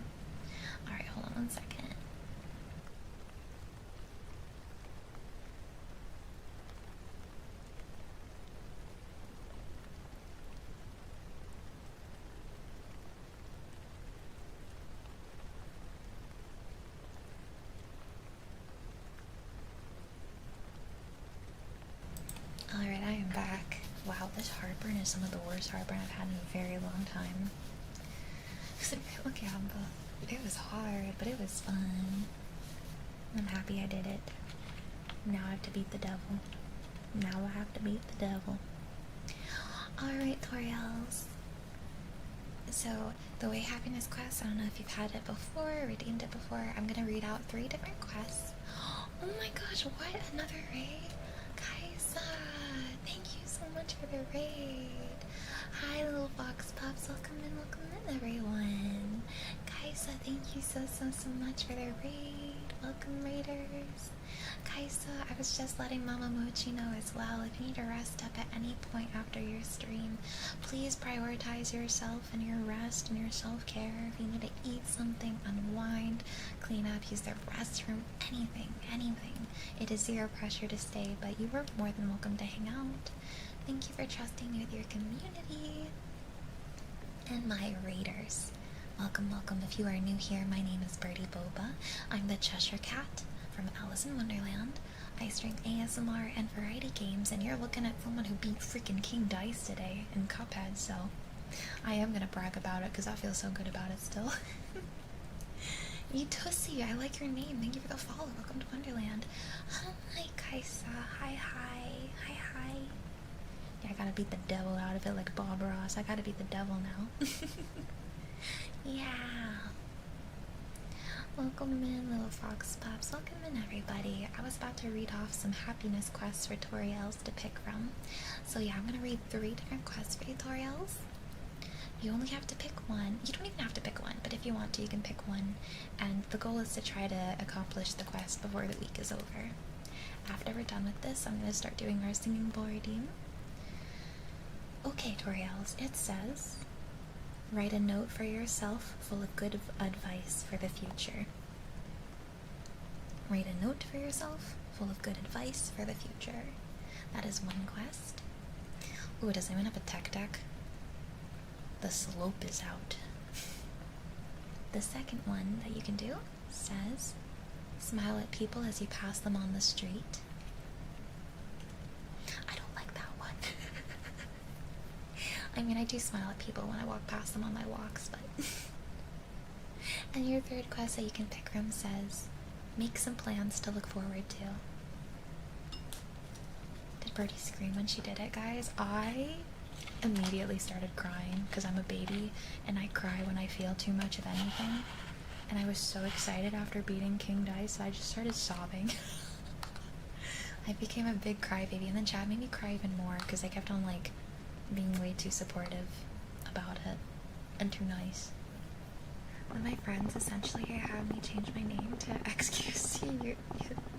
Speaker 1: Alright, hold on 1 second. Alright, I am back. Wow, this heartburn is some of the worst heartburn I've had in a very long time. Okay, it was hard, but it was fun. I'm happy I did it. Now I have to beat the devil. Now I have to beat the devil. Alright, Toriels. So, the way happiness quest, I don't know if you've had it before, redeemed it before. I'm gonna read out 3 different quests. Oh my gosh, what? Another raid? Kaisa! Thank you so much for the raid. Hi, little Fox Pups. Welcome in, everyone. Kaisa, thank you so much for the raid. Welcome, raiders. Kaisa, I was just letting Mama Mochi know as well. If you need to rest up at any point after your stream, please prioritize yourself and your rest and your self-care. If you need to eat something, unwind, clean up, use the restroom, anything. It is zero pressure to stay, but you are more than welcome to hang out. Thank you for trusting me with your community. And my raiders. Welcome. If you are new here, my name is BirdieBoba. I'm the Cheshire Cat from Alice in Wonderland. I stream ASMR and variety games, and you're looking at someone who beat freaking King Dice today in Cuphead, so I am gonna brag about it because I feel so good about it still. You Tussie, I like your name. Thank you for the follow. Welcome to Wonderland. Hi, Kaisa. Hi. Yeah, I gotta beat the devil out of it like Bob Ross. I gotta beat the devil now. Yeah. Welcome in, little Fox Pups. Welcome in, everybody. I was about to read off some happiness quests for Toriels to pick from. So yeah, I'm gonna read 3 different quests for you, Toriels. You only have to pick one. You don't even have to pick one, but if you want to, you can pick one. And the goal is to try to accomplish the quest before the week is over. After we're done with this, I'm going to start doing our singing bowl redeem. Okay, Toriels, it says, write a note for yourself full of good advice for the future. Write a note for yourself full of good advice for the future. That is one quest. Ooh, does anyone have a tech deck? The slope is out. The second one that you can do says, smile at people as you pass them on the street. I don't like that one. I mean, I do smile at people when I walk past them on my walks, but... And your third quest that you can pick from says, make some plans to look forward to. Did Birdie scream when she did it, guys? I immediately started crying because I'm a baby and I cry when I feel too much of anything, and I was so excited after beating King Dice, I just started sobbing. I became a big crybaby, and then Chad made me cry even more because I kept on like being way too supportive about it and too nice. One of my friends essentially had me change my name to XQC.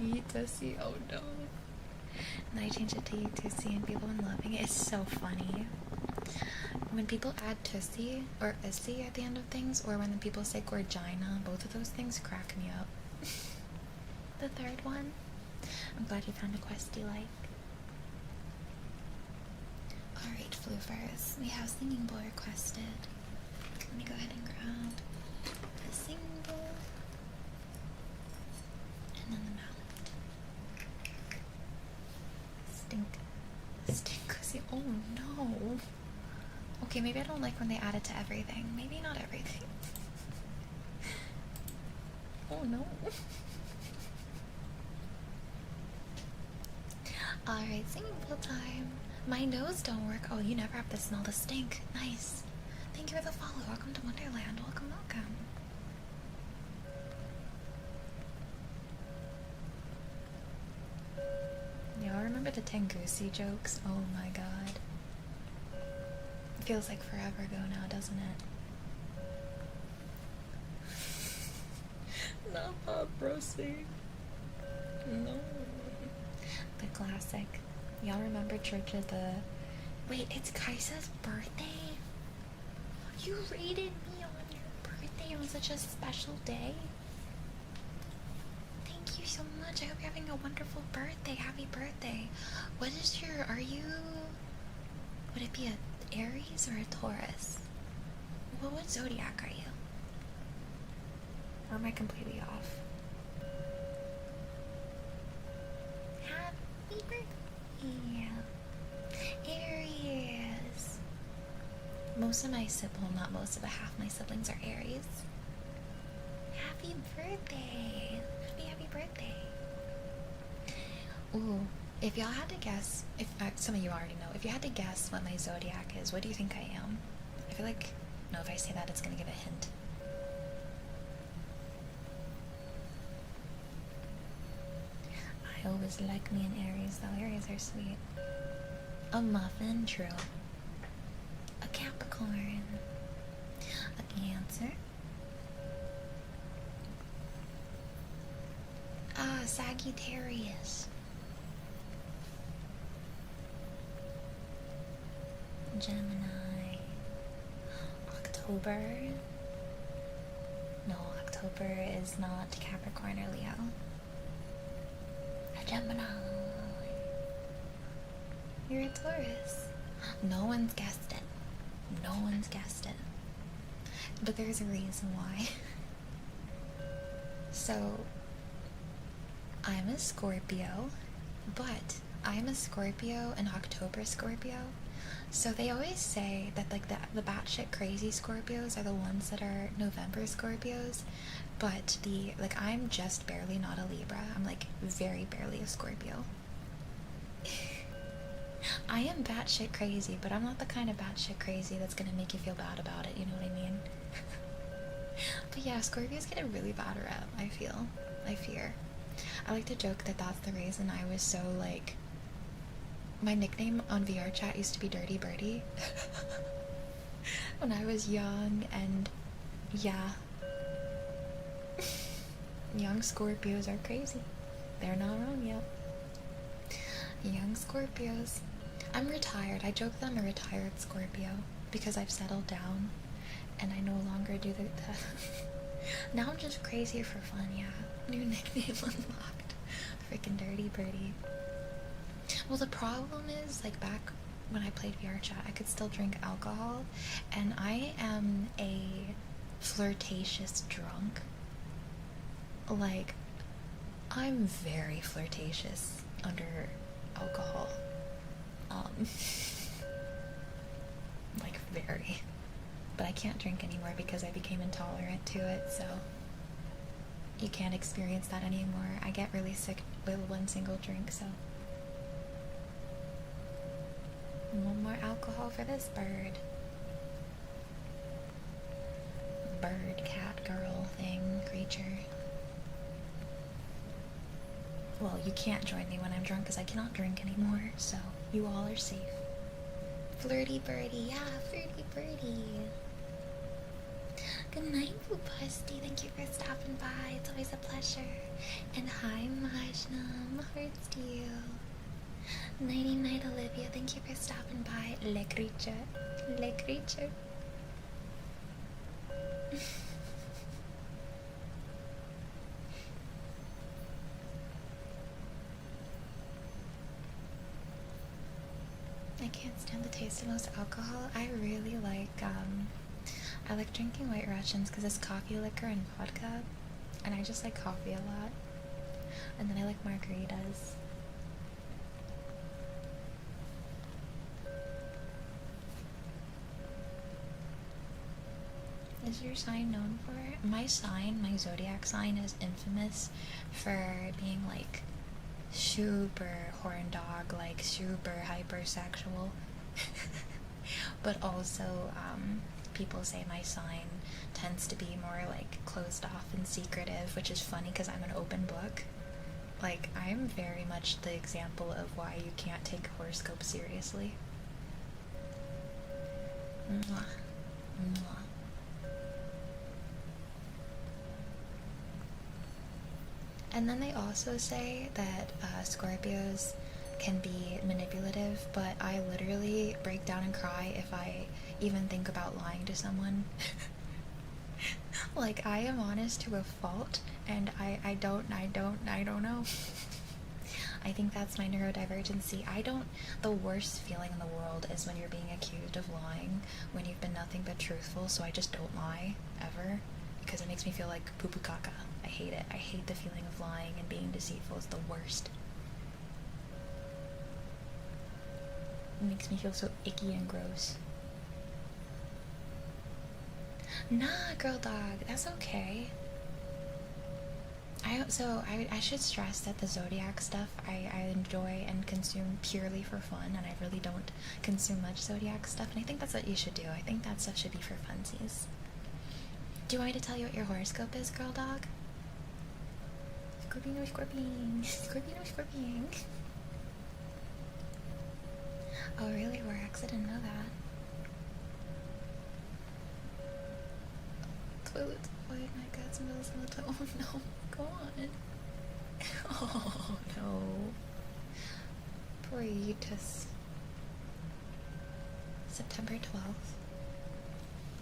Speaker 1: Yutusi. Oh no. And then I changed it to Yutusi, and people have been loving it. It's so funny. When people add Tussie or Issy at the end of things, or when people say Gorgina, both of those things crack me up. The third one, I'm glad you found a quest you like. Alright, Floofers, we have Singing Bowl requested. Let me go ahead and grab the Singing Bowl and then the mallet. Stink. Oh no. Okay, maybe I don't like when they add it to everything. Maybe not everything. Oh no. Alright, singing bowl time. My nose don't work. Oh, you never have to smell the stink. Nice. Thank you for the follow. Welcome to Wonderland. Welcome, welcome. Y'all remember the Tengusi jokes? Oh my god. It feels like forever ago now, doesn't it? Not Bob Rosie. No. The classic. Y'all remember Church of the... Wait, it's Kaisa's birthday? You rated me on your birthday on such a special day? Thank you so much. I hope you're having a wonderful birthday. Happy birthday. What is your... Are you... Would it be a Aries or a Taurus? Well, what zodiac are you? Or am I completely off? Happy birthday. Aries. Most of my siblings, not most of, but half my siblings are Aries. Happy birthday. Happy birthday. Ooh, if y'all had to guess, if some of you already know, if you had to guess what my zodiac is, what do you think I am? I feel like, no, if I say that, it's gonna give a hint. I always like me an Aries, though. Aries are sweet. A muffin, true. A Capricorn. A Cancer. Sagittarius. Gemini. October. No, October is not Capricorn or Leo. A Gemini. You're a Taurus. No one's guessed it. No one's guessed it. But there's a reason why. So, I'm a Scorpio, but I'm a Scorpio, an October Scorpio. So they always say that like the batshit crazy Scorpios are the ones that are November Scorpios, but I'm just barely not a Libra. I'm like very barely a Scorpio. I am batshit crazy, but I'm not the kind of batshit crazy that's gonna make you feel bad about it, you know what I mean? But yeah, Scorpios get a really bad rep, I fear. I like to joke that that's the reason I was so like... My nickname on VR chat used to be Dirty Birdie. When I was young, and yeah. Young Scorpios are crazy. They're not wrong yet. Young Scorpios. I'm retired. I joke that I'm a retired Scorpio because I've settled down and I no longer do the Now I'm just crazy for fun, yeah. New nickname unlocked. Freaking Dirty Birdie. Well, the problem is, like, back when I played VR chat, I could still drink alcohol, and I am a flirtatious drunk. Like, I'm very flirtatious under alcohol. Like, very. But I can't drink anymore because I became intolerant to it, so you can't experience that anymore. I get really sick with one single drink, so. One more alcohol for this bird. Bird, cat, girl, thing, creature. Well, you can't join me when I'm drunk because I cannot drink anymore, so you all are safe. Flirty birdie, yeah, flirty birdie. Good night, Boo Busty. Thank you for stopping by. It's always a pleasure. And hi, Majnum. Hearts to you. Nighty night, Olivia. Thank you for stopping by. Le creature. Le creature. I can't stand the taste of most alcohol. I really like, I like drinking White Russians because it's coffee, liquor, and vodka. And I just like coffee a lot. And then I like margaritas. Is your sign known for it? My sign, my zodiac sign, is infamous for being like super horn dog, like super hypersexual. But also, people say my sign tends to be more like closed off and secretive, which is funny because I'm an open book. Like, I'm very much the example of why you can't take horoscopes seriously. Mwah. Mwah. And then they also say that Scorpios can be manipulative, but I literally break down and cry if I even think about lying to someone. Like, I am honest to a fault, and I don't know. I think that's my neurodivergency. The worst feeling in the world is when you're being accused of lying, when you've been nothing but truthful, so I just don't lie, ever. Because it makes me feel like poo-poo caca. I hate it. I hate the feeling of lying and being deceitful. It's the worst. It makes me feel so icky and gross. Nah, girl dog, that's okay. I should stress that the zodiac stuff I enjoy and consume purely for fun, and I really don't consume much zodiac stuff, and I think that's what you should do. I think that stuff should be for funsies. Do you want me to tell you what your horoscope is, girl dog? Scorpion, scorpion. Scorpion, scorpion. Oh, really, Rorax? I didn't know that. Toilets avoid my guts and bills on the toe. Oh no, go on. Oh no. Poor Eutis. September 12th.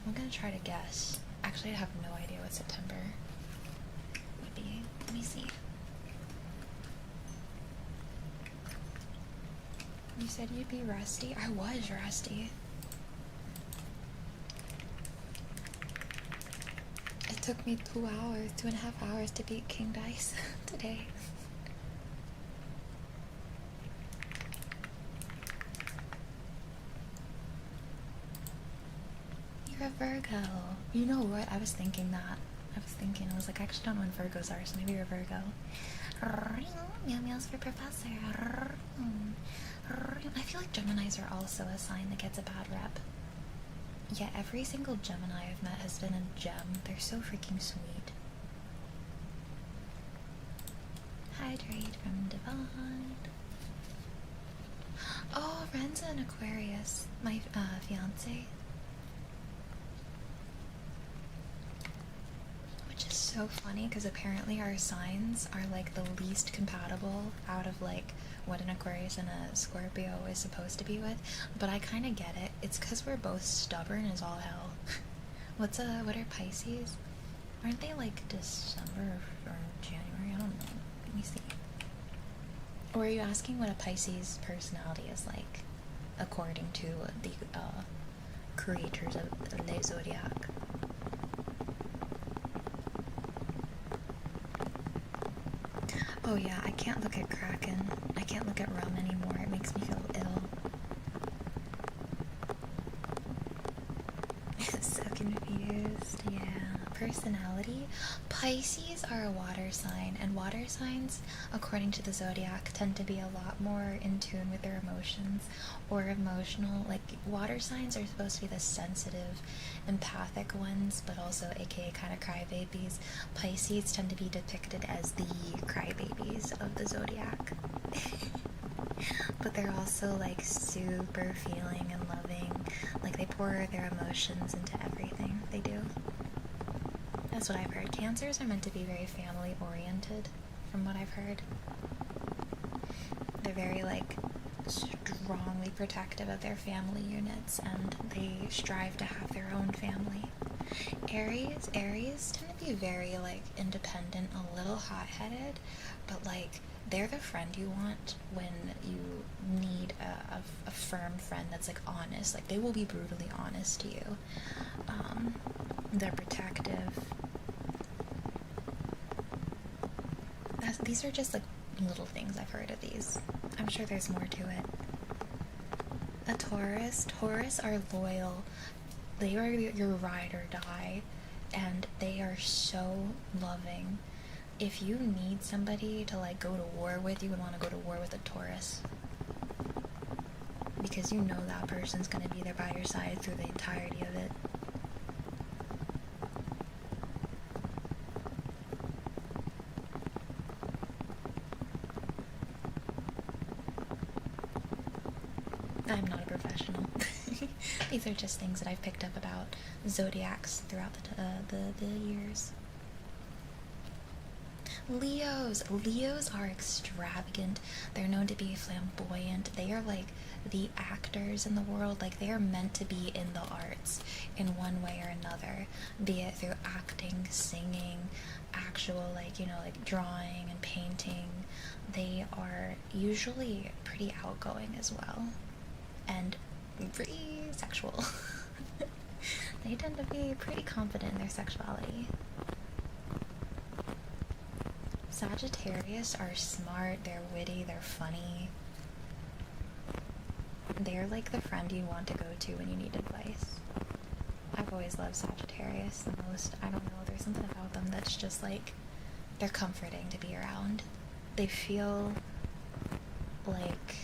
Speaker 1: I'm gonna try to guess. Actually, I have no idea what September would be. Let me see. You said you'd be rusty? I was rusty. It took me 2.5 hours to beat King Dice today. You're a Virgo. You know what? I was thinking that. I was like, I actually don't know when Virgos are, so maybe you're a Virgo. Meow meows for Professor. I feel like Geminis are also a sign that gets a bad rep. Yeah, every single Gemini I've met has been a gem. They're so freaking sweet. Hydrate from Divine. Oh, Ren's an Aquarius. My fiance. Which is so funny because apparently our signs are like the least compatible out of like what an Aquarius and a Scorpio is supposed to be with, but I kind of get it. It's because we're both stubborn as all hell. What are Pisces? Aren't they like December or January? I don't know. Let me see. Or are you asking what a Pisces personality is like according to the creators of the zodiac? Oh yeah, I can't look at Kraken. I can't look at rum anymore. It makes me feel ill. So confused. Yeah. Personality. Pisces are a water sign, and water signs, according to the zodiac, tend to be a lot more in tune with their emotions or emotional. Like, water signs are supposed to be the sensitive, empathic ones, but also aka kind of crybabies. Pisces tend to be depicted as the crybabies of the zodiac. But they're also like super feeling and loving. Like, they pour their emotions into everything they do. That's what I've heard. Cancers are meant to be very family oriented, from what I've heard. They're very like strongly protective of their family units, and they strive to have their own family. Aries tend to be very like independent, a little hot-headed, but like they're the friend you want when you need a firm friend that's like honest. Like, they will be brutally honest to you. They're protective. These are just like little things I've heard of these. I'm sure there's more to it. A Taurus. Taurus are loyal. They are your ride or die, and they are so loving. If you need somebody to like go to war with, you would want to go to war with a Taurus, because you know that person's going to be there by your side through the entirety of it. I'm not a professional. These are just things that I've picked up about zodiacs throughout the years. Leos. Leos are extravagant. They're known to be flamboyant. They are like the actors in the world. Like, they are meant to be in the arts in one way or another, be it through acting, singing, actual like, you know, like drawing and painting. They are usually pretty outgoing as well, and pretty sexual. They tend to be pretty confident in their sexuality. Sagittarius are smart, they're witty, they're funny. They're like the friend you want to go to when you need advice. I've always loved Sagittarius the most. I don't know, there's something about them that's just like, they're comforting to be around. They feel like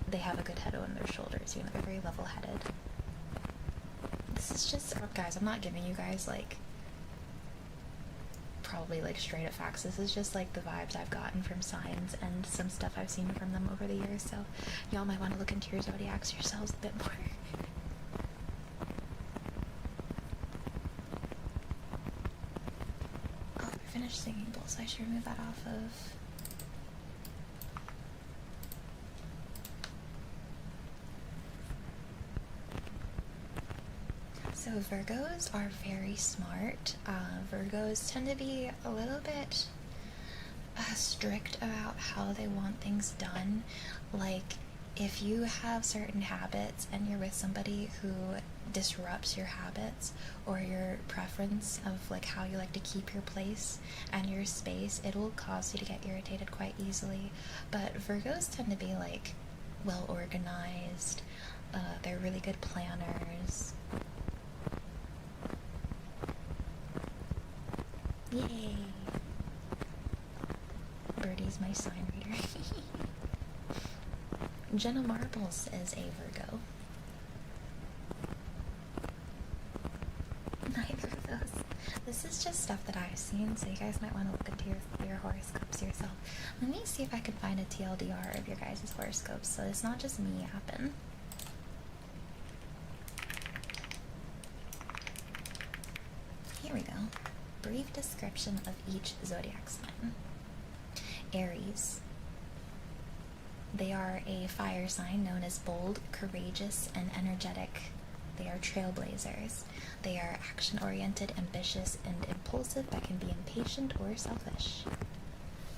Speaker 1: they have a good head on their shoulders, you know, they're very level-headed. This is just, guys, I'm not giving you guys like probably like straight up facts. This is just like the vibes I've gotten from signs and some stuff I've seen from them over the years, so y'all might want to look into your zodiacs yourselves a bit more. Oh, we're finished singing bowl, so I should remove that off of. So Virgos are very smart. Virgos tend to be a little bit strict about how they want things done. Like, if you have certain habits and you're with somebody who disrupts your habits or your preference of like how you like to keep your place and your space, it will cause you to get irritated quite easily. But Virgos tend to be like well organized. They're really good planners. Yay! Birdie's my sign reader. Jenna Marbles is a Virgo. Neither of those. This is just stuff that I've seen, so you guys might want to look into your horoscopes yourself. Let me see if I can find a TLDR of your guys' horoscopes, so it's not just me yapping. Here we go. Brief description of each zodiac sign. Aries. They are a fire sign known as bold, courageous, and energetic. They are trailblazers. They are action-oriented, ambitious, and impulsive, but can be impatient or selfish.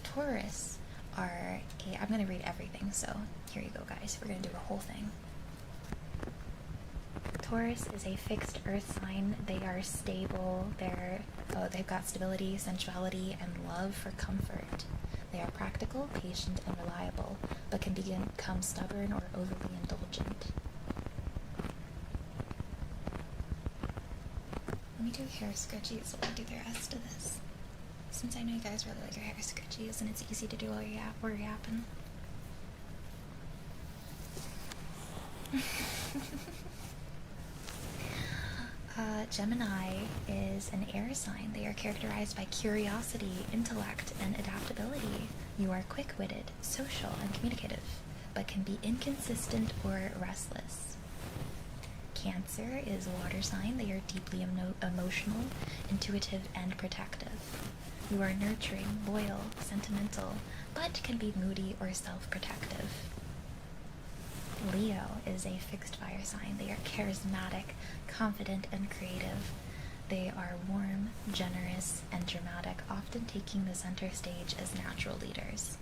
Speaker 1: Taurus are I'm going to read everything, so here you go, guys. We're going to do the whole thing. Taurus is a fixed earth sign. They are stable. They've got stability, sensuality, and love for comfort. They are practical, patient, and reliable, but can become stubborn or overly indulgent. Let me do hair scrunchies while I do the rest of this, since I know you guys really like your hair scrunchies and it's easy to do while you're yapping. Gemini is an air sign. They are characterized by curiosity, intellect, and adaptability. You are quick-witted, social, and communicative, but can be inconsistent or restless. Cancer is a water sign. They are deeply emotional, intuitive, and protective. You are nurturing, loyal, sentimental, but can be moody or self-protective. Leo is a fixed fire sign. They are charismatic, confident, and creative. They are warm, generous, and dramatic, often taking the center stage as natural leaders.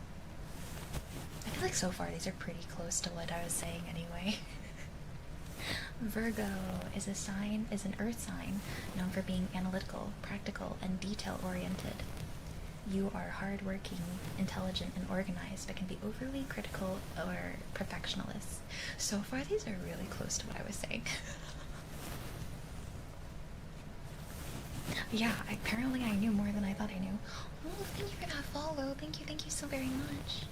Speaker 1: feel like so far these are pretty close to what I was saying anyway. Virgo is an earth sign known for being analytical, practical, and detail-oriented. You are hardworking, intelligent, and organized, but can be overly critical or perfectionist. So far, these are really close to what I was saying. Yeah, apparently I knew more than I thought I knew. Oh, thank you for that follow. Thank you so very much.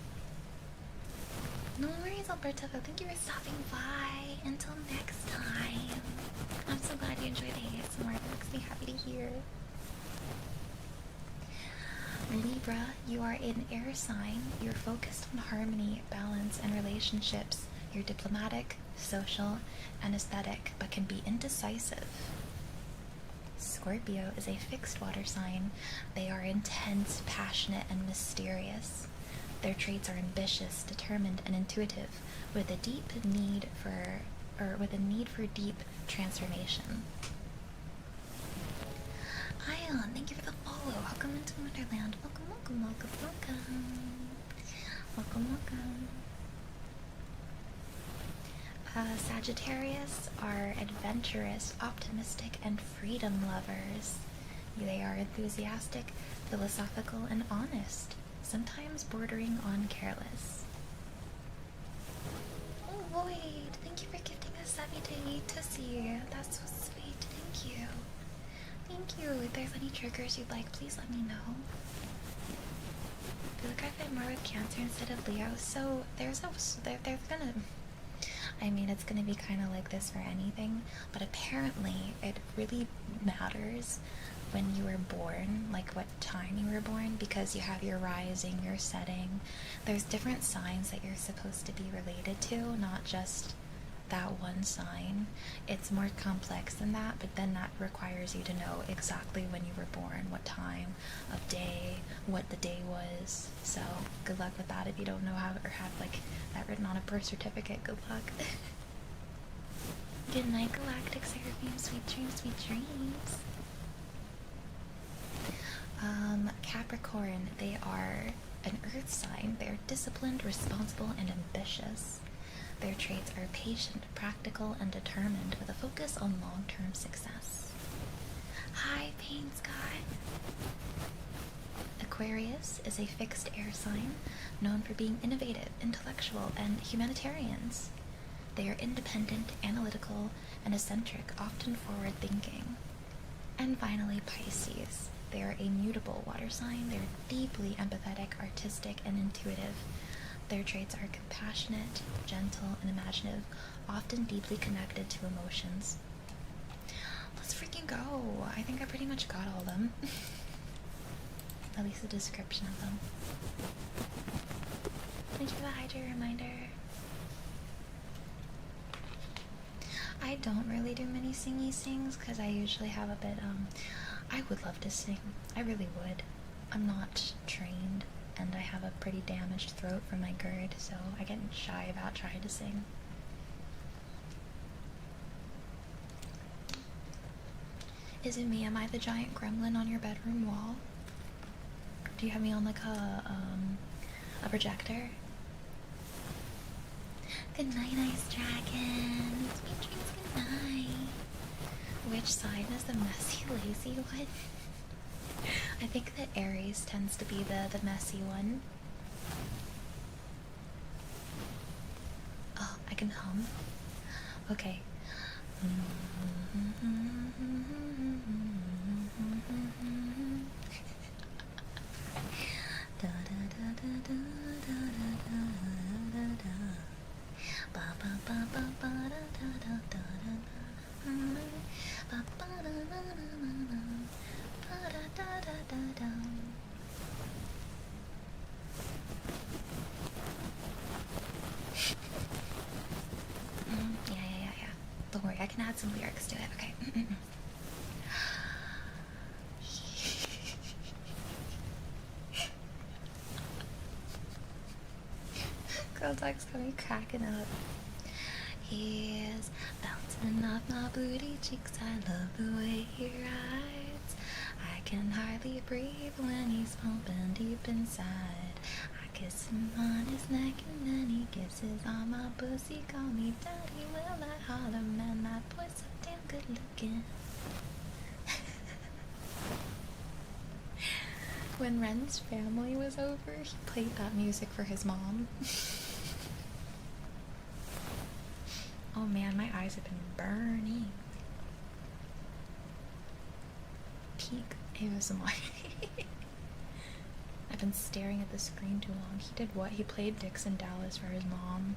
Speaker 1: No worries, Alberto. Thank you for stopping by. Until next time. I'm so glad you enjoyed the ASMR. That makes me happy to hear. Libra, you are an air sign. You're focused on harmony, balance, and relationships. You're diplomatic, social, and aesthetic, but can be indecisive. Scorpio is a fixed water sign. They are intense, passionate, and mysterious. Their traits are ambitious, determined, and intuitive, with a need for deep transformation. Ion, thank you for the follow. Welcome into Wonderland. Welcome, welcome, welcome, welcome. Welcome, welcome. Sagittarius are adventurous, optimistic, and freedom lovers. They are enthusiastic, philosophical, and honest, sometimes bordering on careless. Oh, Lloyd, thank you for gifting us Sabi to see. That's so sweet. Thank you. Thank you. If there's any triggers you'd like, please let me know. I feel like I fit more with Cancer instead of Leo, so there's gonna... I mean, it's gonna be kind of like this for anything, but apparently it really matters when you were born, like what time you were born, because you have your rising, your setting. There's different signs that you're supposed to be related to, not just that one sign. It's more complex than that, but then that requires you to know exactly when you were born, what time of day, what the day was. So good luck with that. If you don't know how, or have like that written on a birth certificate, good luck. Good night, Galactic Seraphim. Sweet dreams, sweet dreams. Capricorn, they are an earth sign. They're disciplined, responsible, and ambitious. Their traits are patient, practical, and determined, with a focus on long-term success. Hi, Pain Sky. Aquarius is a fixed air sign known for being innovative, intellectual, and humanitarians. They are independent, analytical, and eccentric, often forward-thinking. And finally, Pisces. They are a mutable water sign. They're deeply empathetic, artistic, and intuitive. Their traits are compassionate, gentle, and imaginative, often deeply connected to emotions. Let's freaking go! I think I pretty much got all of them. At least the description of them. Thank you for the hydrate reminder. I don't really do many singy sings because I usually have a bit, I would love to sing. I really would. I'm not trained, and I have a pretty damaged throat from my GERD, so I get shy about trying to sing. Is it me? Am I the giant gremlin on your bedroom wall? Do you have me on like a projector? Good night, Ice Dragon. Sweet dreams, good night. Which sign is the messy, lazy one? I think that Aries tends to be the messy one. Oh, I can hum? Okay. Yeah. Don't worry, I can add some lyrics to it, okay? Girl Dog's got me cracking up. He's bouncing off my booty cheeks. I love the way he rides. I can hardly breathe when he's pumping deep inside. I Kiss him on his neck and then he kisses on my pussy. Call me daddy, will I holler, man, that boy's so damn good looking. When Ren's family was over, he played that music for his mom. Oh man, my eyes have been burning. Peak ASMR. I've been staring at the screen too long. He did what? He played Dixon Dallas for his mom,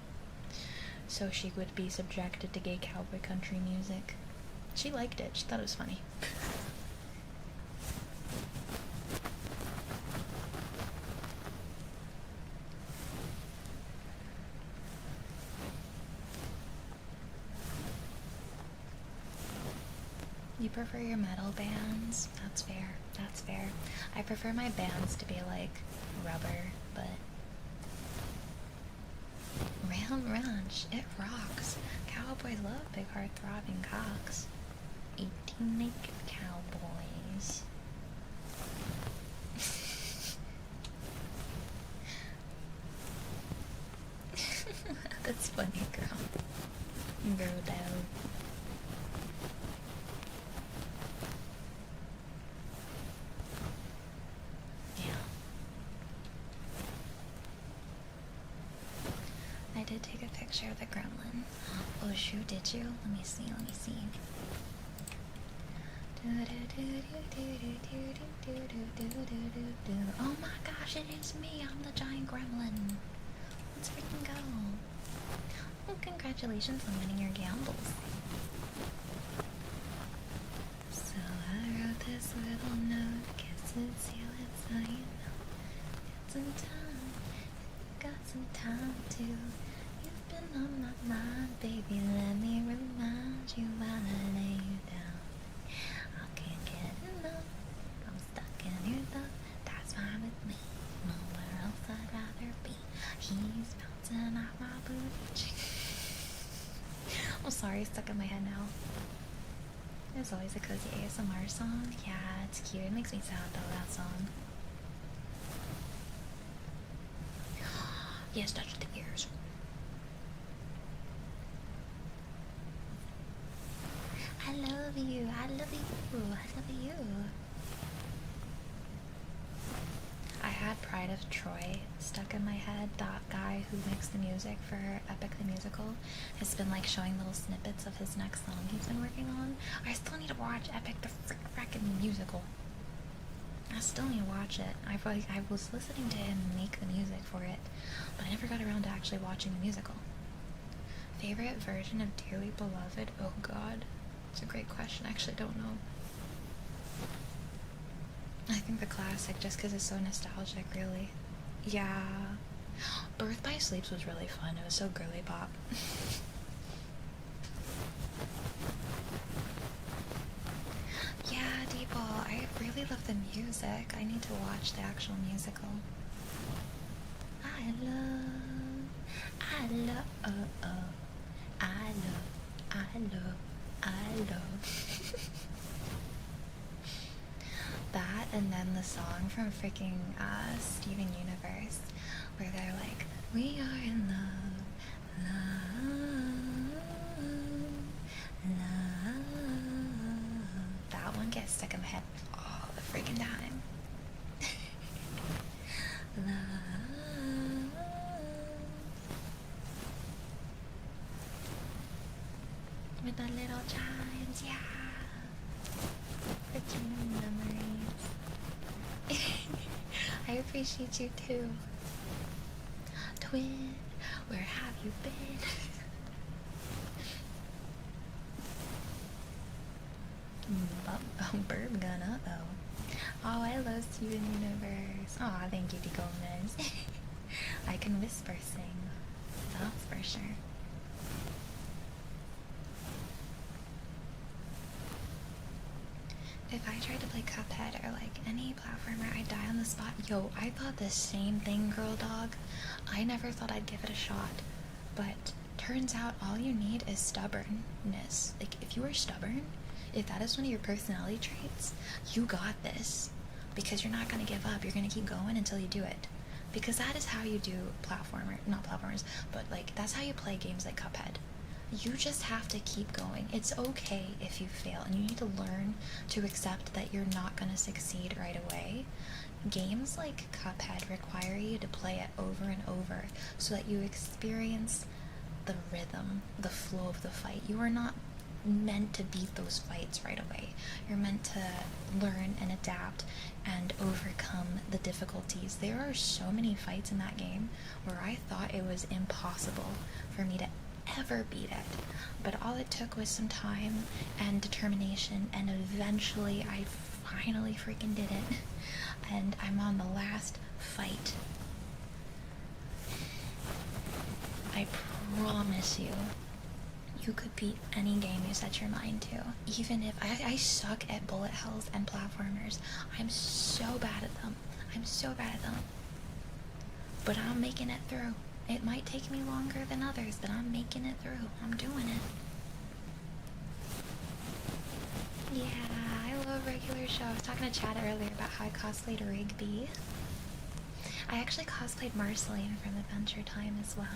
Speaker 1: so she would be subjected to gay cowboy country music. She liked it. She thought it was funny. You prefer your metal bands? That's fair. That's fair. I prefer my bands to be like rubber, but Ram Ranch, it rocks. Cowboys love big heart throbbing cocks. 18 naked cowboys. That's funny, girl. Girl down. I did take a picture of the gremlin. Oh shoot, did you? Let me see, let me see. Oh my gosh, it is me! I'm the giant gremlin! Let's freaking go! Well, congratulations on winning your gambles. So I wrote this little note, guess it's seal it so you know. Got some time, got some time to. You've been on my mind, baby, let me remind you while I lay you down. I can't get enough, I'm stuck in your love, that's fine with me. Nowhere else I'd rather be. He's bouncing off my booty. I'm sorry, it's stuck in my head now. There's always a cozy ASMR song. Yeah, it's cute. It makes me sad though, that song. Yes, touch the ears. I love you. I love you. I love you. I had Pride of Troy stuck in my head. That guy who makes the music for Epic the Musical has been like showing little snippets of his next song he's been working on. I still need to watch Epic the frickin' Musical. I still need to watch it. I was listening to him make the music for it, but I never got around to actually watching the musical. Favorite version of Dearly Beloved? Oh god. It's a great question. I actually don't know. I think the classic, just because it's so nostalgic, really. Yeah. Birth by Sleeps was really fun. It was so girly pop. Yeah, Deeple, I really love the music. I need to watch the actual musical. I love. That, and then the song from freaking Steven Universe, where they're like, we are in love, love, love. That one gets stuck in my head all the freaking time. Love. With the little chimes, yeah. Freaking memories. I appreciate you too. Twin, where have you been? Burb gun, uh-oh. Oh, I love Steven Universe. Aw, thank you, D. Gomez. I can whisper sing. That's for sure. If I tried to play Cuphead or like any platformer, I'd die on the spot. Yo, I thought the same thing, girl dog. I never thought I'd give it a shot. But turns out all you need is stubbornness. Like, if you are stubborn, if that is one of your personality traits, you got this. Because you're not going to give up. You're going to keep going until you do it. because that is how you do not platformers, but like that's how you play games like Cuphead. You just have to keep going. It's okay if you fail, and you need to learn to accept that you're not going to succeed right away. Games like Cuphead require you to play it over and over so that you experience the rhythm, the flow of the fight. You are not meant to beat those fights right away. You're meant to learn and adapt and overcome the difficulties. There are so many fights in that game where I thought it was impossible for me to ever beat it, but all it took was some time and determination, and eventually I finally freaking did it, and I'm on the last fight. I promise you, you could beat any game you set your mind to. Even if I suck at bullet hells and platformers. I'm so bad at them. But I'm making it through. It might take me longer than others, but I'm making it through. I'm doing it. Yeah, I love regular show. I was talking to Chad earlier about how I cosplayed Rig B. I actually cosplayed Marceline from Adventure Time as well.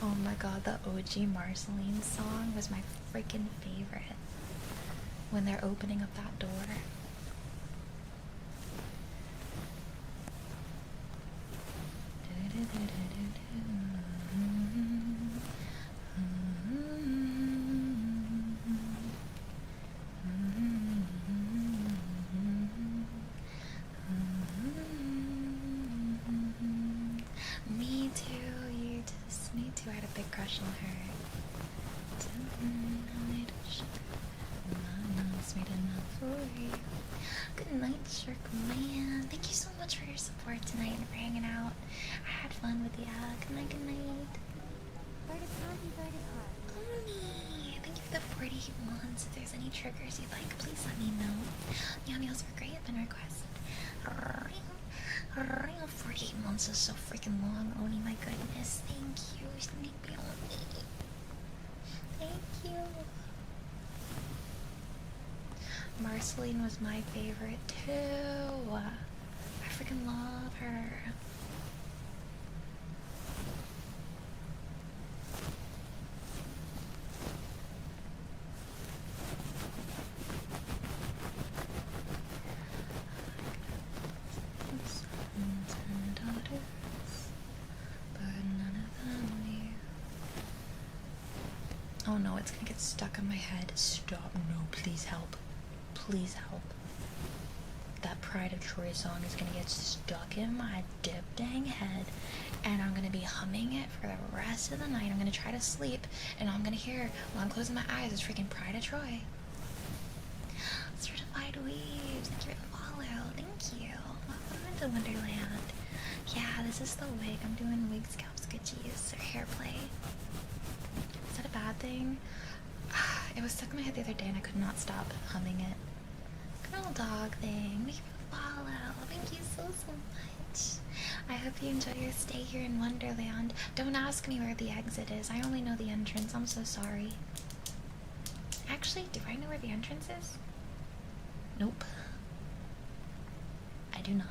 Speaker 1: Oh my god, the OG Marceline song was my freaking favorite. When they're opening up that door. Me too, I had a big crush on her. Good night, Shark Man. Thank you so much for your support tonight and for hanging out. I had fun with ya. Good night, good night. Oni, thank you for the 48 months. If there's any triggers you'd like, please let me know. Meows were great, have been requested. 48 months is so freaking long, Oni, my goodness. Thank you, Sleepy Oni. Thank you. Marceline was my favorite too. I freaking love her. Oh no, it's gonna get stuck on my head. Stop. No, please help. Please help. That Pride of Troy song is gonna get stuck in my dip dang head, and I'm gonna be humming it for the rest of the night. I'm gonna try to sleep, and all I'm gonna hear while I'm closing my eyes is freaking Pride of Troy. Certified Weaves, thank you for the follow. Thank you. Welcome into Wonderland. Yeah, this is the wig. I'm doing wig scalp sketchies or hair play. Is that a bad thing? It was stuck in my head the other day and I could not stop humming it. Good old dog thing. Thank you for the follow. Thank you so much. I hope you enjoy your stay here in Wonderland. Don't ask me where the exit is. I only know the entrance. I'm so sorry. Actually, do I know where the entrance is? Nope. I do not.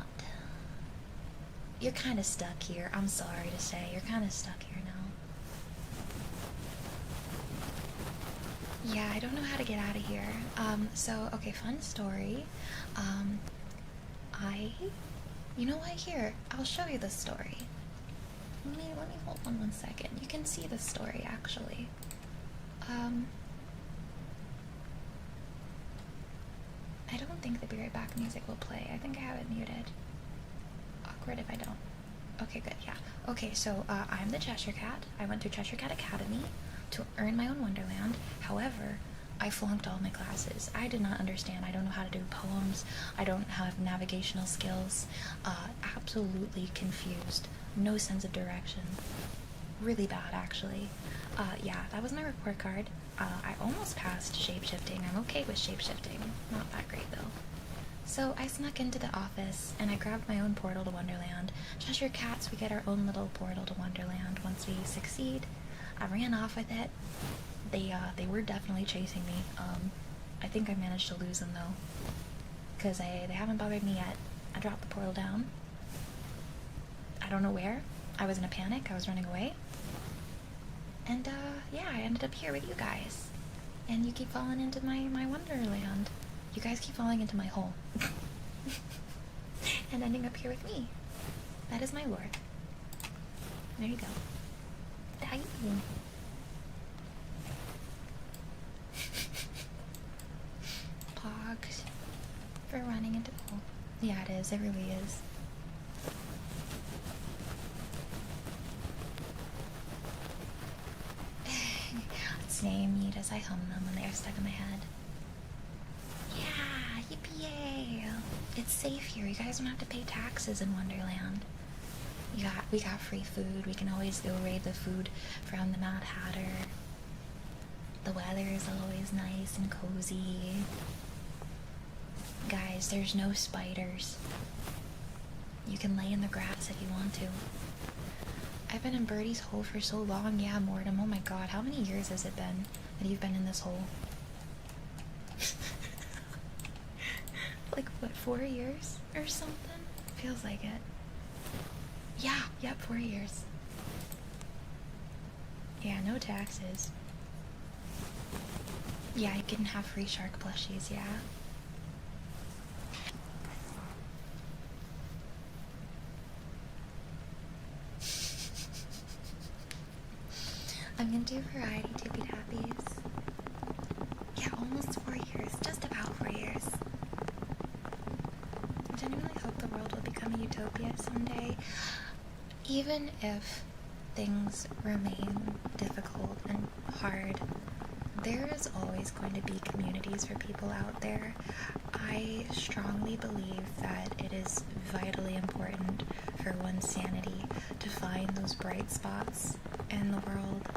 Speaker 1: You're kind of stuck here. I'm sorry to say. You're kind of stuck here now. Yeah, I don't know how to get out of here. Okay, fun story. You know what? Here, I'll show you the story. Let me hold on 1 second. You can see the story, actually. I don't think the Be Right Back music will play. I think I have it muted. Awkward if I don't. Okay, good, yeah. Okay, so, I'm the Cheshire Cat. I went through Cheshire Cat Academy to earn my own Wonderland. However, I flunked all my classes. I did not understand. I don't know how to do poems. I don't have navigational skills. Absolutely confused. No sense of direction. Really bad, actually. Yeah, that was my report card. I almost passed shapeshifting. I'm okay with shapeshifting. Not that great, though. So I snuck into the office, and I grabbed my own portal to Wonderland. Cheshire Cats, we get our own little portal to Wonderland once we succeed. I ran off with it. They were definitely chasing me. I think I managed to lose them though, because they haven't bothered me yet. I dropped the portal down, don't know where. I was in a panic. I was running away. And, yeah, I ended up here with you guys. And you keep falling into my wonderland. You guys keep falling into my hole. And ending up here with me. That is my lore. There you go. How you doing? Pogged for running into the hole. Yeah, it is. It really is. Name meat as I hum them when they are stuck in my head. Yeah, yippee-yay! It's safe here. You guys don't have to pay taxes in Wonderland. We got free food. We can always go raid the food from the Mad Hatter. The weather is always nice and cozy. Guys, there's no spiders. You can lay in the grass if you want to. I've been in Birdie's hole for so long. Yeah, Mortem. Oh my god, how many years has it been that you've been in this hole? Like, what, 4 years or something? Feels like it. Yeah, yep, 4 years. Yeah, no taxes. Yeah, I can have free shark plushies, yeah. I'm gonna do variety tippy tappies. Yeah, almost 4 years. Just about 4 years. I genuinely hope the world will become a utopia someday. Even if things remain difficult and hard, there is always going to be communities for people out there. I strongly believe that it is vitally important for one's sanity to find those bright spots in the world.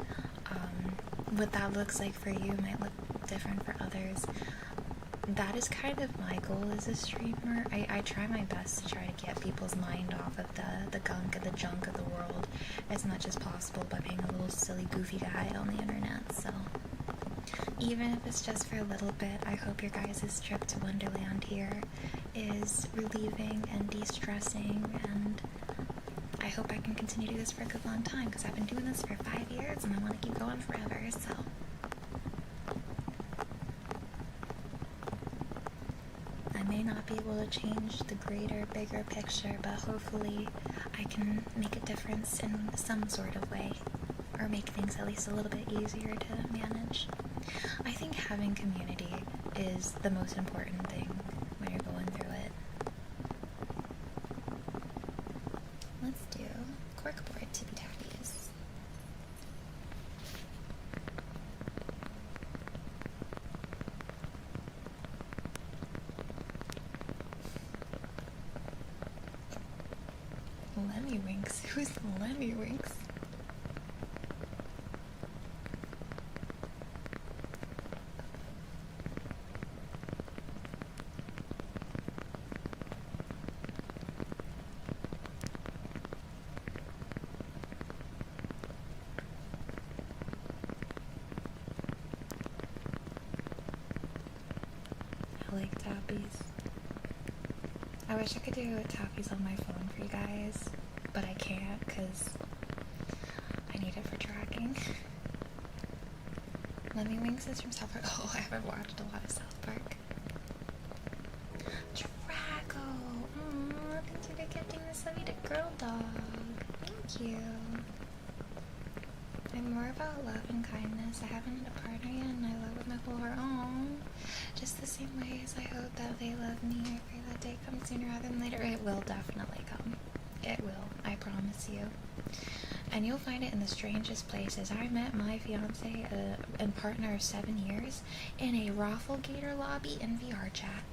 Speaker 1: What that looks like for you might look different for others. That is kind of my goal as a streamer. I try my best to try to get people's mind off of the gunk and the junk of the world as much as possible by being a little silly goofy guy on the internet, so even if it's just for a little bit, I hope your guys' trip to Wonderland here is relieving and de-stressing, and I hope I can continue to do this for a good long time, because I've been doing this for 5 years and I want to keep going forever, so. I may not be able to change the greater, bigger picture, but hopefully I can make a difference in some sort of way, or make things at least a little bit easier to manage. I think having community is the most important thing when you're going through it. Let's do corkboard tippy tappies. Lemmywinks? Who's Lemmywinks? I like tappies. I wish I could do tappies on my phone for you guys, but I can't because I need it for tracking. Lemmywinks is from South Park. Oh, I haven't watched a lot of South Park. Drago! Aww, thank you for getting this Levita girl dog. Thank you. I'm more about love and kindness. I haven't had a partner yet, and I love with my whole heart. Aww. Just the same way as I hope that they love me. I pray that day comes sooner rather than later. It will definitely come. It will. I promise you. And you'll find it in the strangest places. I met my fiance and partner of 7 years in a Rafflegator lobby in VR chat.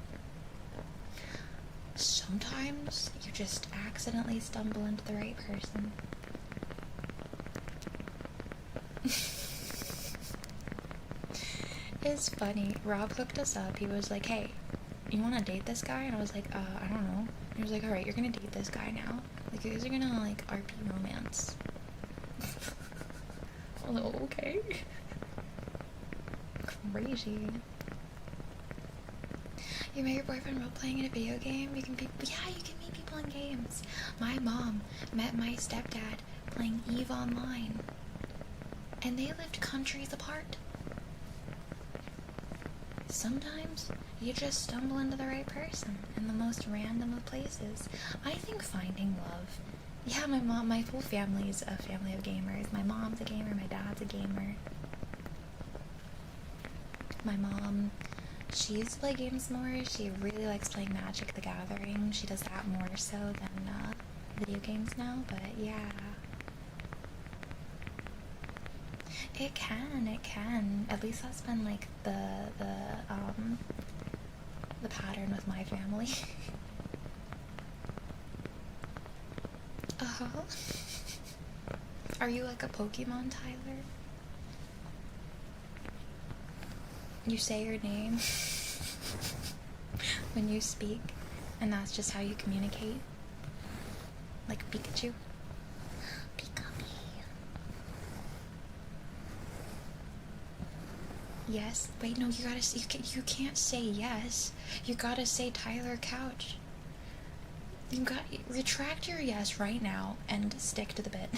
Speaker 1: Sometimes you just accidentally stumble into the right person. It's funny. Rob hooked us up. He was like, hey, you want to date this guy? And I was like, I don't know. He was like, alright, you're gonna date this guy now. Like, you guys are gonna, like, RP romance. I was like, okay. Crazy. You met your boyfriend while playing in a video game? You can be, yeah, you can meet people on games. My mom met my stepdad playing EVE Online, and they lived countries apart. Sometimes you just stumble into the right person in the most random of places. I think finding love. Yeah, my whole family's a family of gamers. My mom's a gamer, my dad's a gamer. My mom, she used to play games more. She really likes playing Magic the Gathering. She does that more so than video games now, but yeah. It can. At least that's been like the pattern with my family. Uh-huh. Are you like a Pokemon, Tyler? You say your name when you speak, and that's just how you communicate? Like Pikachu? Yes. Wait, no, you can't say yes. You gotta say Tyler Couch. Retract your yes right now and stick to the bit.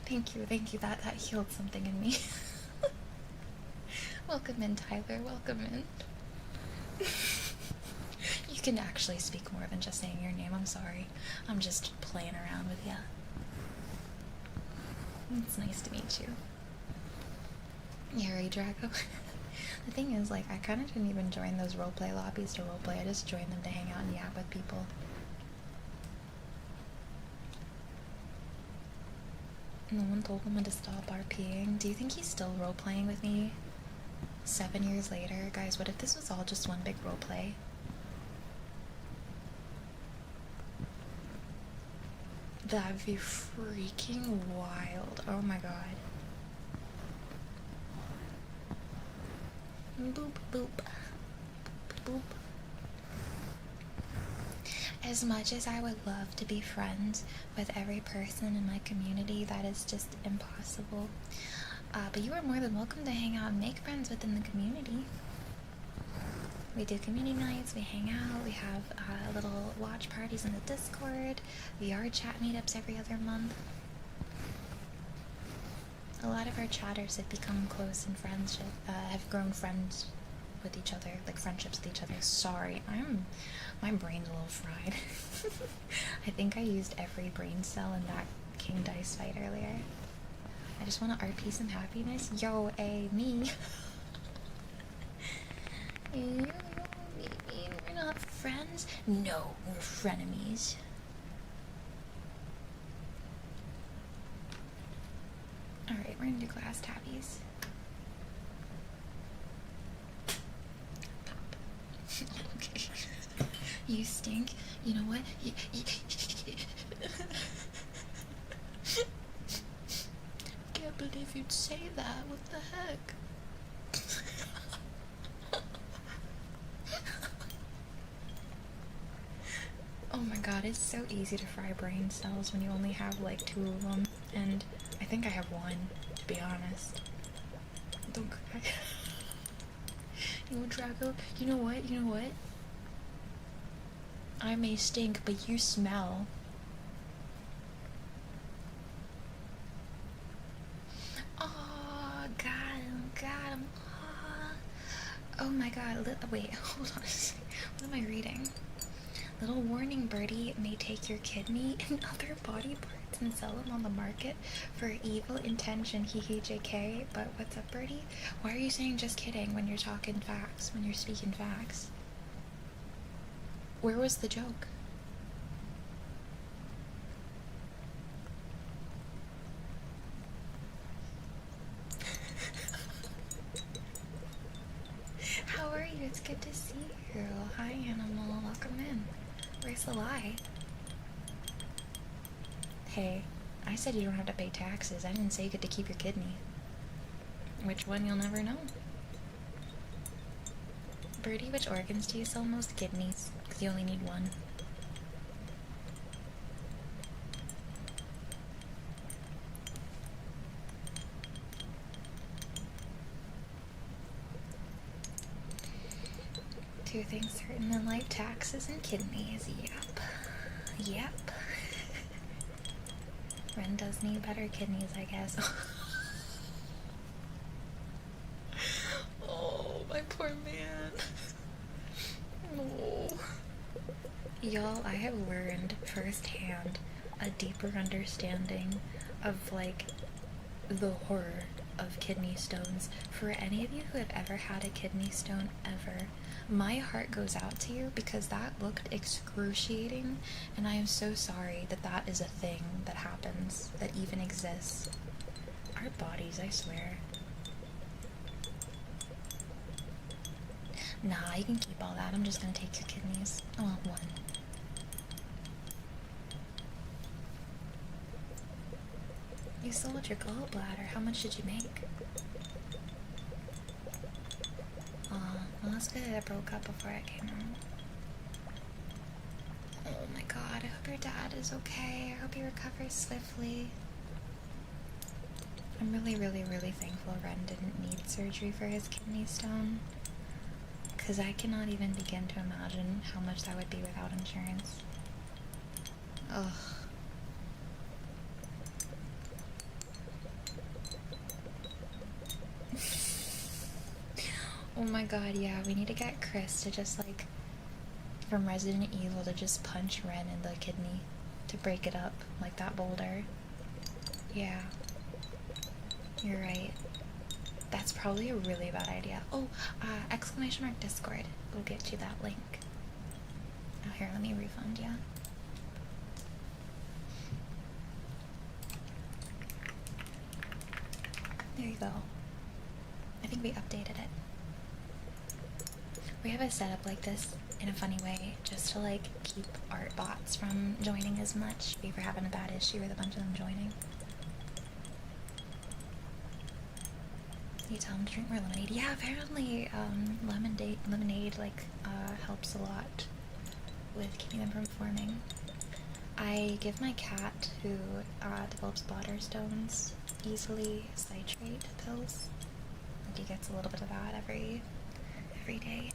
Speaker 1: Thank you. That healed something in me. Welcome in, Tyler. Welcome in. You can actually speak more than just saying your name. I'm sorry. I'm just playing around with ya. It's nice to meet you. Yuri Drago. The thing is, like, I kind of didn't even join those roleplay lobbies to roleplay. I just joined them to hang out and yap with people. No one told him to stop RPing. Do you think he's still roleplaying with me 7 years later? Guys, what if this was all just one big roleplay? That'd be freaking wild. Oh my god. Boop, boop. Boop. As much as I would love to be friends with every person in my community, that is just impossible. But you are more than welcome to hang out and make friends within the community. We do community nights, we hang out, we have little watch parties in the Discord, VR chat meetups every other month. A lot of our chatters have become close in friendship, have grown friends with each other, like friendships with each other. Sorry, my brain's a little fried. I think I used every brain cell in that King Dice fight earlier. I just want to RP some happiness. Yo, me. We're not friends? No, we're frenemies. Alright, we're gonna do glass tabbies. Okay. You stink. You know what? Can't believe you'd say that. What the heck? Oh my god, it's so easy to fry brain cells when you only have like 2 of them, and I think I have 1, to be honest. Don't cry. You know, Drago, you know what? I may stink, but you smell. Oh, got him. Oh my god, wait, hold on a second. What am I reading? Little warning, Birdie may take your kidney and other body parts and sell them on the market for evil intention. Hee JK. But what's up, Birdie? Why are you saying just kidding when you're talking facts, when you're speaking facts? Where was the joke? How are you? It's good to see you. Hi, Animal. Welcome in. Where's the lie? Hey, I said you don't have to pay taxes. I didn't say you get to keep your kidney. Which one, you'll never know. Birdie, which organs do you sell most? Kidneys, because you only need 1. Two things certain in life: taxes and kidneys. Yep. Yep. Ren does need better kidneys, I guess. Oh, my poor man. No. Y'all, I have learned firsthand a deeper understanding of, like, the horror of kidney stones. For any of you who have ever had a kidney stone ever, my heart goes out to you because that looked excruciating, and I am so sorry that that is a thing that happens, that even exists. Our bodies, I swear. Nah, you can keep all that. I'm just gonna take your kidneys. I want one. You sold your gallbladder. How much did you make? Well, that's good that it broke up before it came out. Oh my god, I hope your dad is okay. I hope he recovers swiftly. I'm really, really, really thankful Ren didn't need surgery for his kidney stone. Because I cannot even begin to imagine how much that would be without insurance. Ugh. Oh my god, yeah, we need to get Chris to just, like, from Resident Evil, to just punch Ren in the kidney to break it up, like that boulder. Yeah. You're right. That's probably a really bad idea. Oh, exclamation mark Discord. We'll get you that link. Oh, here, let me refund you. There you go. I think we updated it. We have a setup like this in a funny way, just to, like, keep art bots from joining as much. If we're having a bad issue with a bunch of them joining. You tell them to drink more lemonade. Yeah, apparently, lemonade, like, helps a lot with keeping them from forming. I give my cat, who develops bladder stones, easily citrate pills. Like, he gets a little bit of that every day.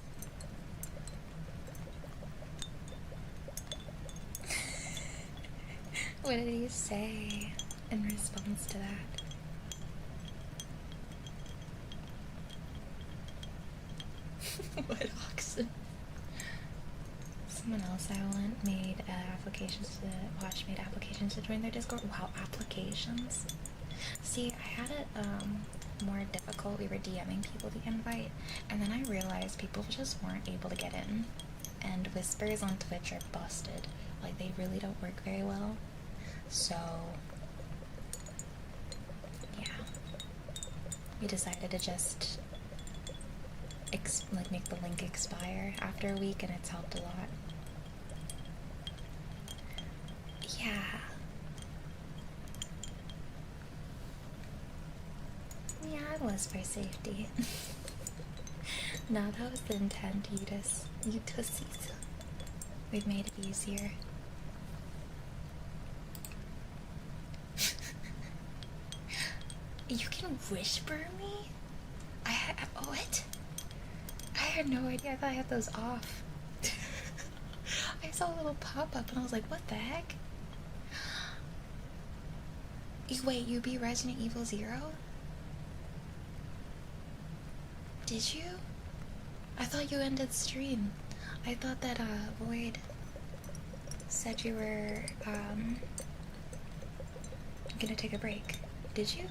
Speaker 1: What did he say in response to that? What oxen? Someone else I want made applications to join their Discord. Wow, applications. See, I had it more difficult. We were DMing people to invite, and then I realized people just weren't able to get in. And whispers on Twitch are busted. Like, they really don't work very well. So, yeah. We decided to just make the link expire after a week, and it's helped a lot. Yeah. Yeah, it was for safety. No, that was the intent, you tussies. We've made it easier. You can whisper me? What? I had no idea. I thought I had those off. I saw a little pop-up and I was like, what the heck? Wait, you beat Resident Evil 0? Did you? I thought you ended stream. I thought that, Void said you were, gonna take a break. Did you?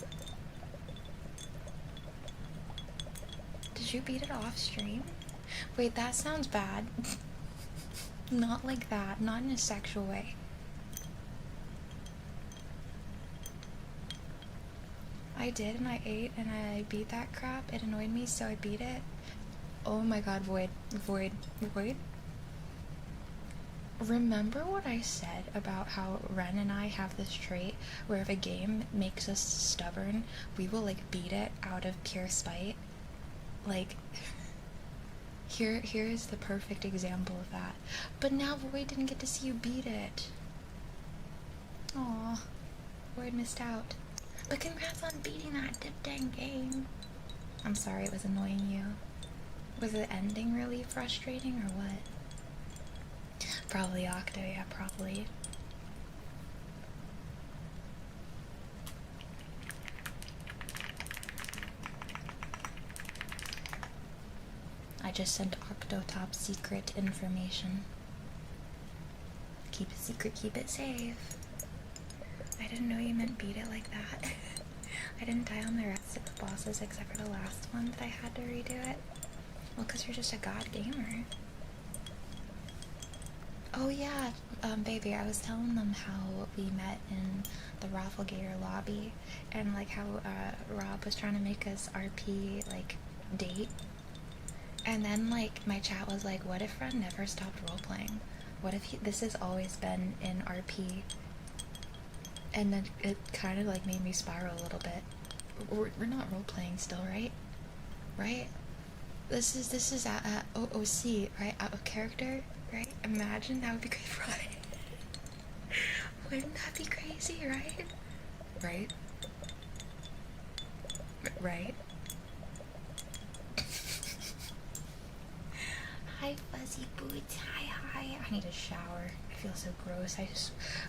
Speaker 1: Did you beat it off stream? Wait, that sounds bad. Not like that. Not in a sexual way. I did, and I ate, and I beat that crap. It annoyed me, so I beat it. Oh my god, Void. Remember what I said about how Ren and I have this trait where if a game makes us stubborn, we will, like, beat it out of pure spite? Like, here's the perfect example of that. But now Void didn't get to see you beat it. Aw, Void missed out. But congrats on beating that dip dang game. I'm sorry it was annoying you. Was the ending really frustrating or what? Probably Octo, yeah, probably. I just sent Octo top secret information. Keep it secret, keep it safe. I didn't know you meant beat it like that. I didn't die on the rest of the bosses except for the last one that I had to redo it. Well, because you're just a god gamer. Oh yeah, baby, I was telling them how we met in the Rafflegator lobby, and like how Rob was trying to make us RP like date, and then like my chat was like, what if Fred never stopped role-playing? What if this has always been in RP? And then it kind of like made me spiral a little bit. We're not role-playing still, right? Right? This is OC, right? Out of character, right? Imagine that would be great, right? Wouldn't that be crazy, right? Right? Right? Hi, fuzzy boots. Hi. I need a shower. I feel so gross.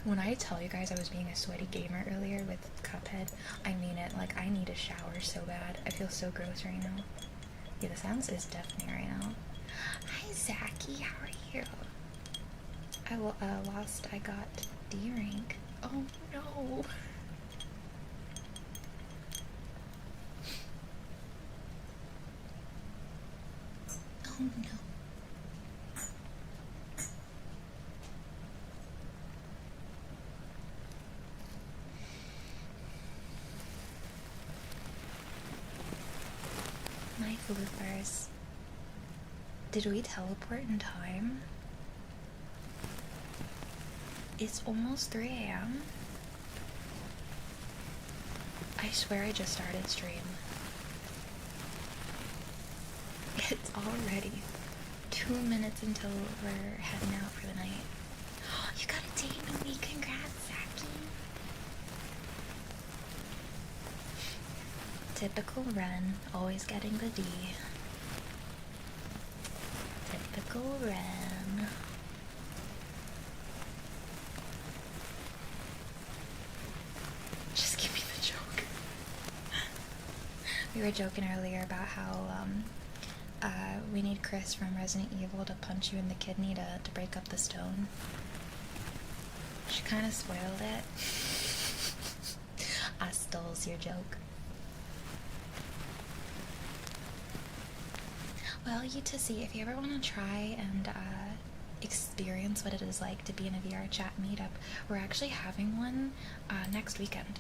Speaker 1: When I tell you guys I was being a sweaty gamer earlier with Cuphead, I mean it. Like, I need a shower so bad. I feel so gross right now. Yeah, the sounds is deafening right now. Hi, Zachy. How are you? I got D rank. Oh no. Oh no. My Floofers. Did we teleport in time? It's almost 3 a.m. I swear I just started stream. It's already 2 minutes until we're heading out for the night. You got a date with me. Congrats, Zaki. Typical Ren, always getting the D. Typical Ren. Just give me the joke. We were joking earlier about how we need Chris from Resident Evil to punch you in the kidney to break up the stone. She kind of spoiled it. I stole your joke. Well, you to see, if you ever want to try and experience what it is like to be in a VR chat meetup, we're actually having one next weekend.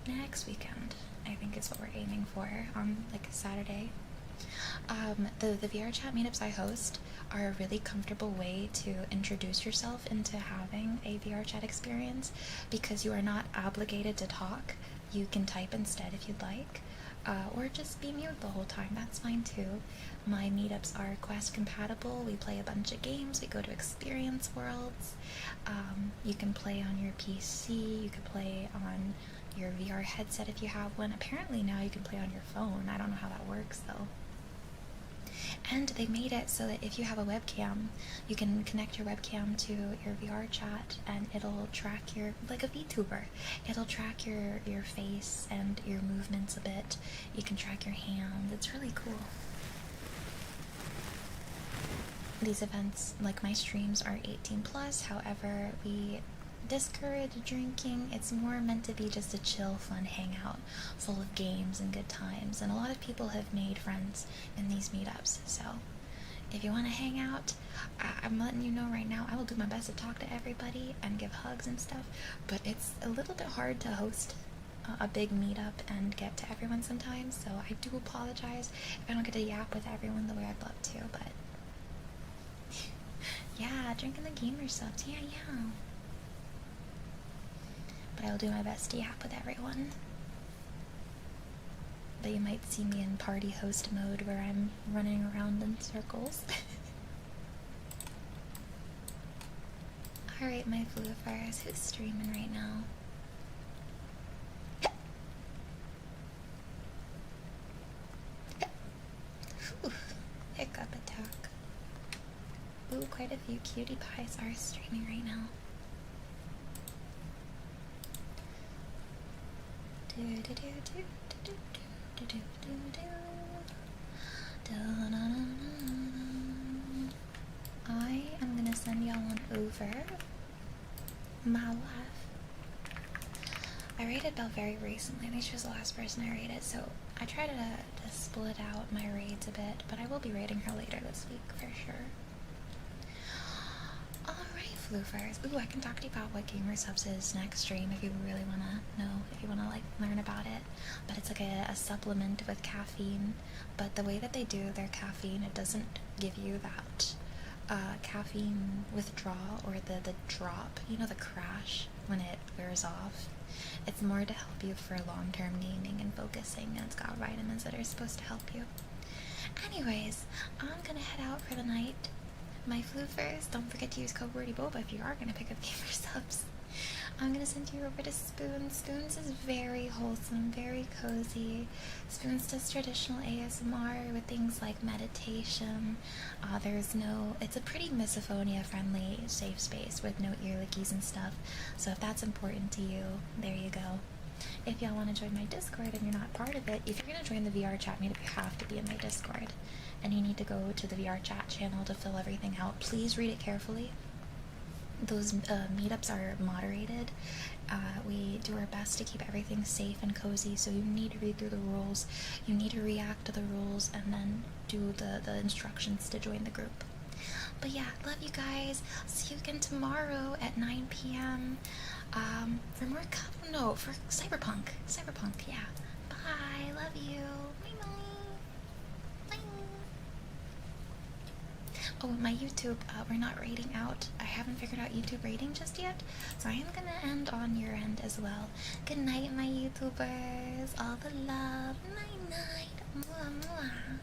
Speaker 1: Next weekend, I think is what we're aiming for, on like a Saturday. The VR chat meetups I host are a really comfortable way to introduce yourself into having a VR chat experience, because you are not obligated to talk. You can type instead if you'd like, or just be mute the whole time. That's fine too. My meetups are Quest compatible. We play a bunch of games. We go to experience worlds. You can play on your PC. You can play on your VR headset if you have one. Apparently now you can play on your phone. I don't know how that works though. And they made it so that if you have a webcam, you can connect your webcam to your VR chat and it'll track your, like a VTuber, it'll track your face and your movements a bit. You can track your hands. It's really cool. These events, like my streams, are 18 plus, however, we discourage drinking. It's more meant to be just a chill, fun hangout full of games and good times, and a lot of people have made friends in these meetups. So if you want to hang out, I'm letting you know right now, I will do my best to talk to everybody and give hugs and stuff, but it's a little bit hard to host a big meetup and get to everyone sometimes, so I do apologize if I don't get to yap with everyone the way I'd love to. But yeah, drinking the gamer subs, yeah. But I'll do my best to yap with everyone. But you might see me in party host mode where I'm running around in circles. Alright, my Floofers, who's streaming right now? Whew. hiccup attack. Ooh, quite a few cutie pies are streaming right now. I am gonna send y'all on over my life. I raided Belle very recently. I think she was the last person I raided, so I try to split out my raids a bit, but I will be raiding her later this week for sure. Alright, Floofers. Ooh, I can talk to you about what Gamer Subs is next stream if you really want to know, if you want to like learn about it. But it's like a supplement with caffeine, but the way that they do their caffeine, it doesn't give you that caffeine withdrawal or the drop, you know, the crash when it wears off. It's more to help you for long-term gaming and focusing, and it's got vitamins that are supposed to help you. Anyways, I'm gonna head out for the night. My floofers, don't forget to use code BirdieBoba if you are gonna pick up Gamer Subs. I'm gonna send you over to Spoons. Spoons is very wholesome, very cozy. Spoons does traditional ASMR with things like meditation. It's a pretty misophonia friendly safe space with no ear lickies and stuff. So if that's important to you, there you go. If y'all want to join my Discord and you're not part of it, if you're going to join the VR chat meetup, you have to be in my Discord. And you need to go to the VR chat channel to fill everything out. Please read it carefully. Those meetups are moderated. We do our best to keep everything safe and cozy, so you need to read through the rules, you need to react to the rules, and then do the instructions to join the group. But yeah, love you guys. See you again tomorrow at 9 p.m. For more for Cyberpunk. Yeah. Bye. Love you. Bye. Oh, my YouTube, we're not rating out. I haven't figured out YouTube rating just yet, so I am gonna end on your end as well. Good night, my YouTubers. All the love. Night. Mwah, mwah.